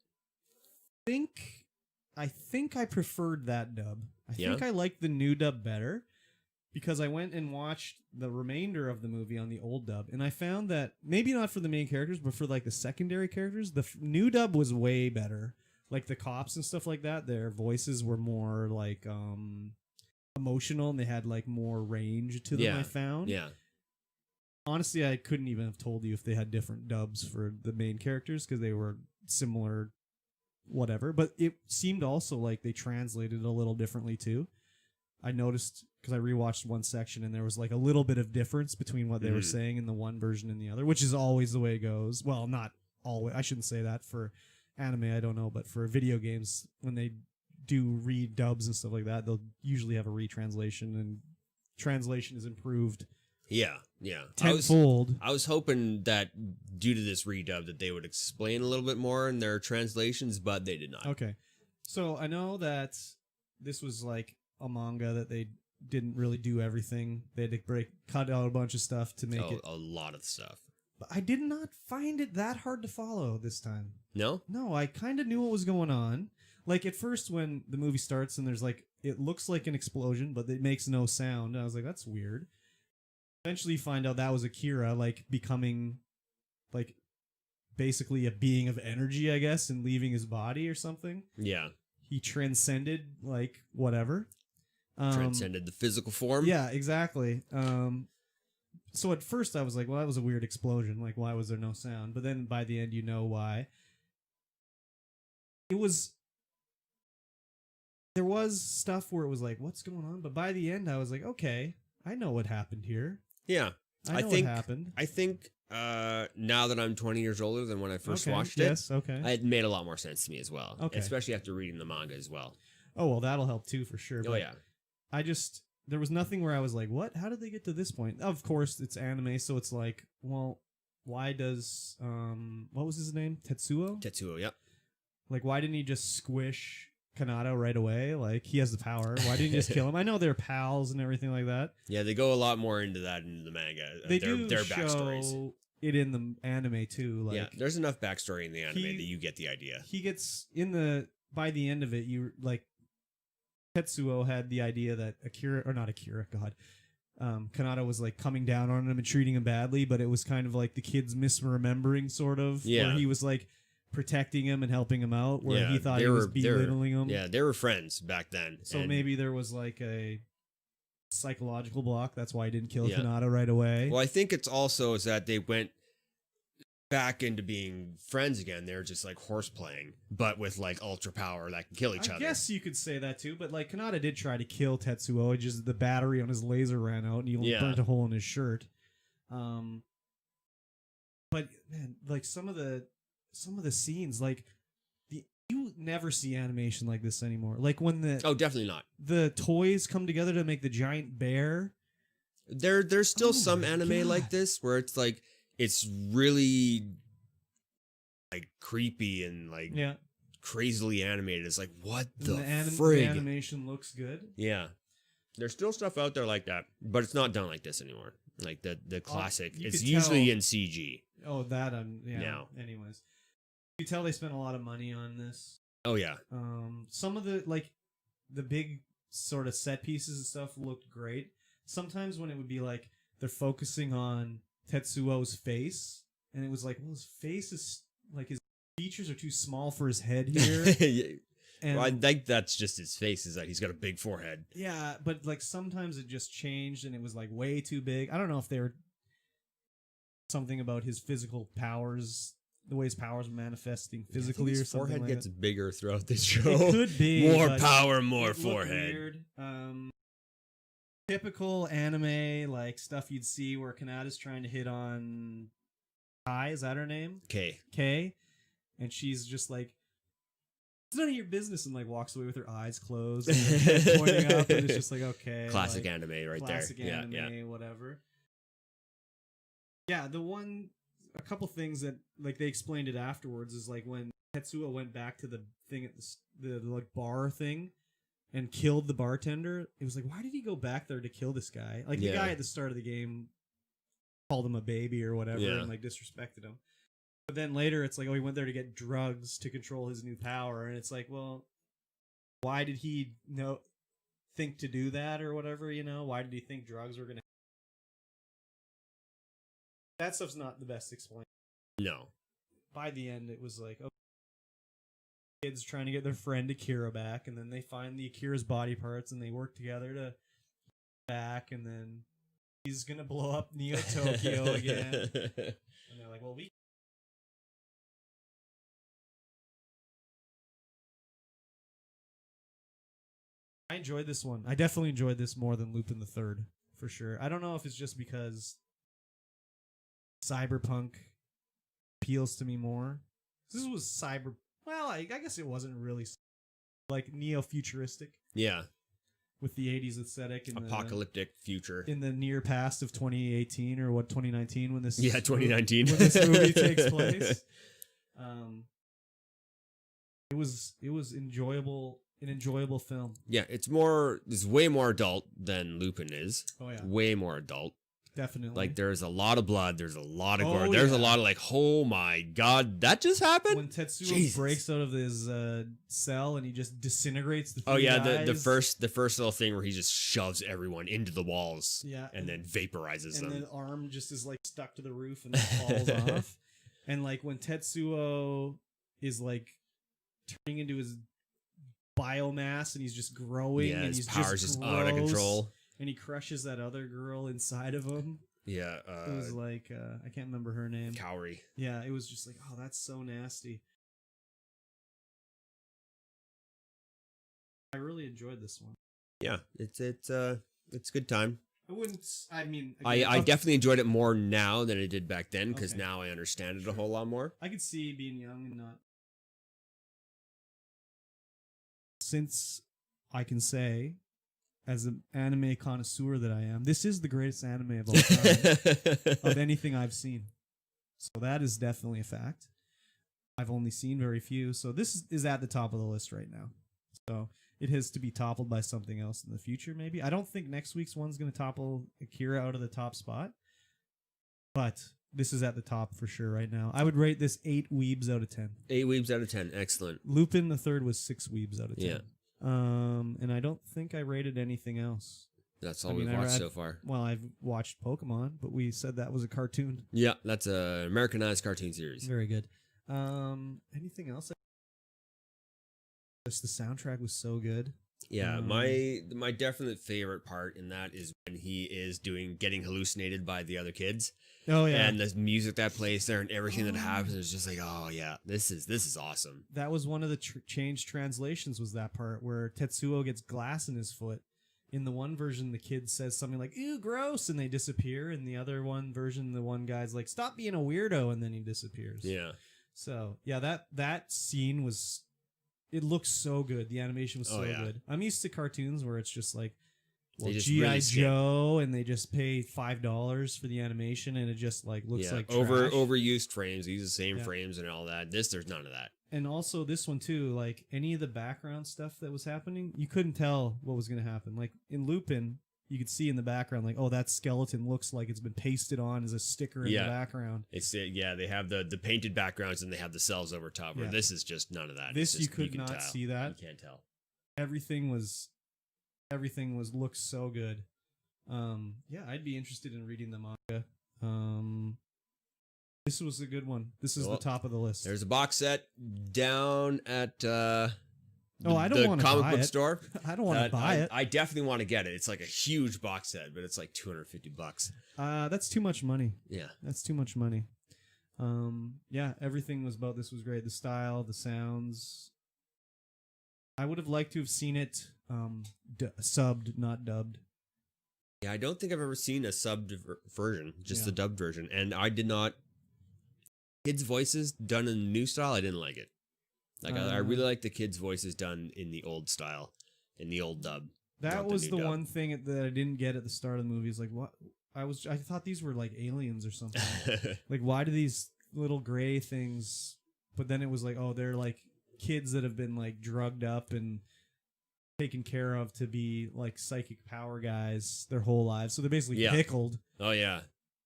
I think I preferred that dub. I think I liked the new dub better because I went and watched the remainder of the movie on the old dub, and I found that maybe not for the main characters, but for like the secondary characters, the new dub was way better. Like the cops and stuff like that, their voices were more like emotional, and they had like more range to them. I found. Yeah. Honestly, I couldn't even have told you if they had different dubs for the main characters because they were similar, whatever. But it seemed also like they translated a little differently too. I noticed because I rewatched one section and there was like a little bit of difference between what they were saying in the one version and the other, which is always the way it goes. Well, not always. I shouldn't say that for anime. I don't know, but for video games, when they do redubs and stuff like that, they'll usually have a retranslation, and translation is improved. Yeah. Tenfold. I was hoping that due to this redub that they would explain a little bit more in their translations, but they did not. Okay. So I know that this was like a manga that they didn't really do everything. They had to cut out a bunch of stuff to make it. A lot of stuff. But I did not find it that hard to follow this time. No? No, I kind of knew what was going on. Like at first when the movie starts and there's like, it looks like an explosion, but it makes no sound. I was like, that's weird. Eventually you find out that was Akira, like becoming like basically a being of energy, I guess, and leaving his body or something. Yeah. He transcended like whatever. Transcended the physical form? Yeah, exactly. So at first I was like, well, that was a weird explosion. Like, why was there no sound? But then by the end, you know why. There was stuff where it was like, what's going on? But by the end, I was like, okay, I know what happened here. Yeah. I know what happened. I think now that I'm 20 years older than when I first watched it, it made a lot more sense to me as well. Okay. Especially after reading the manga as well. Oh, well, that'll help too, for sure. Oh, yeah. There was nothing where I was like, what? How did they get to this point? Of course, it's anime, so it's like, well, why does, what was his name? Tetsuo, yep. Like, why didn't he just squish Kanata right away? Like, he has the power. Why didn't he just kill him? I know they're pals and everything like that. Yeah, they go a lot more into that in the manga. They their do backstories. show it in the anime too. Like, yeah, there's enough backstory in the anime that you get the idea. He gets by the end of it, you like, Tetsuo had the idea that Kanata was like coming down on him and treating him badly, but it was kind of like the kid's misremembering, sort of. Yeah. Where he was like protecting him and helping him out, where he thought he was belittling him. Yeah, they were friends back then. So maybe there was like a psychological block. That's why he didn't kill Kanata right away. Well, I think it's also is that they went back into being friends again. They're just like horse playing, but with like ultra power that can kill each other. I guess you could say that too, but like Kanata did try to kill Tetsuo, just the battery on his laser ran out and he burnt a hole in his shirt. But man, like some of the scenes, like you never see animation like this anymore. Like when definitely not. The toys come together to make the giant bear. There's still some anime like this where it's like it's really like creepy and like crazily animated. It's like, what the frig? The animation looks good. Yeah. There's still stuff out there like that, but it's not done like this anymore. Like the classic. It's usually in CG. Oh, that now. Anyways. You tell they spent a lot of money on this. Oh yeah. Some of the big sort of set pieces and stuff looked great. Sometimes when it would be like they're focusing on Tetsuo's face, and it was like, well, his face is like his features are too small for his head here. Yeah. And Well, I think that's just his face, is that he's got a big forehead. yeah, but like sometimes it just changed and it was like way too big. I don't know if they were something about his physical powers, the way his powers were manifesting physically, his or something forehead like gets that. bigger throughout this show. It could be more but power, more it looked forehead. Weird. Typical anime like stuff you'd see where Kanata's trying to hit on Kai. Is that her name? Okay. Kay, and she's just like, it's none of your business, and like walks away with her eyes closed and her head pointing up, and it's just like, okay, Classic like, anime right classic there. anime, Yeah. whatever. Yeah, a couple things that like they explained it afterwards is like when Tetsuo went back to the thing at the like bar thing and killed the bartender. It was like, why did he go back there to kill this guy? Like the Yeah. guy at the start of the game called him a baby or whatever Yeah. and like disrespected him. But then later it's like, oh, he went there to get drugs to control his new power, and it's like, well, why did he think to do that or whatever? You know, why did he think drugs were gonna? That stuff's not the best explained. No. By the end, it was like, okay, kids trying to get their friend Akira back, and then they find the Akira's body parts, and they work together to back, and then he's gonna blow up Neo Tokyo again. And they're like, well, I enjoyed this one. I definitely enjoyed this more than Lupin the Third, for sure. I don't know if it's just because cyberpunk appeals to me more. This was well, I guess it wasn't really like neo-futuristic Yeah. with the 80s aesthetic and Apocalyptic future. in the near past of 2018 or 2019 when this 2019 when this movie takes place. It was enjoyable, an enjoyable film. Yeah, it's way more adult than Lupin is. Oh yeah, Way more adult. definitely. Like there's a lot of blood, there's a lot of Oh, gore. There's a yeah. lot of like, oh my god, that just happened? when Tetsuo Jesus. breaks out of his cell and he just disintegrates the Oh yeah, the guys. first little thing where he just shoves everyone into the walls Yeah, and then vaporizes and them. the arm just is like stuck to the roof and then falls off. And like when Tetsuo is like turning into his biomass and he's just growing Yeah, and his he's power's just out of gross, control. and he crushes that other girl inside of him. Yeah, It was like I can't remember her name. Cowrie. Yeah, it was just like, oh, that's so nasty. I really enjoyed this one. Yeah, it's good time. I wouldn't. I mean, I again, definitely enjoyed it more now than I did back then because Okay. now I understand it a whole lot more. I could see being young and not. Since I can say, as an anime connoisseur that I am, this is the greatest anime of all time of anything I've seen. So that is definitely a fact. I've only seen very few, so this is at the top of the list right now. So it has to be toppled by something else in the future, maybe. I don't think next week's one's going to topple Akira out of the top spot, but this is at the top for sure right now. I would rate this 8 weebs out of 10. 8 weebs out of 10. Excellent. Lupin the Third was 6 weebs out of 10. Yeah. And I don't think I rated anything else. That's all I mean, we've I watched read- so far. Well, I've watched Pokemon, but we said that was a cartoon. Yeah, that's a Americanized cartoon series. Very good. Anything else? Just the soundtrack was so good. Yeah, my definite favorite part in that is when he is getting hallucinated by the other kids. Oh yeah, And the music that plays there and everything that happens is just like, oh yeah, this is awesome. that was one of the changed translations. Was that part where Tetsuo gets glass in his foot? In the one version, the kid says something like "ew, gross," and they disappear. In the other one version, the one guy's like, "Stop being a weirdo," and then he disappears. Yeah. So yeah, that scene was. It looks so good. The animation was so Oh, yeah. good. I'm used to cartoons where it's just like, well, They just G.I. really skip. Joe, and they just pay $5 for the animation, and it just like looks Yeah, like trash. overused frames. They use the same Yeah. frames and all that. There's none of that. And also this one too, like any of the background stuff that was happening, you couldn't tell what was going to happen. Like in Lupin, you could see in the background, like, oh, that skeleton looks like it's been pasted on as a sticker in the background. It's yeah, they have the painted backgrounds and they have the cells over top. Where this is just none of that. This just, you could not see that. You can't tell. Everything was looks so good. Yeah, I'd be interested in reading the manga. This was a good one. This is the top of the list. There's a box set down at I don't want to comic buy book it. store. I don't want to buy it. I definitely want to get it. It's like a huge box set, but it's like $250. That's too much money. Yeah, that's too much money. Yeah, everything was about this was great. The style, the sounds. I would have liked to have seen it subbed, not dubbed. Yeah, I don't think I've ever seen a subbed version, just the dubbed version, and I did not. Kids' voices done in the new style, I didn't like it. Like I really like the kids' voices done in the old style, in the old dub. That was the one thing that I didn't get at the start of the movie. Is like what I thought these were like aliens or something. Like why do these little gray things? But then it was like, oh, they're like kids that have been like drugged up and taken care of to be like psychic power guys their whole lives. So they're basically pickled. Oh yeah.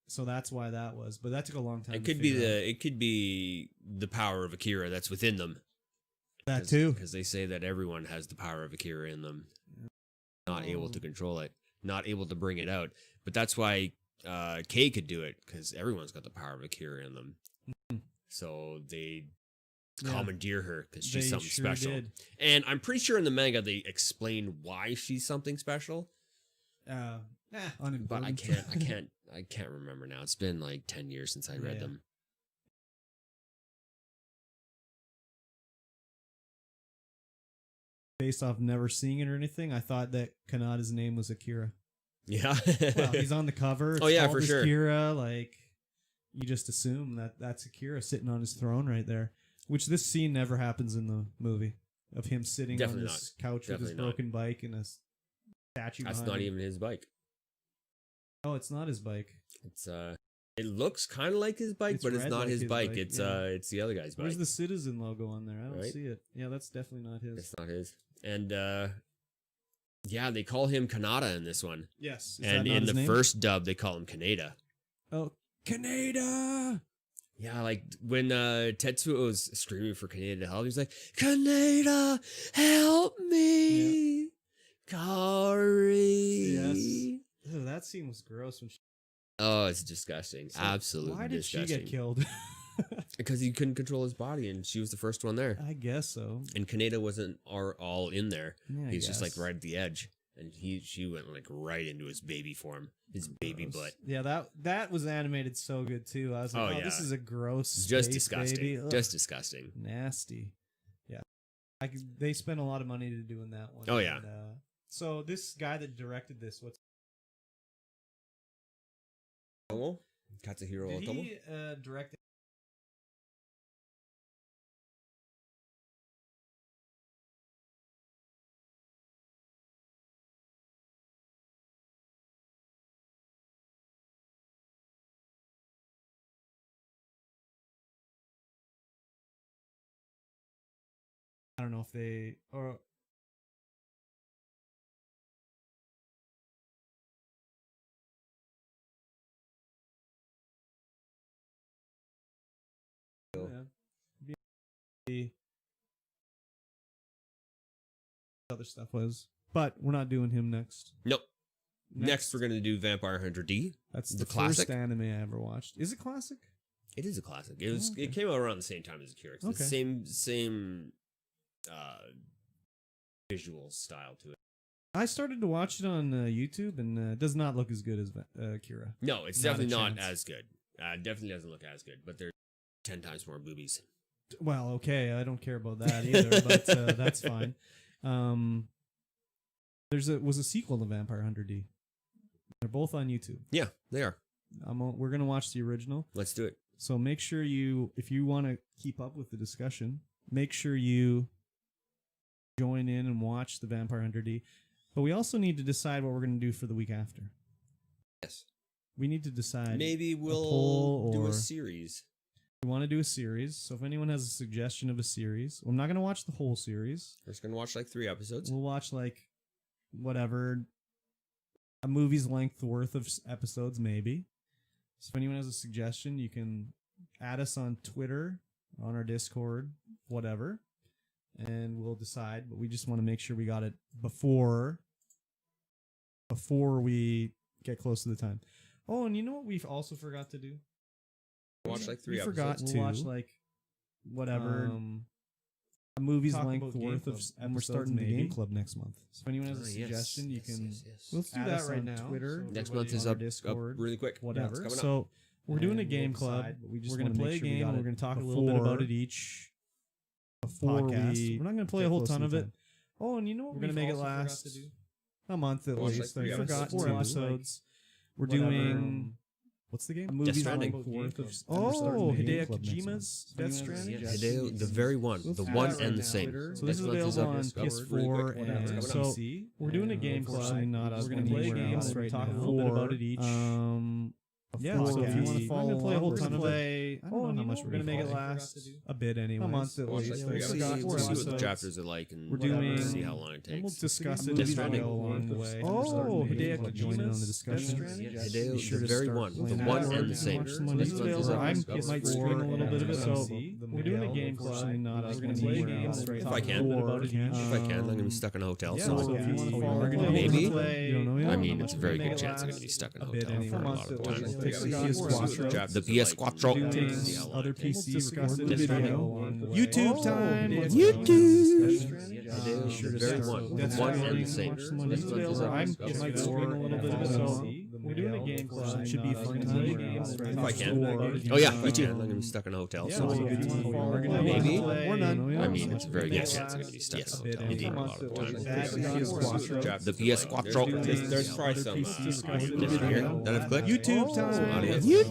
So that's why that was, but that took a long time. It could be the power of Akira that's within them. That too, because they say that everyone has the power of Akira in them, not able to control it, not able to bring it out. But that's why Kay could do it, because everyone's got the power of Akira in them. So they commandeer her because she's something special. And I'm pretty sure in the manga they explain why she's something special. But I can't remember now. It's been like 10 years since I read them. Based off never seeing it or anything, I thought that Kanada's name was Akira. Yeah. Well, he's on the cover. It's for sure. Akira, like you just assume that that's Akira sitting on his throne right there. Which this scene never happens in the movie of him sitting on his couch with his broken bike and a statue. That's not even his bike. Oh, it's not his bike. It's it looks kind of like his bike, but it's not his bike. It's it's the other guy's bike. Where's the Citizen logo on there? I don't see it. Yeah, that's definitely not his. It's not his. And yeah, they call him Kanada in this one. Yes. And in the first dub, they call him Kaneda. Oh, Kaneda! Yeah, like when Tetsuo was screaming for Kaneda to help, he's like, Kaneda, help me! Kari! Yes. Oh, that scene was gross when she... Oh, it's disgusting. So absolutely disgusting. Why did she get killed? Because he couldn't control his body, and she was the first one there. I guess so. And Kaneda wasn't all in there. Yeah, He's just like right at the edge, and she went like right into his baby form, his baby butt. Yeah, that was animated so good too. I was like, this is a gross, just disgusting, just disgusting, nasty. Yeah, they spent a lot of money to doing that one. Oh yeah. And, so this guy that directed this, what's Katsuhiro Otomo? Did he direct? I don't know if they or. The other stuff was, but we're not doing him next. Nope. Next we're gonna do Vampire Hunter D. That's the classic first anime I ever watched. Is it classic? It is a classic. It was. It came out around the same time as Akira. It's the same visual style to it. I started to watch it on YouTube, and it does not look as good as Akira. No, it's definitely not as good. Definitely doesn't look as good, but there's 10 times more boobies. Well, okay, I don't care about that either, but that's fine. Was a sequel to Vampire Hunter D. They're both on YouTube. Yeah, they are. We're gonna watch the original. Let's do it. So make sure if you want to keep up with the discussion, make sure you join in and watch the Vampire Hunter D. But we also need to decide what we're gonna do for the week after. Yes. We need to decide. Maybe we'll do a series. We want to do a series, so if anyone has a suggestion of a series, I'm not going to watch the whole series. We're just going to watch like 3 episodes. We'll watch like whatever a movie's length worth of episodes, maybe. So if anyone has a suggestion, you can add us on Twitter, on our Discord, whatever, and we'll decide. But we just want to make sure we got it before we get close to the time. Oh, and you know what we also forgot to do? Watch like 3 we episodes. forgot to watch like whatever a movie's length worth of, and we're starting the game club next month. So if anyone has a suggestion, you can. Let's do add that us right on now. Twitter. So Next month is on our up Discord, really quick. whatever. It's coming up. So we're doing a And game we'll club. decide, but we just We're going to wanna play a make sure we game. got We're it going to talk a little bit about it each. Before podcast. we're not going to play a get whole close ton to of the it. time. Oh, and you know what? We're gonna make it last a month at Watch like least. 3 I forgot episodes. 4 episodes. We're Whatever. doing. What's the game? A movie's Stranding. length worth of. Oh, Hideo Hideo Kojima's Death Stranding. Hideo, the very one. Let's The do one that and right the now. same. So this Next is month available up. on It's up really PS4 quick. and It's coming up. so we're doing a game club. Unfortunately not us We're going to play a anywhere game. else We're going right to talk a now. little bit about it each. Yeah, so if you want to follow, play a whole along, ton of we're it. play. I don't know how much we're gonna make it play. last a bit anyway. a month at Watch least. like 3 Yeah, episodes. we got See 4 what the episodes. chapters are like, and We're doing- see how long it And we'll takes. discuss it Death as we Stranding. go along the way. Oh, Hideo Kojima's on the Death discussion. Stranding? Hideo, Be sure the to very start one. The playing one that. and the same. Watch some Next of month these is available. up. I'm It's up. might Really string a quick. little bit of it. It's So coming up. we're doing a game club. We're gonna play a game. If I can. If I can, I'm going to be stuck in a hotel. Yeah, So so if you want to follow, We're gonna maybe. You don't know yet? I mean, it's a very Make good it chance I'm going last to be stuck in a a bit hotel anyway. for a lot of time. It takes the us PS4. The PS4. Takes See how long other it takes. PC discuss recorded it video. along the way. YouTube Oh, time. Hideo YouTube. Hideo, Sure the to very start. one. That's The one right. and the same. Watch some of Next these month is available. up. I'm It's it might coming up. swing a little bit of it. So we're doing a game club. It should be a fun time. If I can. Oh yeah, me too. I'm going to be stuck in a hotel. Yeah, So so if you want to follow, maybe. or none. I mean, it's a very good chance I'm going to be stuck in a hotel. Indeed, a lot of time. The PS4. There's probably some history here that I've clicked. YouTube time. Some audio. Sure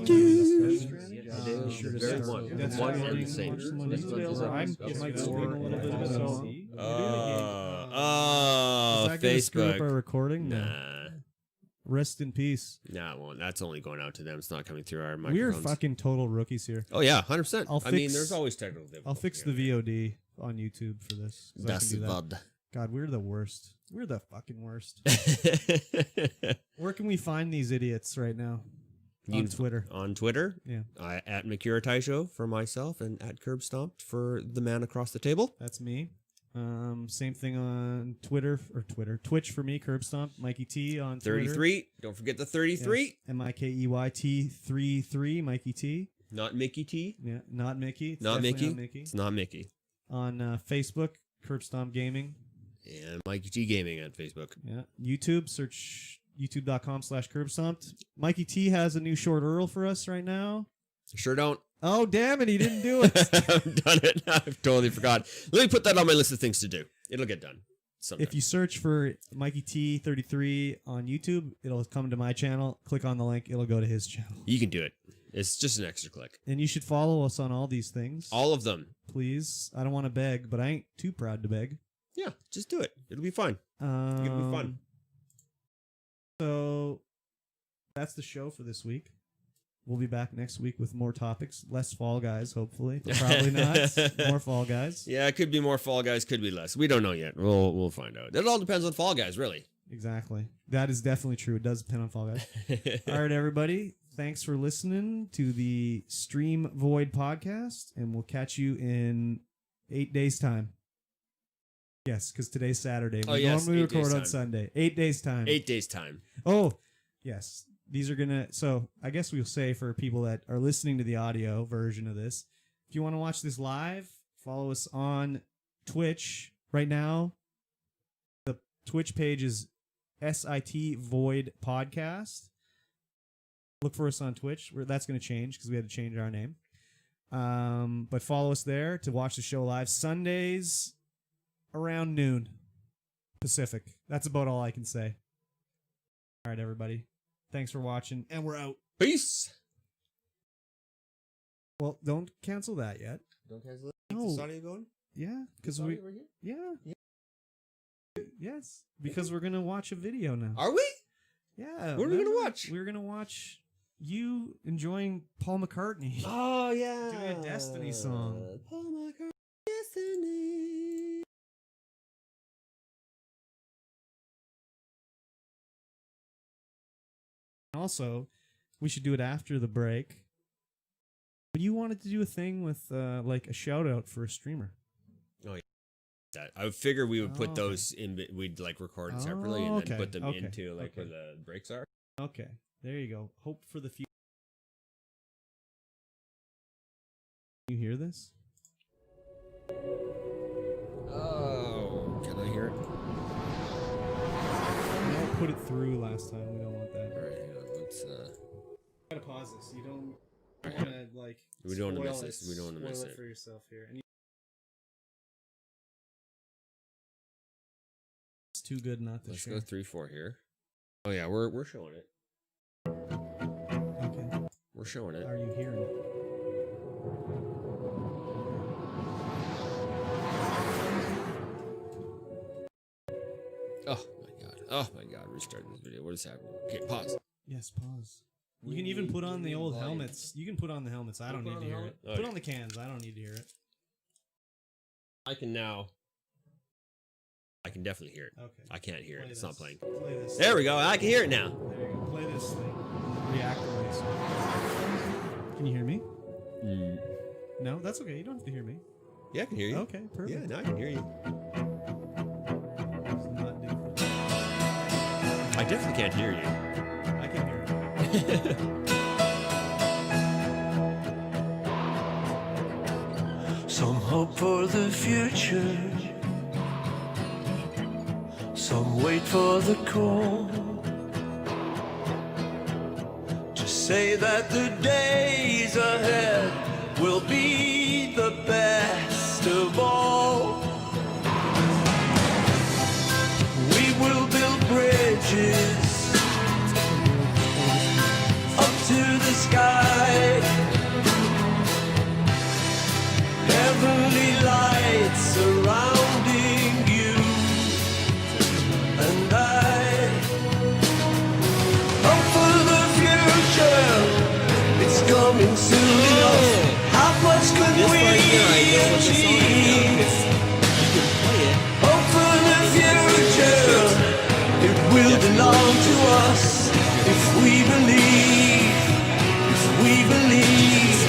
The to very start. one. That's The one right. and the same. Some of these available. It might swing a little bit of it. So Oh, is that gonna screw up our Facebook. recording? No. Nah. Rest in peace. Nah, it won't. That's only going out to them. It's not coming through our We're microphones. fucking total rookies here. Oh yeah, 100%. I'll I mean, fix- there's always technical difficulties. I'll fix the VOD on YouTube for this. 'Cause I That's can do that. bad. God, we're the worst. We're the fucking worst. Where can we find these idiots right now? On Twitter. On Twitter, Yeah. At Makura Show for myself, and at Curb Stomped for the man across the table. That's me. Same thing on Twitch for me, Curb Stomp. Mikey T on Twitter. 33. Don't forget the 33. Yes. MIKEYT 33, Mikey T. Not Mickey T. Yeah, not Mickey. It's Not definitely Mickey. It's not Mickey. On Facebook, Curb Stomp Gaming. And Mikey T Gaming on Facebook. Yeah. YouTube, search youtube.com/curbstomped. Mikey T has a new short URL for us right now. Sure don't. Oh, damn it. He didn't do it. I've done it. I've totally forgot. Let me put that on my list of things to do. It'll get done sometime. If you search for Mikey T33 on YouTube, it'll come to my channel. Click on the link. It'll go to his channel. You can do it. It's just an extra click. And you should follow us on all these things. All of them. Please. I don't want to beg, but I ain't too proud to beg. Yeah, just do it. It'll be fun. It'll be fun. So that's the show for this week. We'll be back next week with more topics. Less Fall Guys, hopefully. But probably not. More Fall Guys. Yeah, it could be more Fall Guys, could be less. We don't know yet. We'll find out. It all depends on Fall Guys, really. Exactly. That is definitely true. It does depend on Fall Guys. All right, everybody. Thanks for listening to the Stream Void podcast, and we'll catch you in 8 days' time. Yes, because today's Saturday. Oh, We yes, normally 8 days' record on time. Sunday. 8 days' time. 8 days' time. Oh, yes. These are going to... So, I guess we'll say for people that are listening to the audio version of this, if you want to watch this live, follow us on Twitch. Right now, the Twitch page is SIT Void Podcast. Look for us on Twitch. That's going to change because we had to change our name. But follow us there to watch the show live. Sundays around noon Pacific. That's about all I can say. All right, everybody. Thanks for watching, and we're out. Peace. Well, don't cancel that yet. Don't cancel it. No. Keep this audio going? Yeah, because we... Yeah. Yes, because we're going to watch a video now. Are we? Yeah. What are we going to watch? We're going to watch you enjoying Paul McCartney. Oh, yeah. Doing a Destiny song. Paul McCartney. Destiny. also, we should do it after the break. But you wanted to do a thing with like a shout out for a streamer. Oh, yeah. I would figure we would put okay. those in. We'd like record it separately and then put them into like where the breaks are. Okay, there you go. Hope for the future. You hear this? Oh, can I hear it? We all put it through last time. We don't want that. All right, hang on, let's. Gotta pause this. You don't want to like. We don't want to miss spoil this. it- We don't want to miss spoil it. for yourself here. And it's too good not to Let's share. go 3-4 here. Oh yeah, we're showing it. Okay. We're showing it. Are you hearing it? Oh my god. Oh my god. Restart this video. What is happening? Okay, pause. Yes, pause. You can even put on the old helmets. You can put on the helmets. I don't need to hear it. Okay. Put on the cans. I don't need to hear it. I can now. I can definitely hear it. Okay. I can't hear it. It's not playing. Play this. There we go. I can hear it now. There you go. Play this thing. Reactivate. Can you hear me? No, that's okay. You don't have to hear me. Yeah, I can hear you. Okay, perfect. Yeah, now I can hear you. It's not different. I definitely can't hear you. I can hear it. Some hope for the future, some wait for the call to say that the days ahead will be the best of all. We will build bridges up to the sky, heavenly lights surrounding you and I. Hope for the future, it's coming soon enough. How much could This we right here, I know what the song is now achieve? because you can play it. Hope for the future, it will belong to us if we believe, if we believe.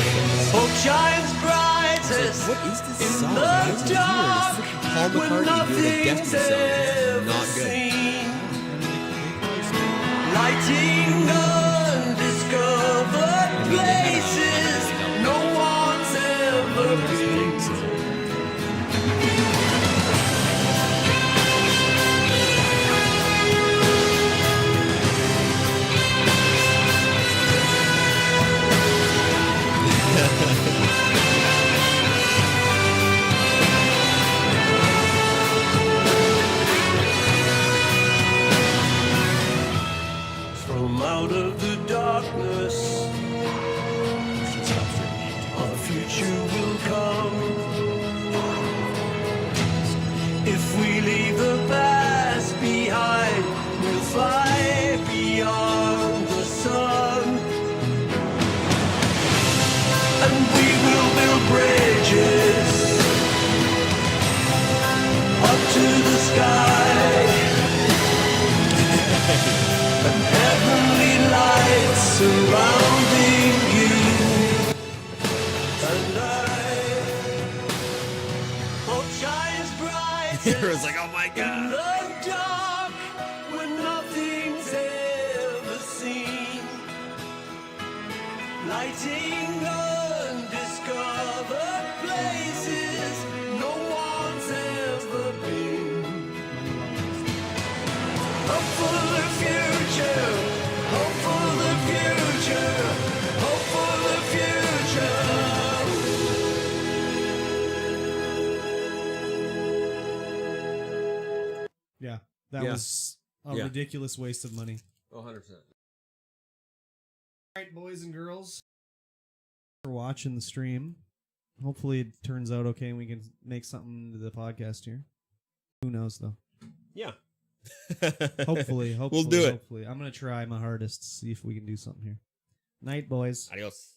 Hope shines brightest What is this in song? the Why is it here? dark It's freaking Paul when McCartney doing a nothing's Destiny song. It's ever not good. seen. Lighting undiscovered places no one's ever been. From out of the darkness, our future will come. If we leave the past behind, we'll fly beyond the sun. And we will build bridges up to the sky. And heavenly lights surrounding you and I. Hope shines bright It was like, oh my in god. the dark when nothing's ever seen. Lighting undiscovered places no one's ever been. Hope for the future, hope for the future, hope for the future. Yeah, that Yeah. was a Yeah. ridiculous waste of money. Oh, 100%. All right, boys and girls, for watching the stream. Hopefully, it turns out okay, and we can make something to the podcast here. Who knows, though? Yeah. Hopefully, We'll do it. Hopefully, I'm gonna try my hardest to see if we can do something here. Night, boys. Adios.